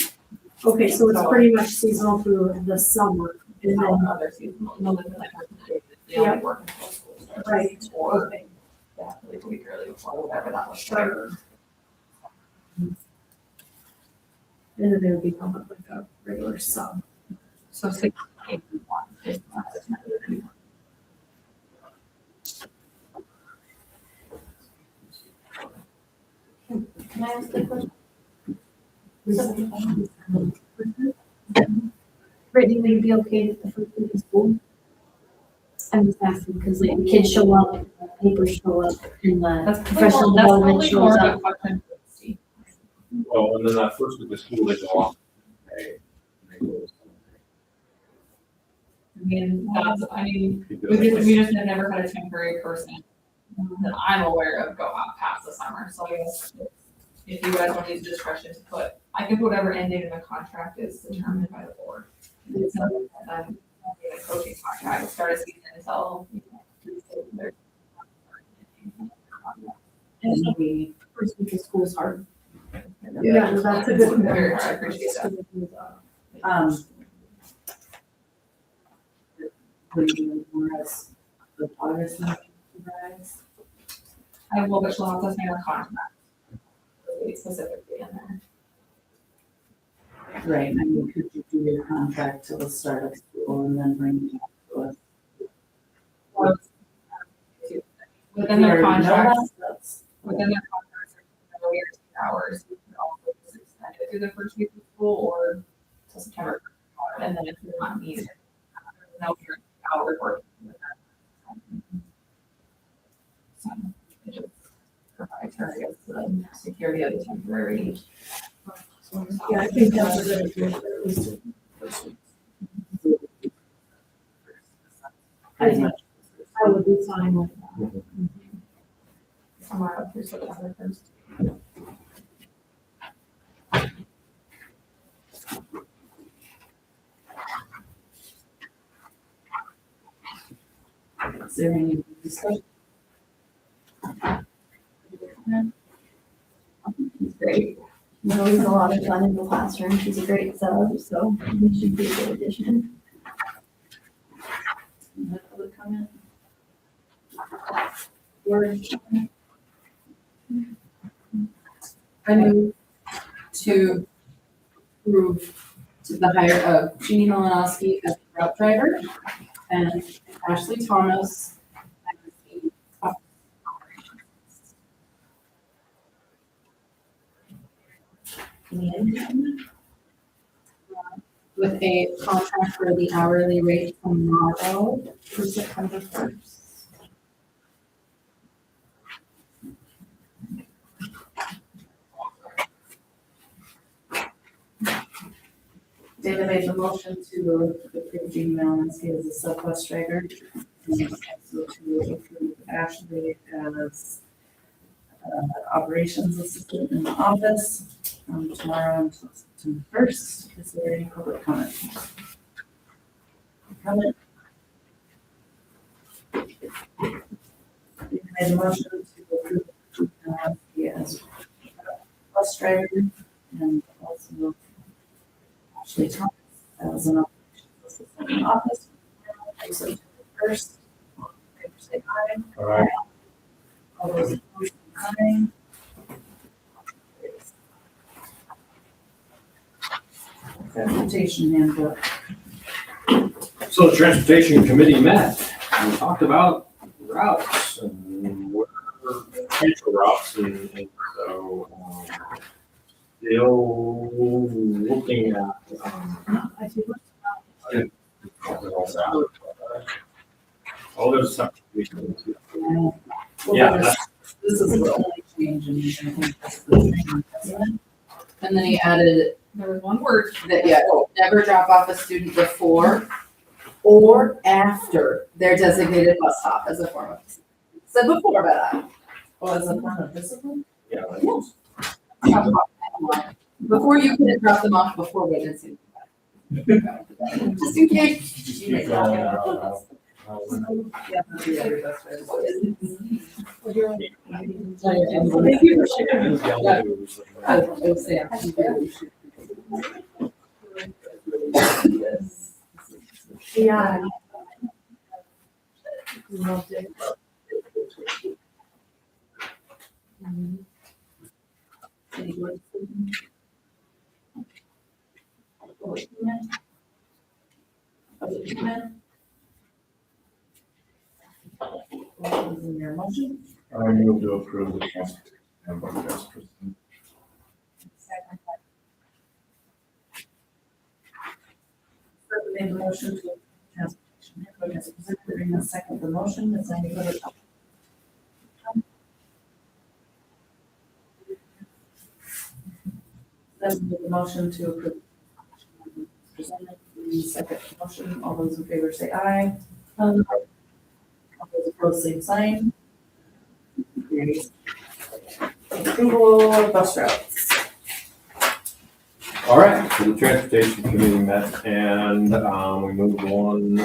Okay, so it's pretty much seasonal through the summer, and And then then, other seasonal, no, like, they only work until school starts. right, Or, okay, yeah, like a week early before, whatever that was. sure. And then they would become like a regular sub. So 681 is not the time of the year. Can I ask a question? Brittany, would you be okay with the first week of school? I'm just asking because like kids show up, papers show up, and the professional development That's shows probably up. more of a question for Steve. Well, and then that first week of school, they go off. Hey, they go. I mean, we just have never had a temporary person that I'm aware of go out past the summer, so I guess if you guys want to use discretion to put, I can put whatever end date in the contract is determined by the board. It's not that a coaching contract, start a season until, you know, And we, First week of school is hard. Yeah, that's a good point. Very hard, I appreciate that. would you want us, the August meeting, guys? I will, but she'll have to sign a contract. Specifically in there. Right, I mean, could you do your contract till the start of school and then bring it back to us? Within their Or, no, contracts, that's- within their contracts, no guaranteed hours, you can also just extend it through the first week of school or till September. And then if you're not needed, there's no guaranteed hours working with that. So it just provides her, I guess, the security of the temporary. Yeah, I think that's a good idea, at least. I think I would be fine with that. Somewhere up through September first. Is there any discussion? She's great. She's always a lot of fun in the classroom. She's a great sub, so she should be a good addition. Any public comment? I move to approve to the hire of Jeannie Malinowski as route driver and Ashley Thomas as the office operations. And with a contract for the hourly rate tomorrow for September 1st. Dana made the motion to approve Jean Malinsky as a sub-bus driver. And also to approve Ashley as operations assistant in the office. from tomorrow until September 1st. Is there any public comment? Comment? We made a motion to approve as bus driver and also Ashley Thomas as an operations assistant in office. So September 1st. All in favor, say aye. All right. All those opposed, aye. Transportation handbook. So the transportation committee met, and we talked about routes and what are potential routes and so, still looking at, I think oh, there's some. Well, Yeah, there's- This is the only change in these, I think that's the training, isn't it? And then he added There was one word. that, yeah, never drop off a student before or after their designated bus stop as a form of, said before, but Well, as a form of discipline? Yeah. before you couldn't drop them off before Wednesday. Just in case. You may not get off. Yeah, that's the other bus driver. Thank you for sharing. I would say, I think that we should. Yeah. Loved it. What is in your motion? I move to approve the transportation handbook as presented. Second. Further made the motion to transportation handbook as presented, Rena second the motion, is there any further comment? Then made the motion to approve. Presented, the second motion, all those in favor say aye. All those opposed, same sign. Carries. Approval of bus routes. All right, so the transportation committee met and, we moved one,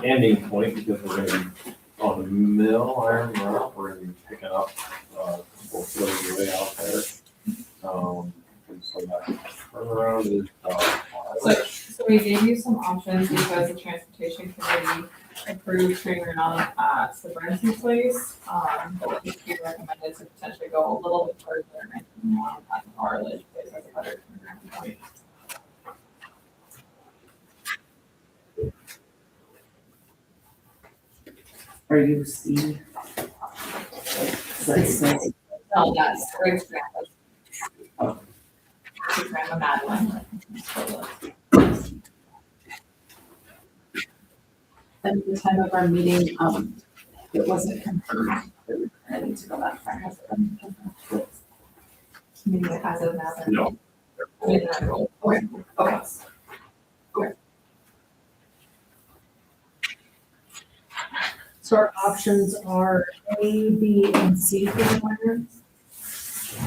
ending point because we're gonna be on the mill iron route, we're gonna be picking up, both ways of the way out there. And so that turnaround is, So we gave you some options because the transportation committee approved trainer on at the Brenton place. But we recommended to potentially go a little bit further and at the Arledge place as a better turnaround point. Are you C? No, that's Greg's grandma. His grandma Madeline. At the time of our meeting, it wasn't confirmed that we were ready to go that far. Has it been confirmed? Maybe it has a Madeline. No. Okay. So our options are A, B, and C for the winter.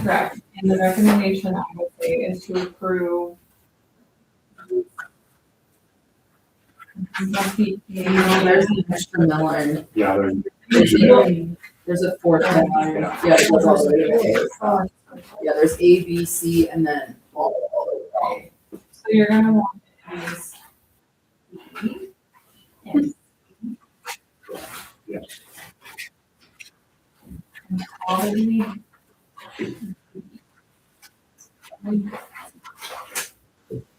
Correct. And the recommendation I would say is to approve. There's an extra Miller. yeah, there's. There's a fourth one. Yeah, it goes all the way to A. Yeah, there's A, B, C, and then all the way to A. So you're gonna want these. Yeah. All of you need.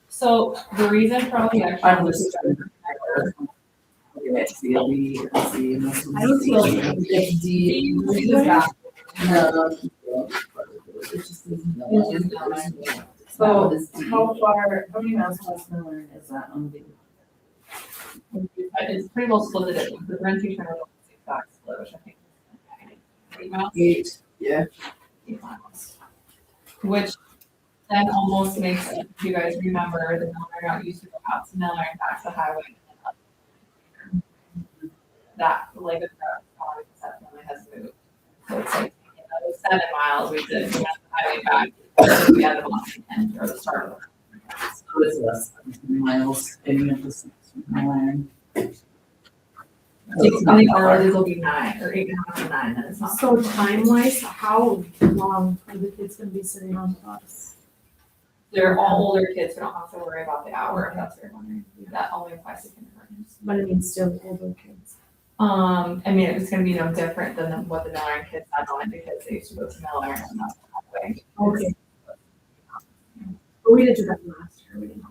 So the reason for all the extra. I'm just trying to. Okay, it's the B or C. And this I don't feel one's- It's D. No. It's just these numbers. So It's D. how far, how many miles past Miller is that on the? It's pretty well split it. The rent teacher knows the exact split, which I think. is 8 miles. 8, yeah. 8 miles. Which then almost makes, if you guys remember, the Miller route used to go out to Miller and back to the highway. And then up. That, like, the route, that family has moved. So it's like, was 7 miles, we did, we went the highway back, we had the end or the start of it. So it's less than 10 miles, getting up to 6 miles. I think ours will be 9 or 8.5 to 9, then it's not. So time wise, how long are the kids gonna be sitting on the bus? They're all older kids, we don't have to worry about the hour, if that's what you're wondering, that only applies to kindergartners. But I mean, still older kids. I mean, it's gonna be no different than what the Miller kids had on it, because they used to go to Miller and that's that way. Okay. But we didn't do that last year, we didn't.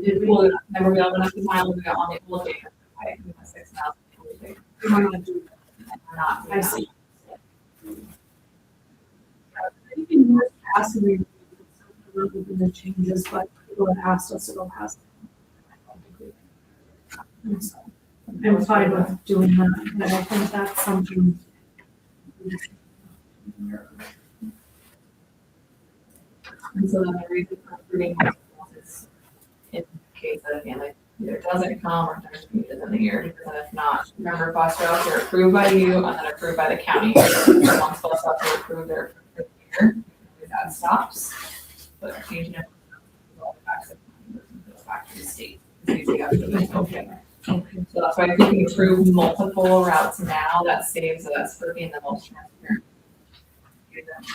Did we? Well, never be able to the miles, we got on the old day, right, we went 6 miles. We might not do And we're not doing I that. see. I think in years past, we were looking the changes, but people had asked us to go past. And so, I'm fine with doing that, and I think that's something. And so then the reason for approving is in case that a family either doesn't come or there's changes in the year, because then if not, remember bus routes are approved by you and then approved by the county. So once bus routes are approved, they're approved for the year, that stops. But changing it, back to the state. Okay. So that's why if we can approve multiple routes now, that saves us for being the most transparent.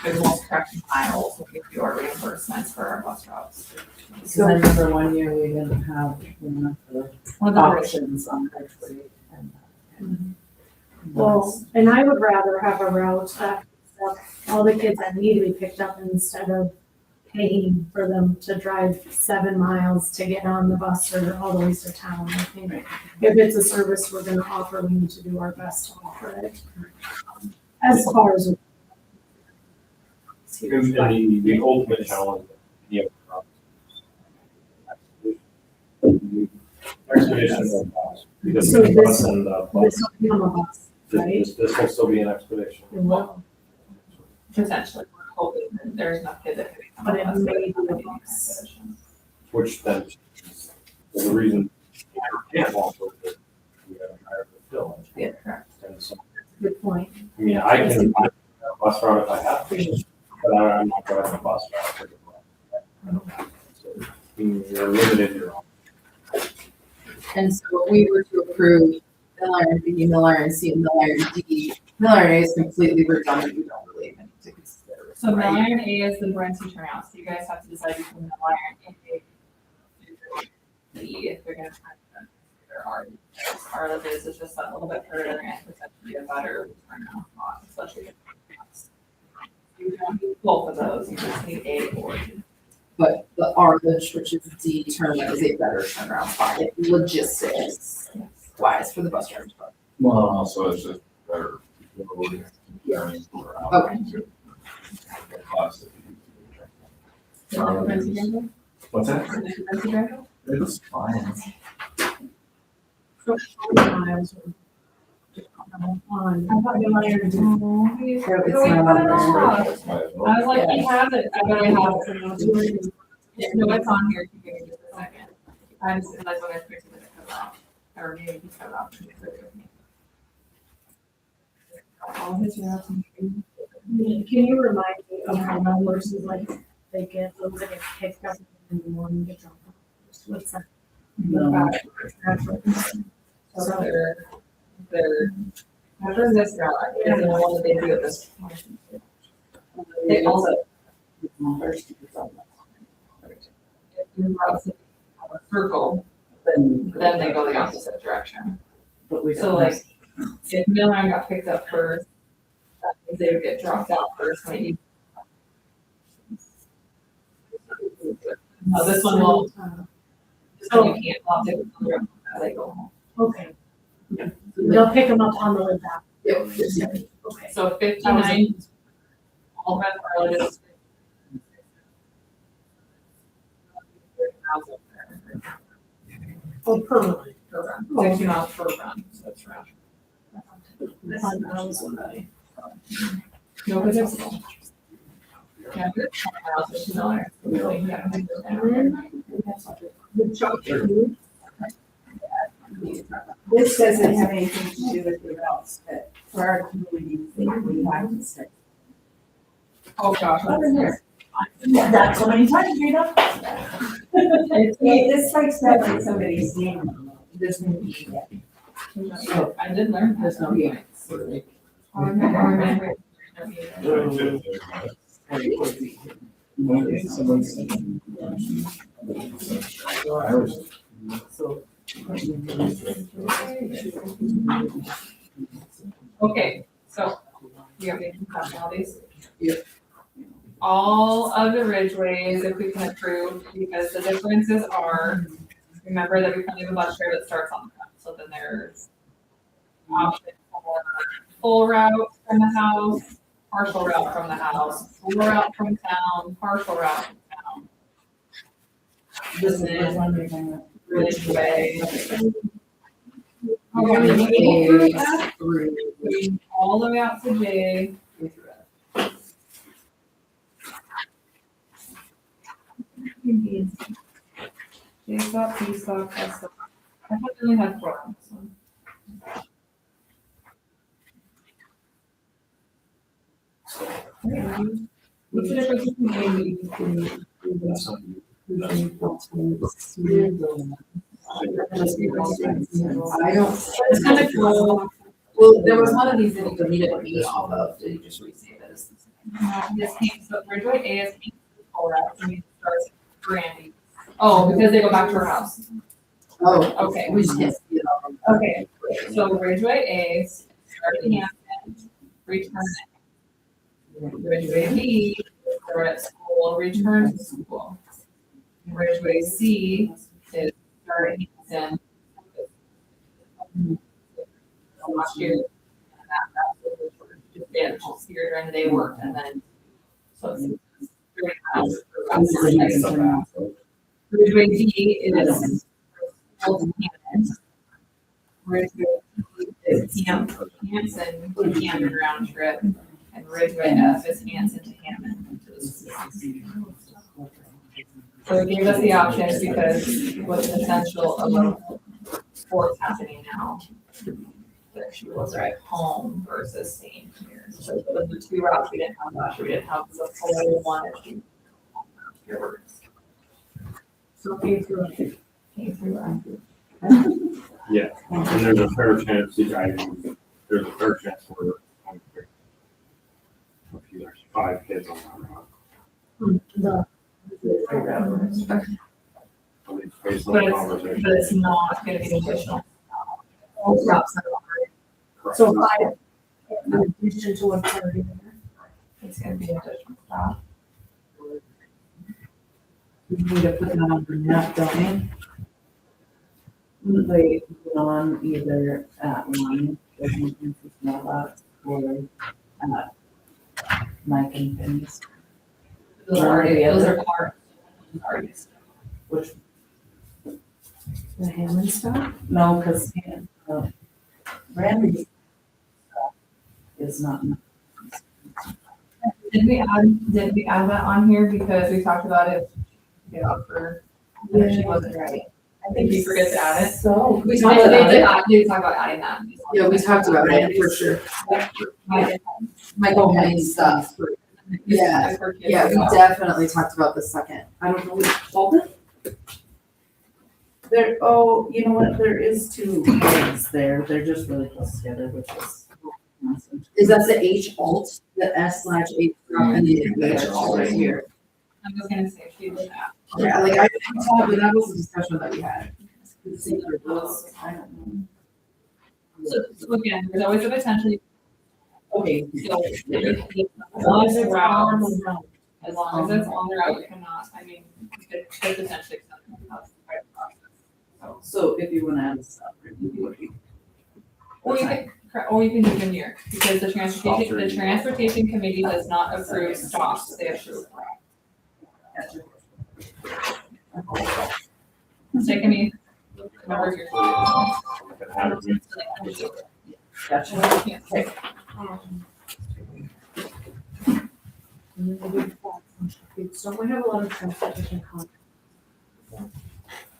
The most correct miles, we'll give you our reimbursements for our bus routes. Because I remember one year we didn't have enough of options on Ridgeway and. Well, and I would rather have a route that picks up all the kids that need to be picked up instead of paying for them to drive 7 miles to get on the bus or all the way to town. I think if it's a service we're gonna offer, we need to do our best to offer it. As far as. And the ultimate challenge, yeah. Expedition of bus, because So the this- bus and the bus, This will be on the bus, right? this will still be an expedition. Well, Potentially, we're hoping that there's enough kids that could become. But it bus may be that the could bus. Which then is the reason we can't walk with it. We have to hire the fill. Yeah, correct. And so, good point. I mean, I can buy a bus route if I have to, but I'm not driving a bus route. So, you're limited in your own. And so if we were to approve Mill Iron B, Mill Iron C, and Mill Iron D, Mill Iron A is completely redundant, we don't really even need to consider it. So Mill right? Iron A is the Brentsy turnout, so you guys have to decide between Mill Iron A and B if they're gonna try to consider Arliss. Arliss is just a little bit further and potentially a better turnout, especially if it's. You don't need both of those, you just need A or B. But the Arledge, which is D turnout, is a better turnaround spot, if logistics wise for the bus drivers. but- Well, also it's just better. Okay. What's that? Brentsy driver? It's fine. So how many miles are on? I thought Mill Iron did. So it's not on there. I was like, he has it, I better have it. Yeah, no, it's on here, if you give me just a second. I just, that's what I fixed it, it cut off, or maybe he cut off. All his routes and. Can you remind me of how numbers is like, they get, those that get picked up in the morning, get dropped off? What's that? No. So they're, after this route, is the one that they do at this point. They also, if you routes have a circle, then they go the opposite direction. But we So don't. like, if Mill Iron got picked up first, that means they would get dropped out first, maybe. No, this one will, this one you can't, I'll take it from the road as they go home. Okay. They'll pick them up on the way back. Yep. Okay. So 59, all the rest are just. Oh, permanent. Per run, 60 miles per run, so that's round. No, but it's. Yeah, but it's 20 miles, it's similar. Really, yeah. This doesn't have anything to do with the routes, but for our community, we have to start. Oh, gosh. That so many times, Rita. This likes to have like somebody's name. There's no E yet. I did learn. There's no E. I remember. Okay, so you have any nationalities? Yep. All of the ridgeways, if we can approve, because the differences are, remember that we currently have a bus fare that starts on the front, so then there's option for full route from the house, partial route from the house, full route from town, partial route from town. This is the first one you're talking about. Ridgeway. All the way out to J. J stop, P stop, S stop. I thought they only had 4 on this one. What's the difference between A and B? I don't. It's kind of cool. Well, there was one of these that you deleted me off of, did you just resave it as? This came, so Ridgeway A is came to the full route, and we start Brandy. Oh, because they go back to her house. Oh, Okay. we just can't see it all. Okay, so Ridgeway A, start at Hampton, return at Ridgeway B, start at school, return to school. Ridgeway C is start at Hampton. Last year. And just here during the day work and then, so it's 30 miles. Ridgeway D is school to Hampton. Ridgeway E is Hanson to Hammond round trip, and Ridgeway F is Hanson to Hammond. So it gave us the options because with the potential of sports happening now, that she was at home versus staying here. So those were 2 routes we didn't have last year. We didn't have the full one if she afterwards. So came through. Yeah, and there's a fair chance, there's a fair chance for, there's 5 kids on that route. At least based on But the it's, conversation. but it's not gonna be additional. Routes that are- Correct. So 5, in addition to what's already there. It's gonna be additional stuff. We need to put that on the map, don't we? Wouldn't they put it on either at one, or at Mike and Penny's? Those are part. Which, The Hammond stuff? no, because Randy's stuff is not. Did we add that on here because we talked about it, you know, for, if she wasn't ready? I Did we forget to add it? So. We talked about it. Did talk about adding that. Yeah, we talked about it for sure. Michael May stuff. Yeah, Yeah, we definitely talked about the second. I don't know, we called it? There, oh, you know what, there is 2 heads there, they're just really close together, which is. Is that the H alt, the S/H and the H alt right here? I'm just gonna say she did that. Yeah, like I thought, but that was a discussion that we had. I don't know. So again, there's always a potential. Okay. So, as long as it's routes, as long as it's on the route, we cannot, I mean, we could potentially extend it. That's the right process. So if you wanna add stuff, you would be. Or you can do veneer, because the transportation committee does not approve stops, they approve routes. It's taking me. numbers here. Gotcha. Okay. So we have a lot of transportation contracts.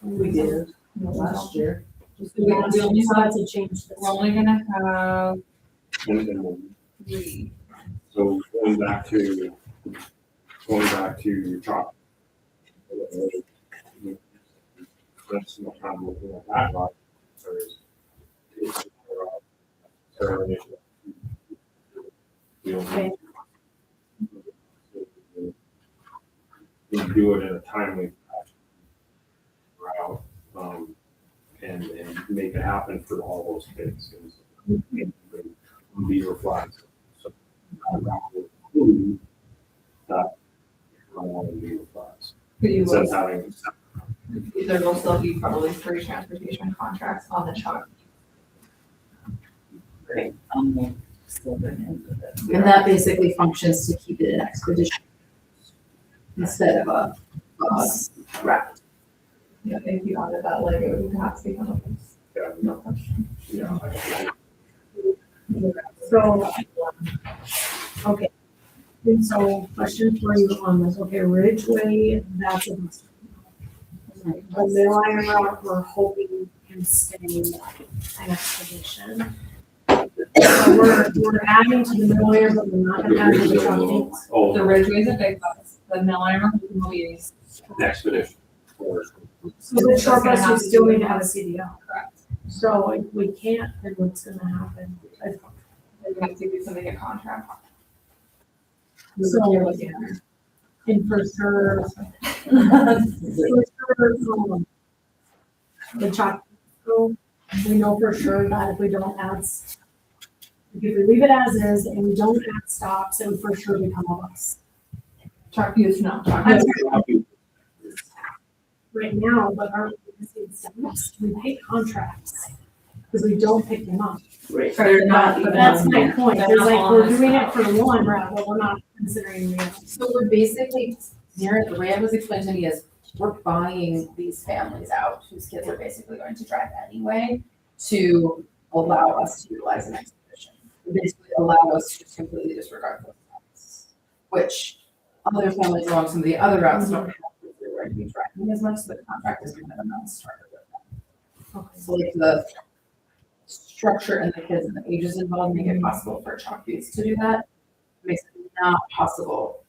We did, last year. Just we only had to change this. We're only gonna have And then we'll- 3. So going back to going back to your chop. Spend some more time looking at that lot. There's- it's, fairly- you know, we do it in a timely route, and make it happen for all those kids. Be reflected. So, that, I want to be reflected. But you Instead of will, having, there will still be probably 3 transportation contracts on the truck. Great. Still bring into this. And that basically functions to keep it an expedition instead of a bus route. Yeah, if you added that, like, it would have to become a bus. yeah, No question. yeah, So, okay. And so, question for you on this, okay, Ridgeway, that's a bus. The Middle Iron Rock, we're hoping can stay an expedition. So we're adding to the Middle Iron, but we're not gonna add to the truck meets. Oh, The Ridgeway's a big bus, the Mill Iron will be expedition. Or- So the short bus, we still need to have a CDL. correct. So if we can't, then what's gonna happen? We have to do something a contract. So, You're looking at. and for sure, the truck, so we know for sure that if we don't add, if we leave it as is and we don't add stops, it would for sure become a bus. Truck use, no, truck I'm use. sorry, right now, but aren't we missing steps? We pay contracts, because we don't pick them up. Right. They're not even That's on my here. point, They're is not like, on we're this doing it route. for one route, but we're not considering the other. So we're basically, the way it was explained to me is, we're buying these families out whose kids are basically going to drive anyway to allow us to utilize an expedition. Basically allow us to just completely disregard those routes, which other families along some of the other routes don't have, because they're going to be driving as much, so the contract is going to not start with them. Okay. So like the structure and the kids and the ages involved make it possible for chalk youths to do that. Makes it not possible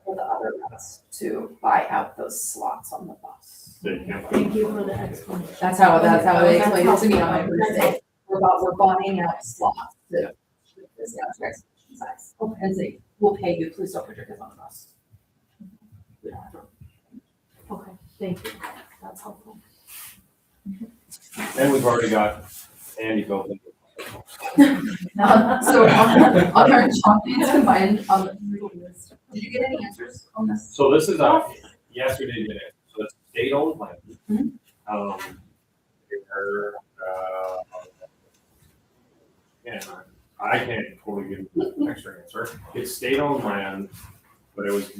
for the other routes to buy out those slots on the bus. They can't. Thank you for the explanation. That's how they That's explained it to me on my helpful. first day. We're buying out slots to keep this down to expedition size. And say, we'll pay you, please don't put your kids on the bus. We don't have to. Okay, thank you, that's helpful. And we've already got Andy built in. So on our chalk youths combined, did you get any answers on this? So this is, yesterday did it, so it's state-owned land. They're, yeah, I can't totally give you an extra answer. It's state-owned land, but it was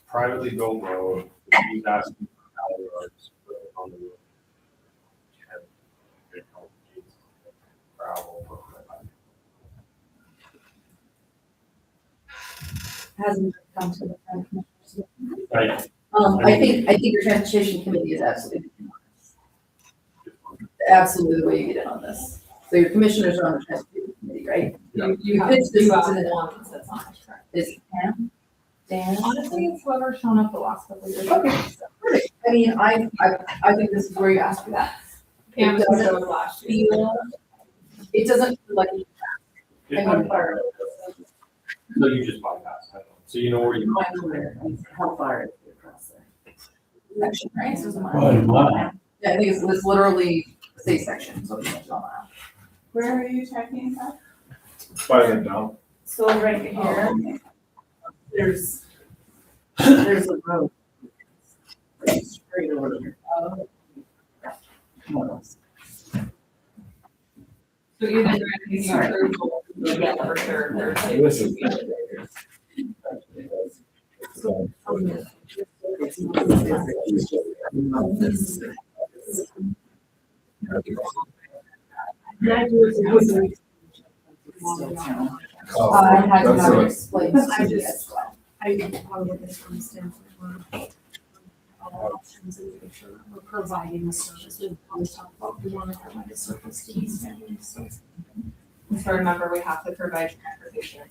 privately built road. He's asking for alley yards put on the road. And they don't need gravel for that. Hasn't come to the front. Right. I think your transportation committee is absolutely, absolutely the way you get in on this. So your commissioners are on the transportation committee, right? You have, pitched this you have to the- one that's on the truck. Is it Pam? Dan? Honestly, it's whoever's shown up the last couple of years. Okay. Perfect. I mean, I think this is where you ask for that. Pam It was doesn't showed last year. feel, it doesn't feel like, So you just bypass that. So you know where you. How far is it across there? section, right? So it's a mile. Right, a mile. Yeah, I think it's literally a state section, so it's a mile. Where are you talking about? By the dump. So right here, There's a road. Right straight over here. More or less. So either you're taking approval, yeah, for sure, Thursday. This is. The idea is to have a- I had to That's have a- it explained to I you just- as well. I probably would just understand all options and make sure that we're providing the service. We always talk about, we want to provide a service to these families, so. So remember, we have to provide transportation.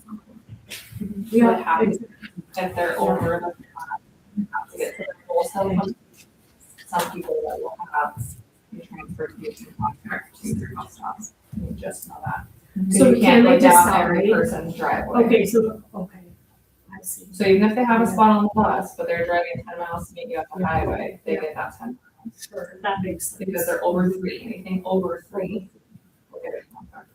Yeah, What happens? if they're over the, have to get to the wholesale company. Some people that will have you transfer to the contract to their bus stops, you just know that. So you can't can go they down every decide? person's driveway. Okay, so, okay, I see. So even if they have a spot on the bus, but they're driving 10 miles to meet you at the highway, they get that 10 miles. Sure, that makes sense. Because they're over 3, anything over 3, will get a contract.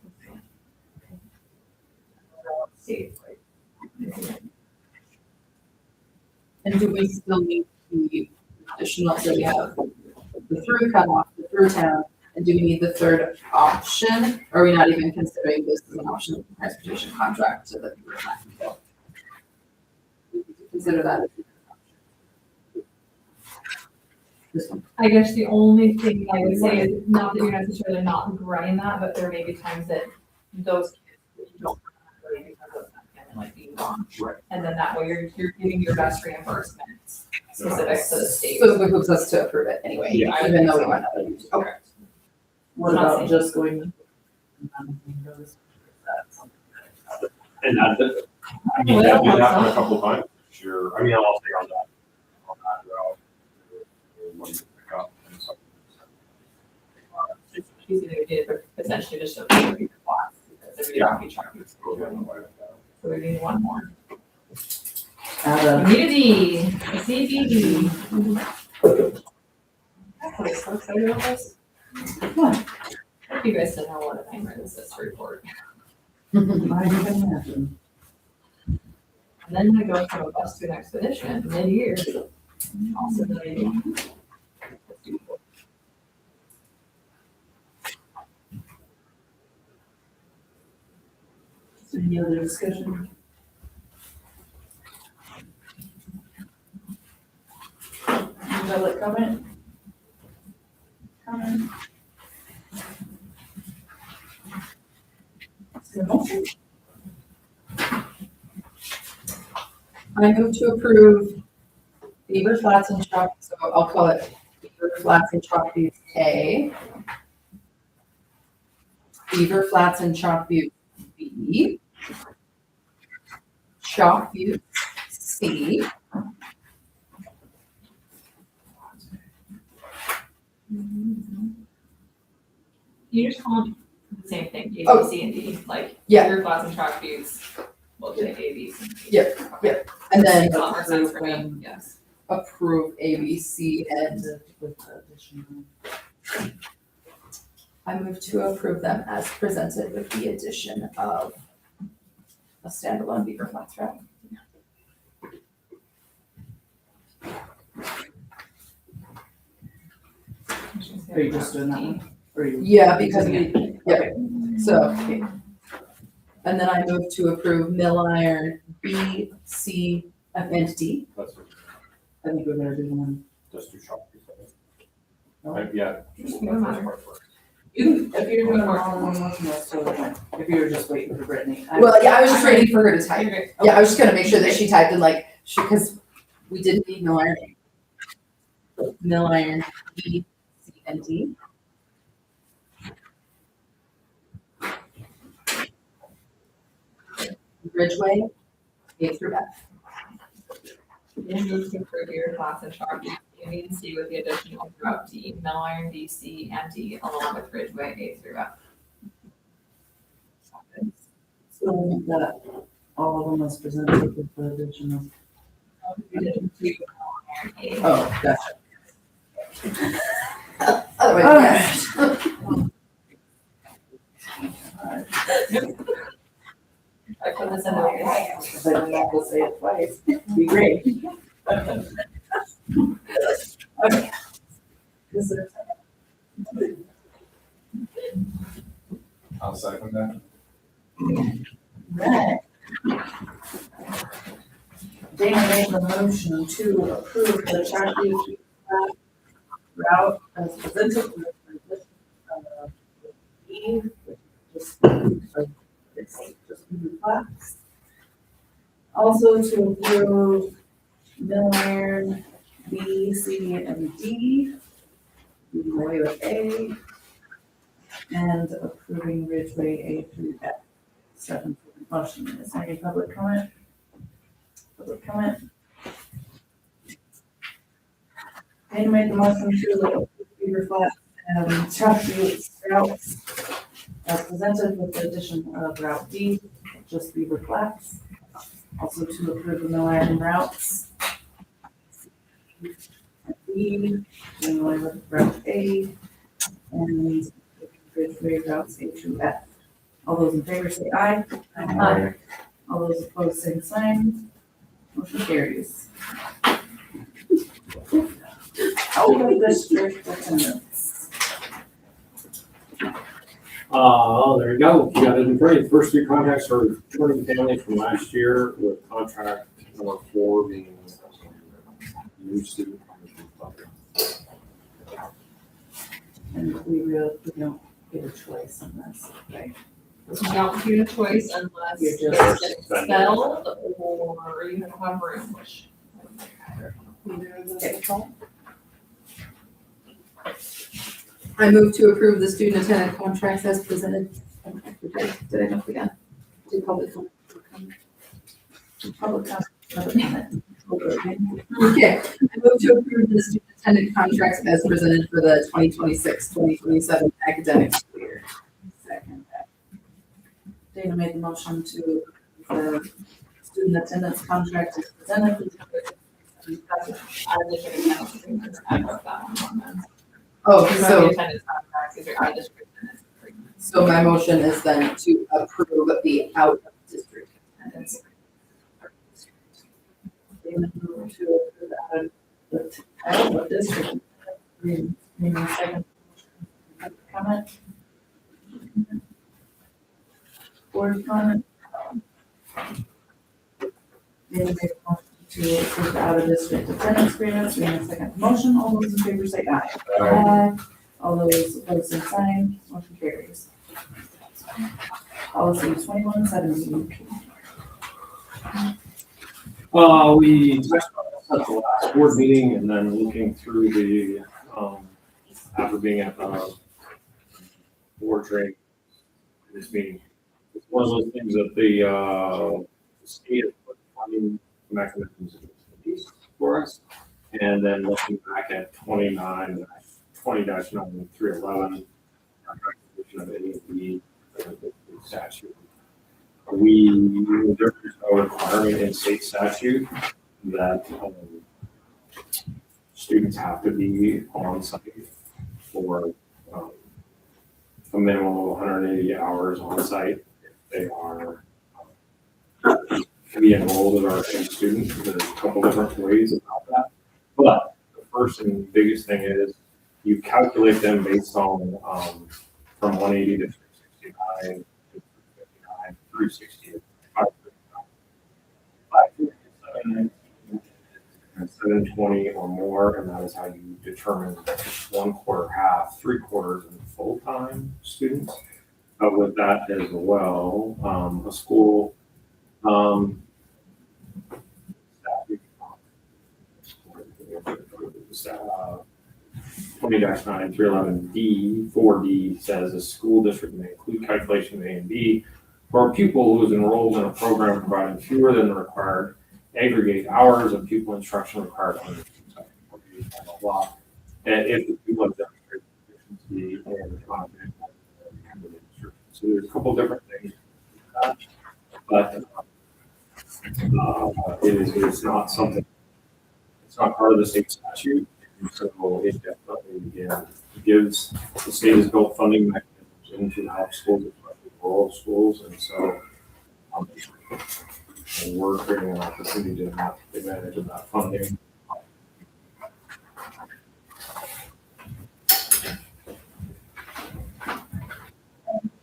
State, like, And do we still need the additional, so we have the through cutoff, the through town, and do we need the third option? Or are we not even considering this as an option of the transportation contract so that we're not going to consider that as an option? This one. I guess the only thing I would say is not that you're necessarily not granting that, but there may be times that those kids don't really because of that and like being gone. Right. And then that way you're giving your best reimbursements specific to the state. So it behooves us to approve it anyway, Yeah. even though we might not use it. Okay. What Not about saying- just going? And that's it. I mean, that did happen a couple times this year. I mean, I'll stay on that route. When you pick up and stuff. She's gonna do it potentially just a few class because they're gonna be trying. Go the other way with that. So we need one more. Out We need a D, a CBD. I'm so excited about this. What? Hope you guys didn't know what a nightmare this is to report. of, might even happen. And then I go from a bus to an expedition mid-year. Also, Any other discussion? Public comment? Comment? Is there a motion? I move to approve Beaver Flats and Chalk, so I'll call it Beaver Flats and Chalk Butte A. Beaver Flats and Chalk Butte B. Chalk Butte C. You just call them the same thing, A, B, Oh. C, and D, like, Yeah. your class and track views, well, the A, B, C, and D. Yep. And then Makes a lot more sense for me, yes. approve A, B, C, and With the additional. I move to approve them as presented with the addition of a standalone Beaver Flats route. Are you just doing that one? Or are you? Yeah, because we, yeah, so, okay. And then I move to approve Mill Iron B, C, F, and D. That's what, I think we better do one. just do shop. No. Yeah. just Doesn't matter. that first part. You, if you're doing one, that's totally fine. If you were just waiting for Brittany. Well, yeah, I was just waiting for her to type. You're great. Yeah, I was just gonna make sure that she typed in like, because we didn't need Mill Iron. Mill Iron B, C, and D. Ridgeway, A through F. You move to approve your class and chart A, B, and C with the addition of route D, Mill Iron, B, C, and D, along with Ridgeway, A through F. So that all of them was presented with the additional. We didn't do Mill Iron, A. Oh, gotcha. Otherwise, yes. I put this in there. But I'm not gonna say it twice. Be great. Okay. Is there? I'll second that. Right. Dana made the motion to approve the Charlie route as presented with the addition of E, which is it's just Beaver Flats. Also to approve Mill Iron B, C, and D. Moving away with A. And approving Ridgeway A through F. Second motion, is there any public comment? public comment. Dana made the motion to Beaver Flat, Southview routes as presented with the addition of Route D, just Beaver Flats. Also to approve the Mill Iron routes. B, similar with Route A, and Bridge Way routes A through F. All those in favor say aye. Aye. All those opposed, same sign. Motion carries. Out of district attendance. There you go. You got it in front of you. First three contracts are returning families from last year, with contract number 4 being new student. And we don't get a choice on this, right? You don't get a choice unless You're it's just expelled or you have room, which. Either of those is fine. I move to approve the student attendant contracts as presented. Did I jump again? Do public comment? Public comment. Okay, I move to approve the student attendant contracts as presented for the 2026-2027 academic school year. Second. Dana made the motion to approve the student attendance contract as presented. I just agreements. I wrote that one on then. Oh, These are so, the attendance contracts, these are out of district attendance agreements. so my motion is then to approve the out of district attendance. Dana moved to approve out of district. Dana second. Comment? Board comment? Dana made a motion to approve the out of district attendance agreements. Dana second motion. All those in favor say aye. Aye. All those opposed, same sign. Motion carries. Policy 2117. We touched on this at the last board meeting, and then looking through the, after being at the board training, this meeting, it's one of those things that the state has put funding mechanisms in place for us. And then looking back at 20-9, 311, our recognition of any of the statute. There's no requirement in state statute that students have to be on site for a minimum of 180 hours on site if they are to be enrolled as our same student. There's a couple different ways about that. But the first and biggest thing is you calculate them based on from 180 to 369 to 359, 360 to 559, 720 or more, and that is how you determine 1/4, half, 3/4, and full-time students. But with that as well, a school 20-9, 311D, 4D says a school district may include calculation of A and B for a pupil who is enrolled in a program providing fewer than the required aggregate hours of pupil instruction required under blah, blah. And if the pupil has demonstrated proficiency in content, so there's a couple different things, but it's not something. It's not part of the state statute, and so it definitely gives the state has built funding mechanisms into how schools, especially rural schools, and so we're creating an opportunity to have advantage of that funding.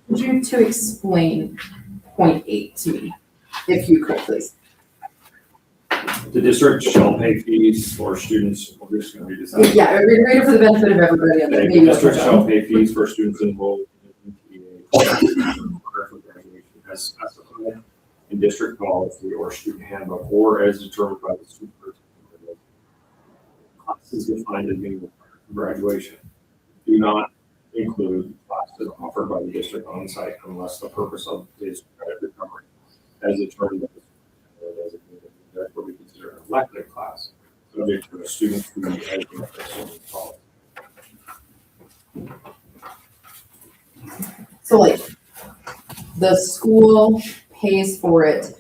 Would you to explain point 8 to me, if you could, please? The district shall pay fees for students, we're just gonna read this out. Yeah, read it for the benefit of everybody. And The maybe district shall pay fees for students enrolled in PTA for graduation as specified in district policy or student handbook, or as determined by the superintendent. Classes defined as being required for graduation do not include classes offered by the district on site unless the purpose of is credit recovery as determined by the superintendent. Therefore, elective class, subject to a student who has been involved. So like, the school pays for it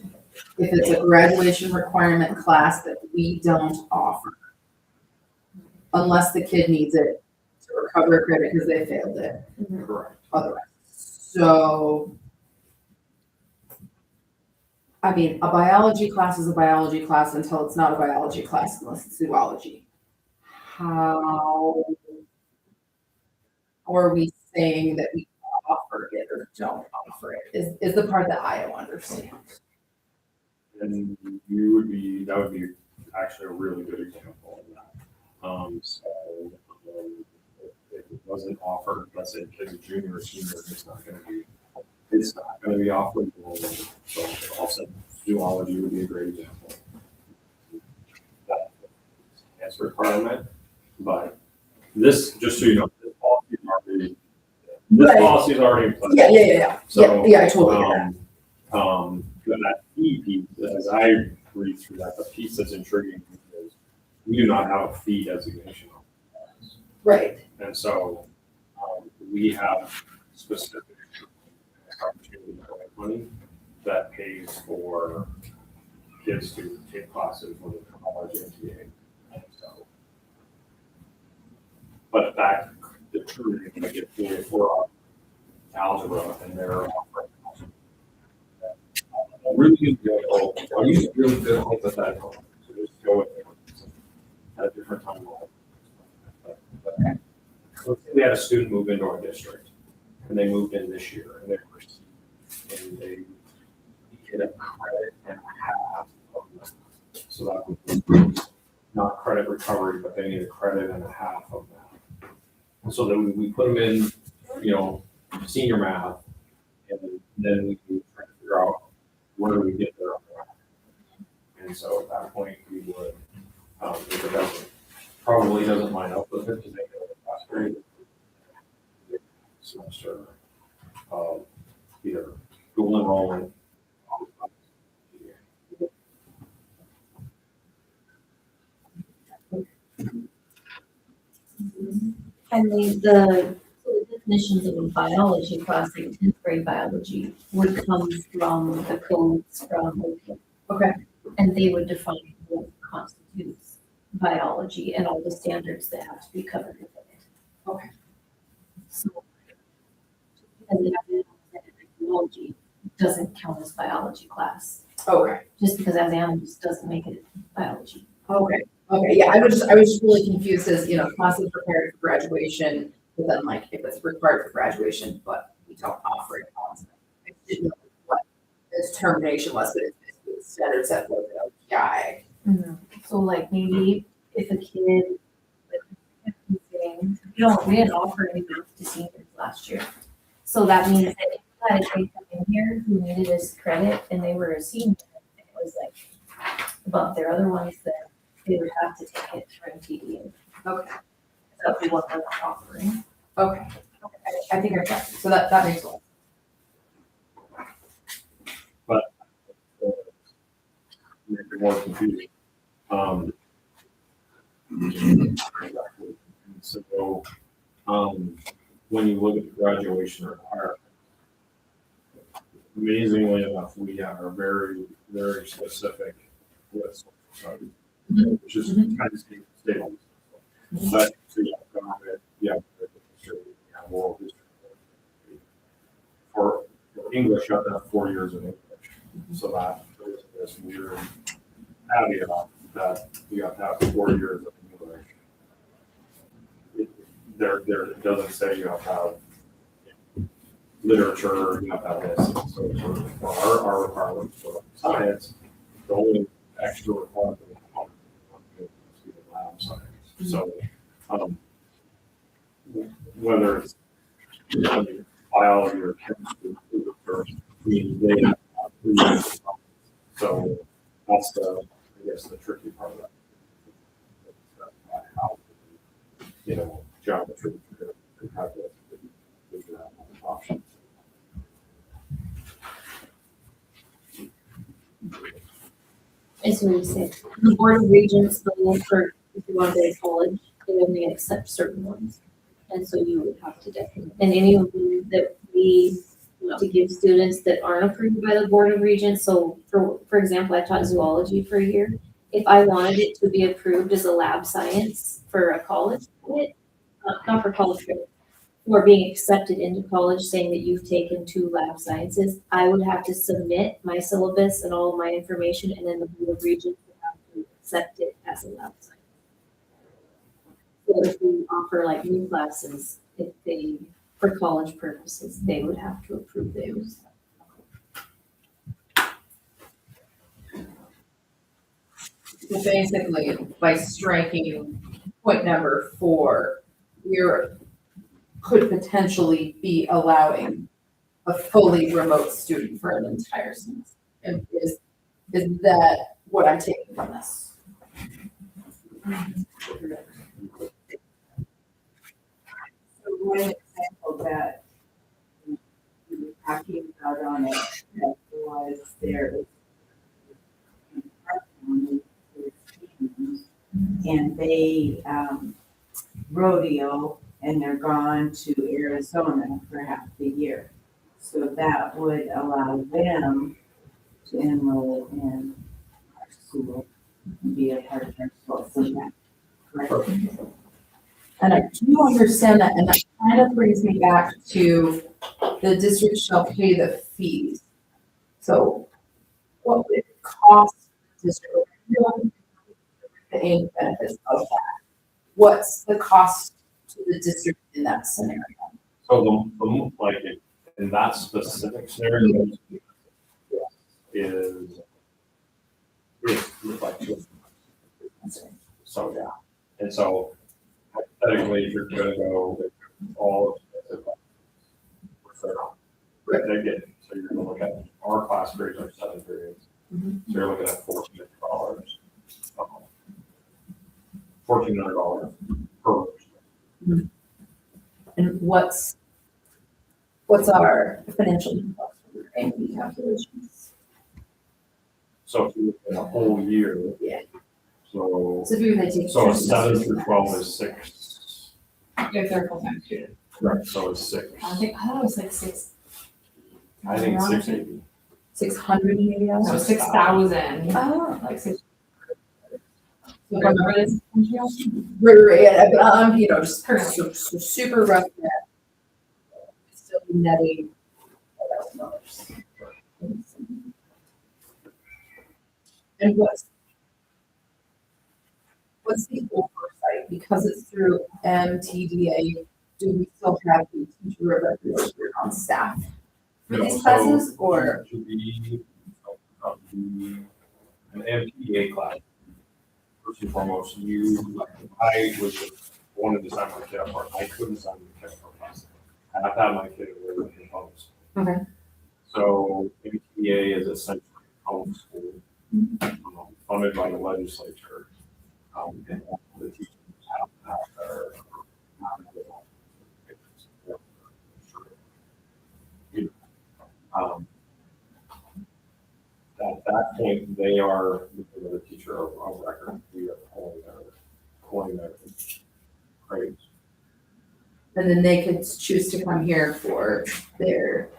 if it's a graduation requirement class that we don't offer. Unless the kid needs it to recover credit because they failed it Correct. otherwise. So, I mean, a biology class is a biology class until it's not a biology class unless it's zoology. How are we saying that we offer it or don't offer it is the part that I don't understand. And that would be actually a really good example of that. If it wasn't offered, let's say kid's a junior or senior, it's not gonna be offered. So also zoology would be a great example. That's a requirement, but this, just so you know, this policy is already in place. Yeah. So, Yeah, I totally get that. That fee piece, as I read through that, the piece that's intriguing is we do not have a fee designation on this. Right. And so, we have specific opportunity money that pays for kids to take classes when they come college MTA. And so, but that determines if they get paid for algebra and they're offering a really good example. I'll use a really good hypothetical. So just go with it at a different time. Let's say we had a student move into our district and they moved in this year and they get a credit and a half of that. So that would be not credit recovery, but they need a credit and a half of that. And so then we put them in, senior math, and then we can try to figure out where do we get there on that. And so at that point, we would, if it doesn't line up with it, because they go to class grade semester, either dual enrollment. And the definitions of a biology class, like 10th grade biology, would come from the codes from OPM. Okay. And they would define what constitutes biology and all the standards that have to be covered within it. Okay. So, because they have biology doesn't count as biology class. Okay. Just because as animals doesn't make it biology. Okay, yeah, I was just really confused as, classes prepared for graduation, but then like if it's required for graduation, but we don't offer it. I didn't know what the determination was, but it's standard set for the OPI. So like maybe if a kid, we didn't offer any math to seniors last year. So that means that if you had a kid come in here who needed this credit and they were a senior, it was like above their other ones that they would have to take it for MTD. Okay. That's what they're offering. Okay, I think I got it, so that makes sense. But make it more confusing. So, when you look at the graduation requirement, amazingly enough, we are very, very specific with social studies, which is kind of stable. But so you have government, you have history, you have world history. For English, you have to have 4 years of English. So that there's this weird caveat that you have to have 4 years of English. It doesn't say you have to have literature, you have to have this. So for our requirements for science, the only extra requirement is lab science. So whether it's biology or chemistry, they have 3 years. So that's the tricky part of that. How, geometry, calculus, options. It's what you say. The Board of Regents, the one for, if you want to go to college, they only accept certain ones. And so you would have to definitely, and any of them that we want to give students that aren't approved by the Board of Regents, so for example, I taught zoology for a year. If I wanted it to be approved as a lab science for a college, not for college, but for being accepted into college, saying that you've taken 2 lab sciences, I would have to submit my syllabus and all of my information, and then the Board of Regents would have to accept it as a lab science. So if we offer like new classes, if they, for college purposes, they would have to approve those. So basically, by striking point number 4, we're could potentially be allowing a fully remote student for an entire semester. And is that what I'm taking from this? So one example that we were talking about on it that was there is and they rodeo and they're gone to Arizona for half the year. So that would allow them to enroll in our school and be a part of our school. So that, correct? And I do understand that, and that kind of brings me back to the district shall pay the fees. So what would it cost the district, the benefits of that? What's the cost to the district in that scenario? So the like, in that specific scenario is like, so, yeah. And so hypothetically, if you're gonna go with all of they get, so you're gonna look at, our class grades are 7 periods. So you're looking at $1,400. $1,400 per person. And what's our financial impact for any calculations? So if you look at a whole year. Yeah. So, So if you would take. so 7 through 12 is 6. If they're full-time students. Right, so it's 6. I thought it was like 6. I think 680. 600 maybe? No, 6,000. Oh. Like 6. You remember this? Right, you know, just super rough net. Still netting $1,000. And what's the oversight? Because it's through MTDA, do we still have the teacher of record on staff for No, these so classes, or? To be an MPA class, first and foremost, I wanted to sign my kid up for it. I couldn't sign my kid up for a class. I have to have my kid in the homes. Okay. So MPA is essentially homeschool, funded by the legislature. And all the teachers have their at that point, they are the teacher of record. We are pulling their grades. And then they could choose to come here for their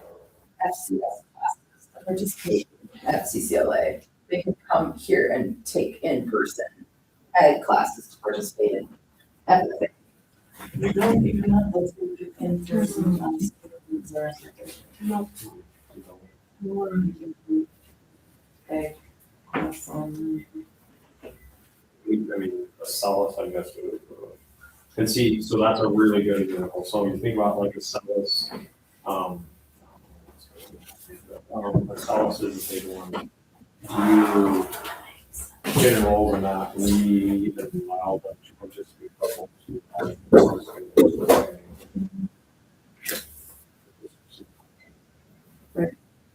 FCS classes, participate at CCLA. They could come here and take in-person ed classes to participate in FFA. We don't even have those in person on students or. Okay. Awesome. I mean, a solace, I guess. And see, so that's a really good example. So you think about like a solace, a solace is a big one. You get enrolled in that, we allow them to participate.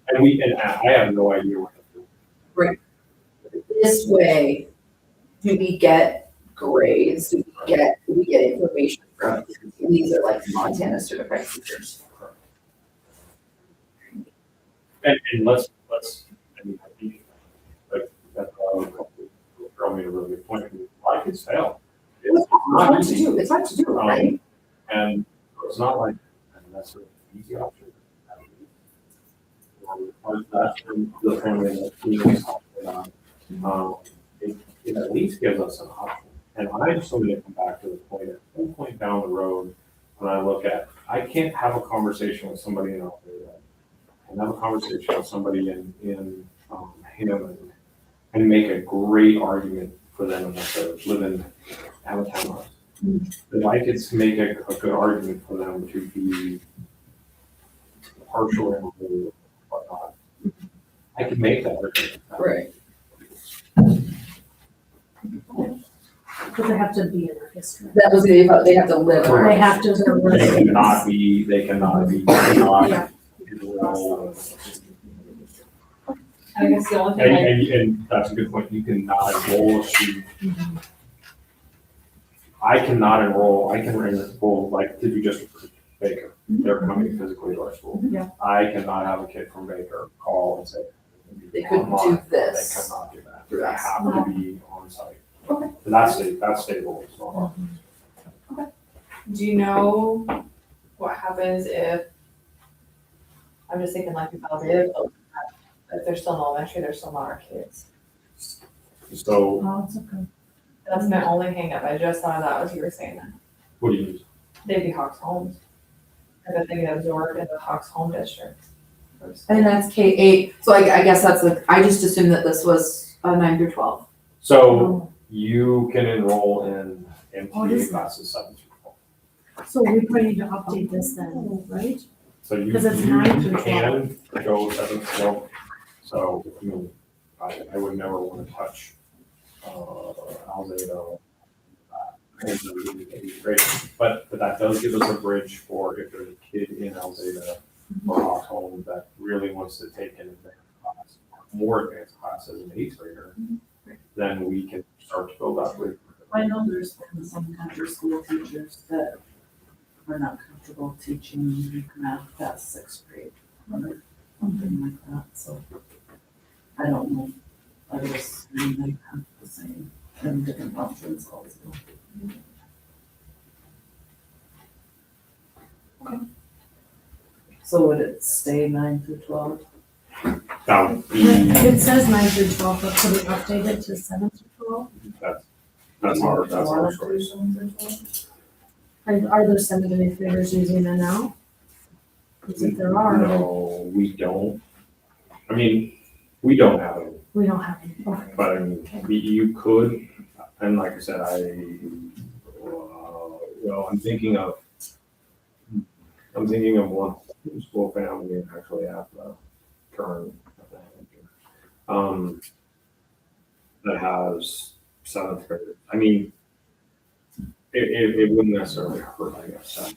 And I have no idea what to do. Right. This way, do we get grades? Do we get information from, these are like Montana certified teachers. And let's, I mean, I think, like, that, really good point. Why kids fail? It's It's not hard to easy. do, it's hard to do, right? And it's not like, and that's an easy option. That's the family that we was talking about. It at least gives us an option. And I just want to come back to the point, at some point down the road, when I look at, I can't have a conversation with somebody in Alberta and have a conversation with somebody in Hammond and make a great argument for them that they live in Alabama. If I could make a good argument for them to be partial and whatnot, I could make that argument. Right. But they have to be in our history. That was they have to live. Correct. They have to. They cannot Yeah. enroll. I guess the only And, thing and that's a good point, you cannot enroll a student. I cannot enroll, I can enroll, like, did you just Baker, they're coming physically to our school. Yeah. I cannot have a kid from Baker call and say. They couldn't do online. this. They cannot do that, Through they us. have to be on site. Okay. That's state rules, it's not ours. do you know what happens if, I'm just thinking like if Alberta, if they're still in elementary, they're still not our kids. So, Oh, it's okay. That's my only hangup. I just thought of that as you were saying that. what do you use? They'd be Hawks homes. And then they get absorbed in the Hawks home district. And that's K-8, so I guess that's like, I just assumed that this was 9 through 12. So, you can enroll in What is MTA it? classes 7 through 12. So we probably need to update this then, right? So you Because it's 9 through 12. can go 7 through 12. So, I mean, I would never want to touch, Alzado. But that does give us a bridge for if there's a kid in Alzada or Hawks home that really wants to take an advanced class, more advanced class as an 8th grader, then we can start to build that bridge. I know there's been some country school teachers that are not comfortable teaching math past 6th grade or something like that, so I don't know. I would assume they have the same and different options also. So would it stay 9 through 12? That would be, It says 9 through 12, but could we update it to 7 through 12? that's our choice. Are there seminary graders using it now? Because if there are, then No, we don't. I mean, we don't have it, we don't have any. Okay. but I mean, you could, and like I said, well, I'm thinking of one school family and actually have the current, that has 7th graders. I mean, it wouldn't necessarily hurt, I guess.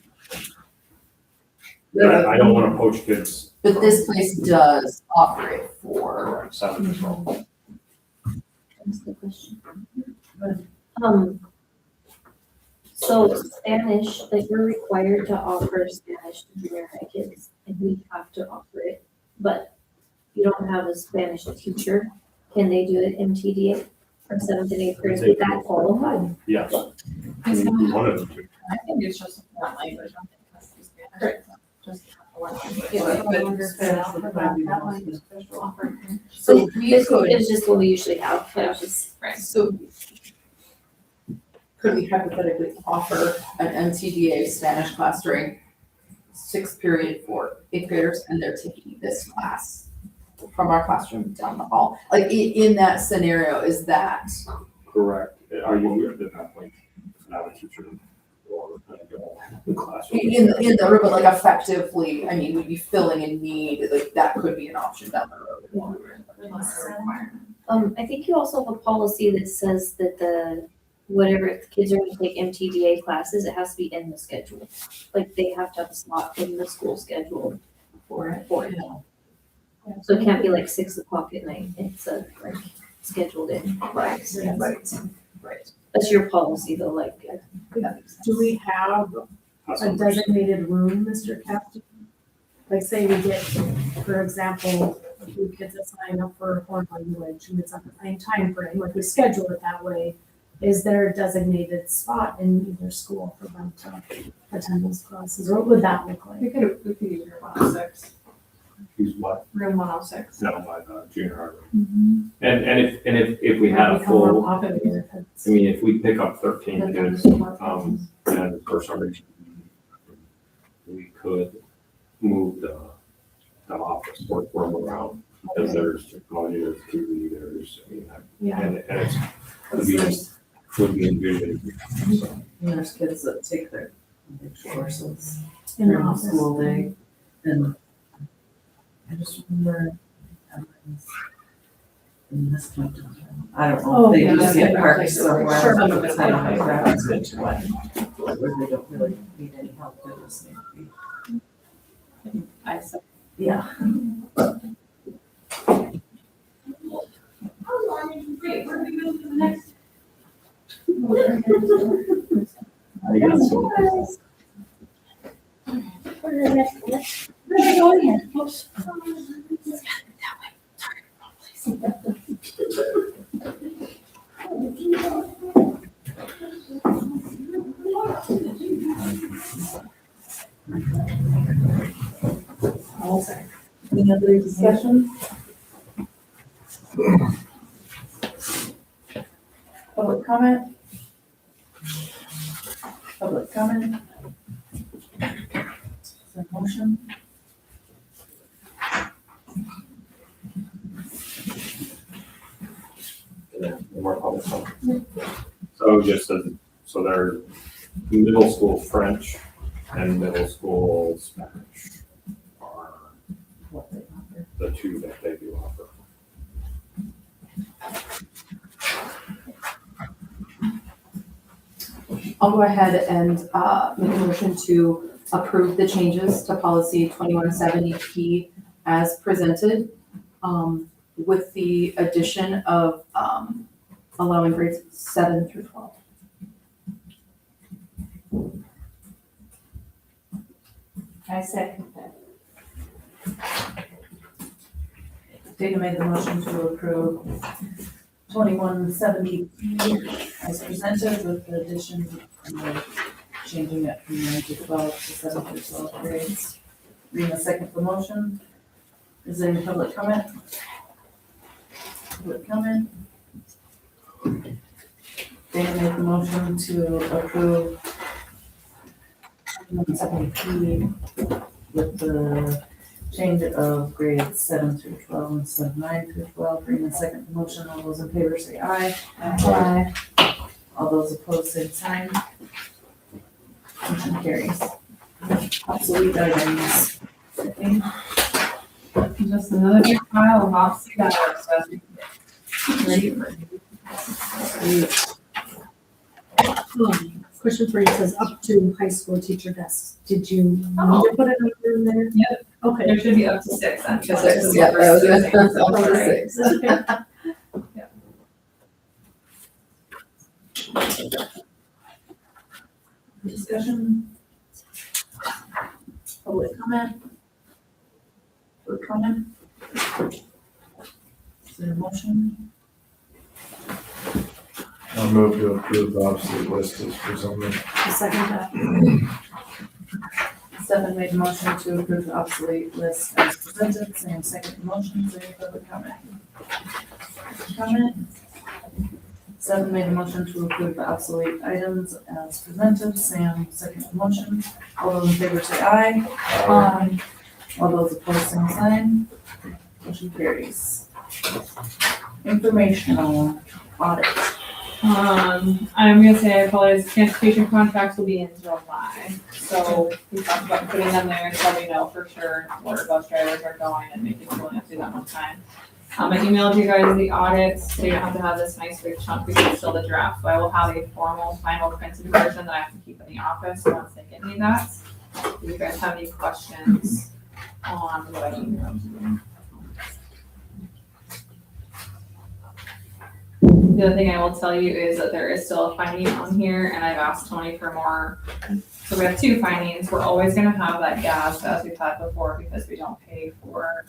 I don't want to poach kids. But this place does operate for. 7 to 12. That's the question. So Spanish, like we're required to offer Spanish to junior high kids, and we have to offer it, but you don't have a Spanish teacher. Can they do it MTDA for 7th and 8th grade? Would that qualify? Yes. We wanted them to. I think it's just one language. I don't think it has to be Spanish. Just one language. Yeah, But- I wonder if they're but- offered that way. So we This could, is just what we usually have, but it's just. so could we hypothetically offer an MTDA Spanish class during 6th period for 8th graders and they're taking this class from our classroom down the hall? Like in that scenario, is that? Correct. Are you at that point? Not a teacher or the classroom. In the room, but like effectively, I mean, we'd be filling a need, like that could be an option down the road. I think you also have a policy that says that whatever, if the kids are gonna take MTDA classes, it has to be in the schedule. Like they have to have a slot in the school schedule for it. So it can't be like 6 o'clock at night, it's like scheduled in. Right, right. That's your policy though, like. Do we have a designated room, Mr. Captain? Like say we get, for example, do kids that sign up for foreign language and it's at the same time frame, like we schedule it that way, is there a designated spot in either school for them to attend those classes, or what would that look like? We could use room 106, Use what? room 106. Down by the junior high. Mm-hmm. And if we had a Become more full, popular if it's- I mean, if we pick up 13 kids, and for some reason, we could move the office workroom around, because there's technology, there's TV, there's, I mean, Yeah, and it's, There's, would be envisioned, so. there's kids that take their courses in the during the office. school day, and I just remember, in this point, I don't know, Oh, if they yeah, just yeah, get yeah. parked somewhere. Sure. Some of it's kind of like that, which one, where they don't really need any help, they just need to be. I said. Yeah. Great, where do we go to the next? I got some. Any other discussion? Public comment? Public comment? Is there a motion? Yeah, more public comment. So just as, so they're middle school French and middle school Spanish are What they offer? the two that they do offer. I'll go ahead and make a motion to approve the changes to policy 2170P as presented, with the addition of allowing grades 7 through 12. I second that. Dana made the motion to approve 2170 as presented with the addition of changing it from 9 to 12 to 7 through 12 grades. Rena second the motion. Is there any public comment? Public comment? Dana made the motion to approve 2170 with the change of grades 7 through 12 instead of 9 through 12. Rena second the motion. All those in favor say aye. Aye. All those opposed, same sign. Motion carries. Obsolete items. Just another big pile of obsolete items, so as we get ready for. Question for you says up to high school teacher desks. Did you need to put a number in there? Yep. Okay. There should be up to 6 then, because Six, there's. yeah, that was six it. things, so Up to sorry. 6. Discussion? Public comment? Public comment? Is there a motion? I'll move to approve the obsolete list as presented. The second that. Stefan made a motion to approve the obsolete list as presented. Sam second the motion. Is there any public comment? Comment? Stefan made a motion to approve the obsolete items as presented. Sam second the motion. All those in favor say aye. Aye. All those opposed, same sign. Motion carries. Informational audit. I'm gonna say, I apologize, transportation contracts will be in July, so we talked about putting them there so we know for sure where bus drivers are going and making sure we only have to do that one time. I emailed you guys the audits, so you don't have to have this nice big chunk, because it's still the draft, so I will have a formal final printed version that I have to keep in the office once they give me that. Do you guys have any questions on what I emailed you? The other thing I will tell you is that there is still a finding on here, and I've asked Tony for more. So we have 2 findings. We're always gonna have that gas as we've had before, because we don't pay for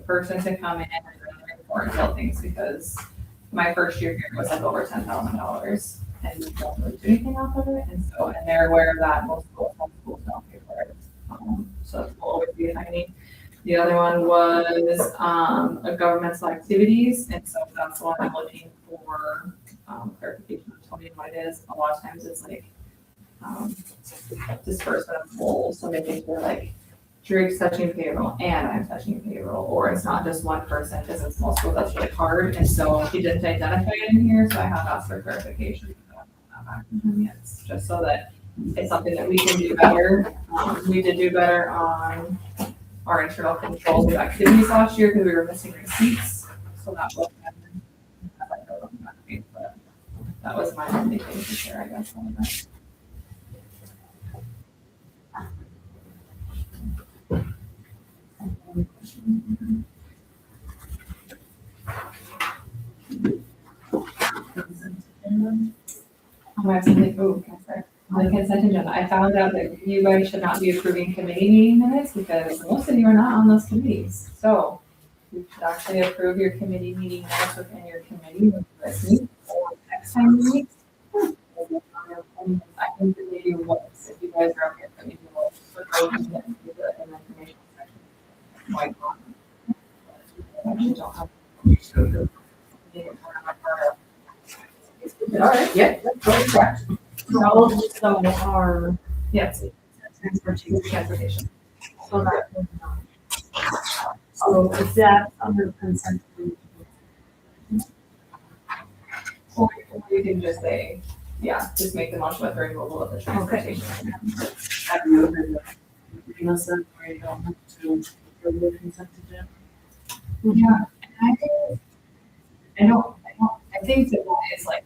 person to come in and really report and tell things, because my first year here was like over $10,000 and we don't really do anything off of it. And so, and they're aware of that. Most schools don't pay for it. So it will always be a tiny. The other one was a governmental activities, and so that's the one I'm looking for clarification. Tell me what it is. A lot of times it's like disbursement of goals, so they think they're like Drake's touching payroll and I'm touching payroll, or it's not just one person, because it's multiple. That's really hard, and so he didn't identify it in here, so I have asked for clarification. It's just so that it's something that we can do better. We did do better on our internal controls of activities last year because we were missing receipts, so that was that was my only thing to share, I guess, on that. I have something, on the consent agenda, I found out that you guys should not be approving committee meeting minutes because most of you are not on those committees. So you should actually approve your committee meeting minutes within your committee when you guys meet, or next time you meet. I can do maybe once if you guys are on your committee, we'll go and then do the information section. Like, I actually don't have. All right, yeah, that's totally correct. All of them are Yes, transportation. so that would not. So is that under consent? Or you can just say, yeah, just make the motion with the removal of the transportation. Have you heard of Reno said where you don't have to approve the consent agenda? Yeah, and I think that it's like,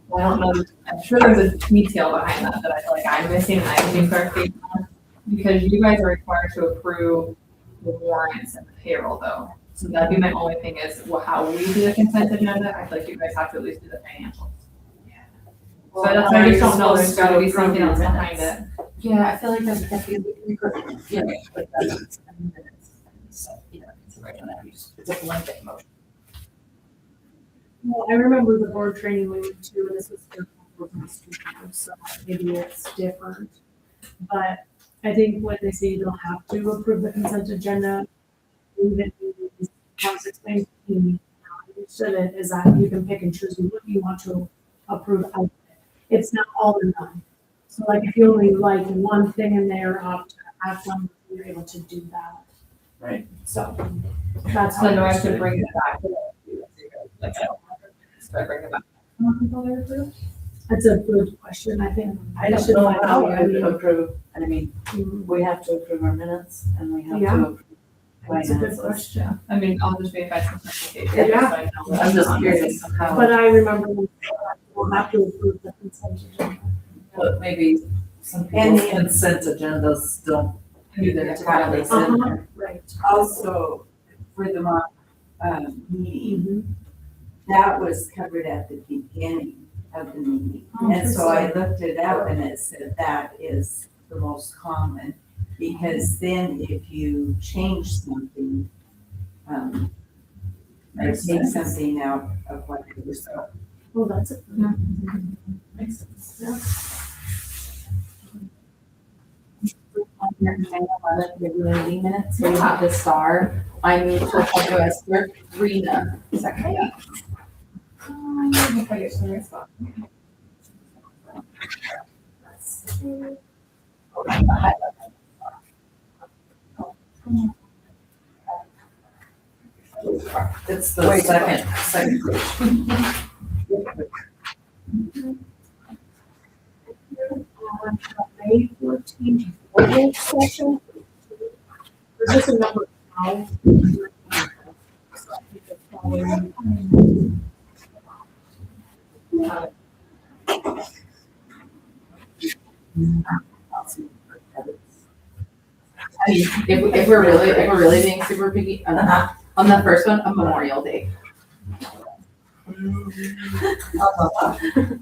well, I don't know, I'm sure there's a detail behind that I feel like I'm missing, and I need clarification on, because you guys are required to approve the warrants and the payroll though. So that'd be my only thing is, well, how we do the consent agenda, I feel like you guys have to at least do the financials. So that's, I just don't know, there's gotta be something else behind it. Yeah, I feel like that's, we could, yeah, but that's, so, you know, it's a right on that, it's a blanket motion. Well, I remember the board training we went to, and this was so maybe it's different. But I think when they say you don't have to approve the consent agenda, even I was explaining to me, understood it, is that you can pick and choose what you want to approve out of it. It's not all or none. So like if you only like one thing in there, opt to have one, you're able to do that. Right. So that's So how no, I I have to bring it back. Like, I don't have to, so I bring it back. People that are approved? That's a good question, I think. I don't should know find how out. we approve, I mean, Mm, we have to approve our minutes and we have Yeah. to approve That's a good finances. question. I mean, I'll just verify some clarification. Yeah. so I know that I'm just not curious missing. how, But I remember we'll have to approve the consent agenda. but maybe some And people's the- consent agendas don't Do either the entirely sit Uh-huh. there. Right. Also, for the mock, meeting, that was covered at the beginning of the meeting. Oh, And so I looked it up and it said that is the most common, because then if you change something, or take something out of what it was, Well, that's it. Makes sense. On your agenda, on the regular meeting minutes, so you have the star, I move to appoint as clerk, Rena, second. If I get to the right spot. It's the second May 14th, board session. This is a number 5. So I think it's probably- I mean, if we're really being super picky, on the first one, a Memorial Day.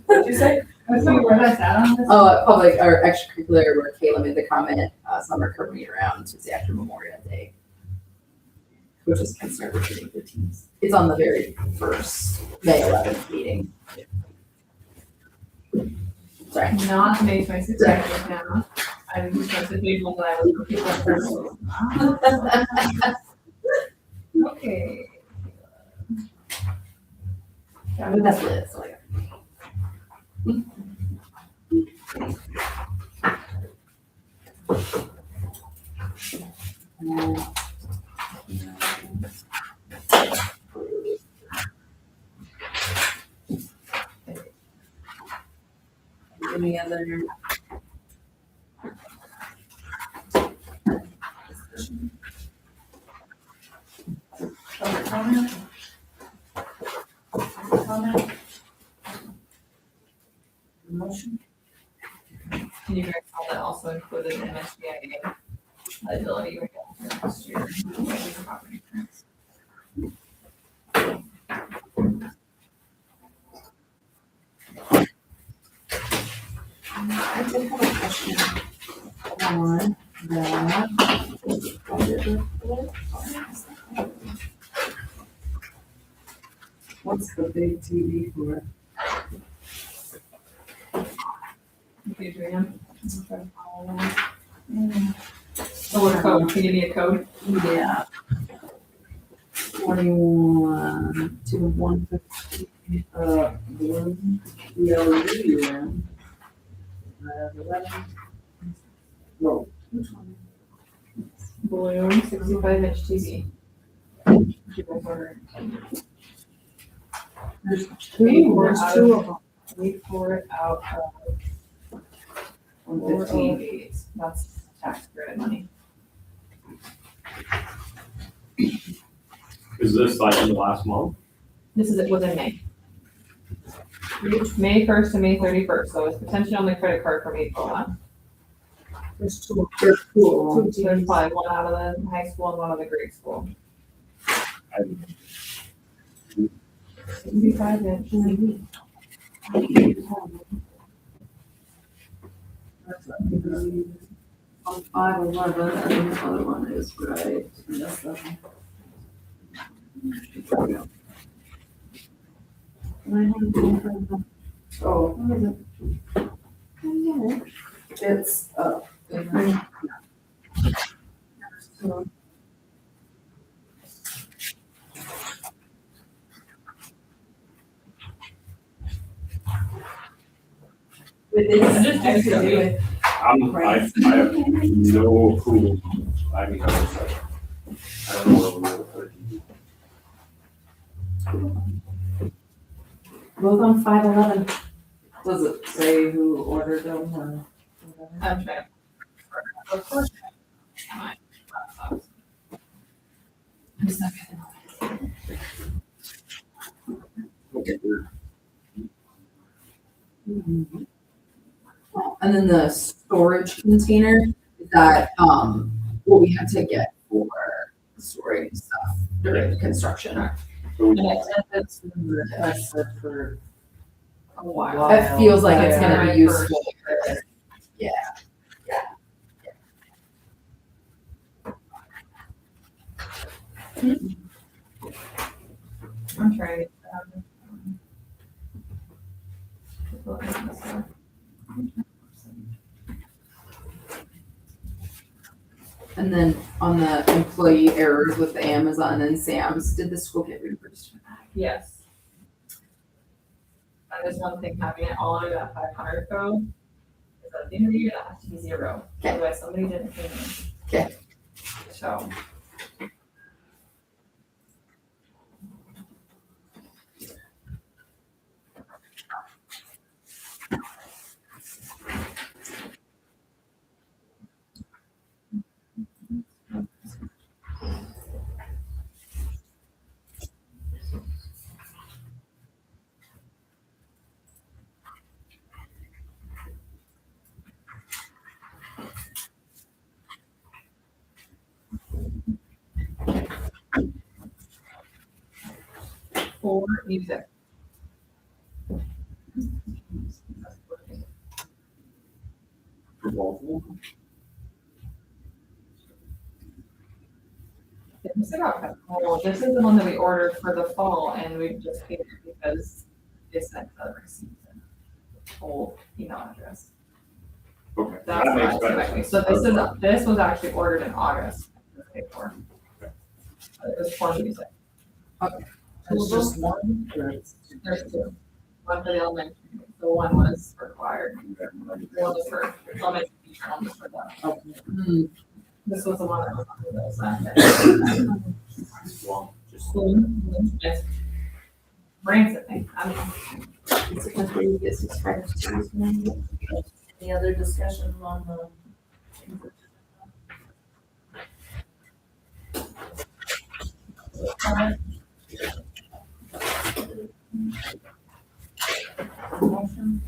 What'd you say? What's the word I said on this? Oh, public or extracurricular where Kayla made the comment, summer curving around Tuesday after Memorial Day. which is conservative routines. It's on the very first May 11th meeting. Sorry. Not May 26th, right now. I just went to page one that I was looking for. Okay. Yeah, but that's it, so like. Any other? Public comment? Comment? Motion? Can you guys all that also included in MSBIA liability right now for last year? Property insurance. I did have a question on the budget report. What's the big TV for? Okay, Adrian. I'm trying to follow along. Oh, what code? Can you give me a code? Yeah. 21 to 150, blue, BLU. 11. Whoa, which one? Blue, 65-inch TV. You guys ordered. There's There's two. two of them. Wait for it out of 115. 408. That's tax credit money. Is this like in the last month? This is it within May. May 1st to May 31st, so it's potentially on the credit card from April on. There's two. There's two. So there's probably one out of the high school and one out of the grade school. 65-inch. On 511, and the other one is right. That's the one. Oh, what is it? It's up. With this, I'm just has to doing do with I have no clue. I mean, I don't know where we're going. Both on 511. Does it say who ordered them or whatever? I'm trying. Of course. I'm stuck in And then the storage container, is that, what we had to get for storing stuff during the construction. That's for a while. It feels like it's gonna Yeah. be useful. Yeah. I'm trying. And then on the employee errors with the Amazon and Sam's, did the school get reimbursed for that? Yes. And there's one thing having it all under that 500 code. Is at the end of the year, that has to be 0. Okay. Otherwise, somebody didn't pay me. Okay. So. For music. Well, this is the one that we ordered for the fall and we just paid it because they sent the receipt and whole email address. Okay, That's that makes why better it's sense. So this was actually ordered in August. Paid for. But it was for music. It's just one, or it's two? There's two. One for the elementary, so one was required. One was for elementary teacher, one was for the. Okay. This was the one that was on the bill. Well, just Just brings it, I mean. It's a country that subscribes to us now. Any other discussion on the? Motion?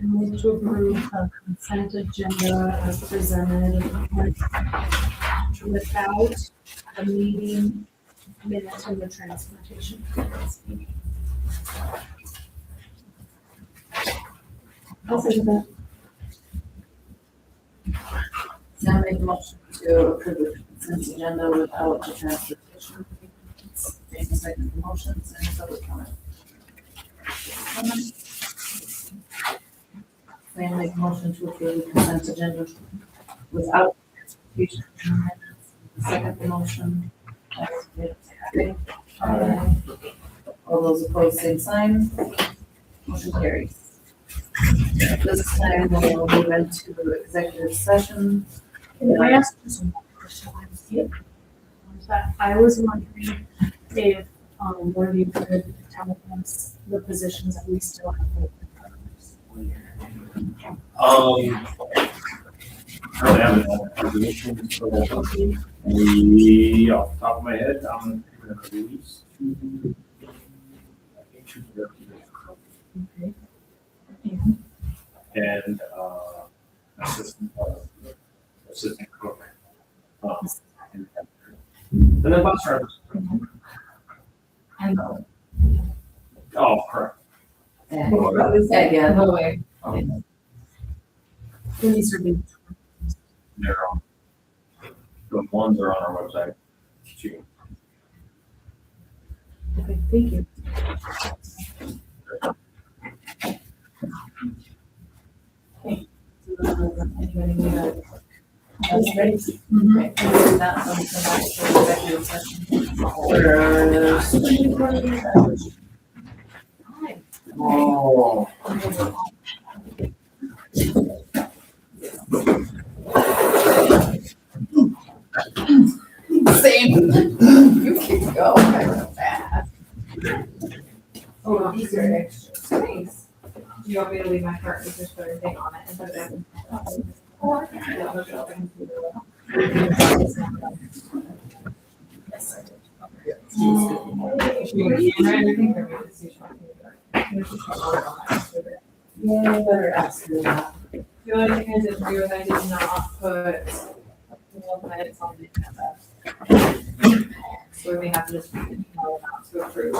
I move to approve a consent agenda as presented without the meeting minutes from the transportation. meeting. I'll say that. Now make a motion to approve the consent agenda without the transportation. Jamie second the motions and public comment. Sam make a motion to approve the consent agenda without transportation. Second the motion. All those opposed, same sign. Motion carries. This time we'll move into executive session. Can I ask just one question? I was wondering if, one of you could tell us the positions that we still have open. currently having all the positions, so we, off the top of my head, I'm gonna release two. I think two positions. And, assistant cook. And then bus drivers. And Oh, correct. Yeah. no way. These are being. They're on. The ones are on our website. Too. Okay, thank you. Anybody need a? That's ready. Okay, that one to back to executive session. Oh. Same. You keep going fast. Oh, these are extra space. Do you want me to leave my cart and just put everything on it and put it back in? Or I can look it up and see Yeah, you better ask her that. The only thing I did do is I did not put minutes on the agenda. So we may have to just, to approve.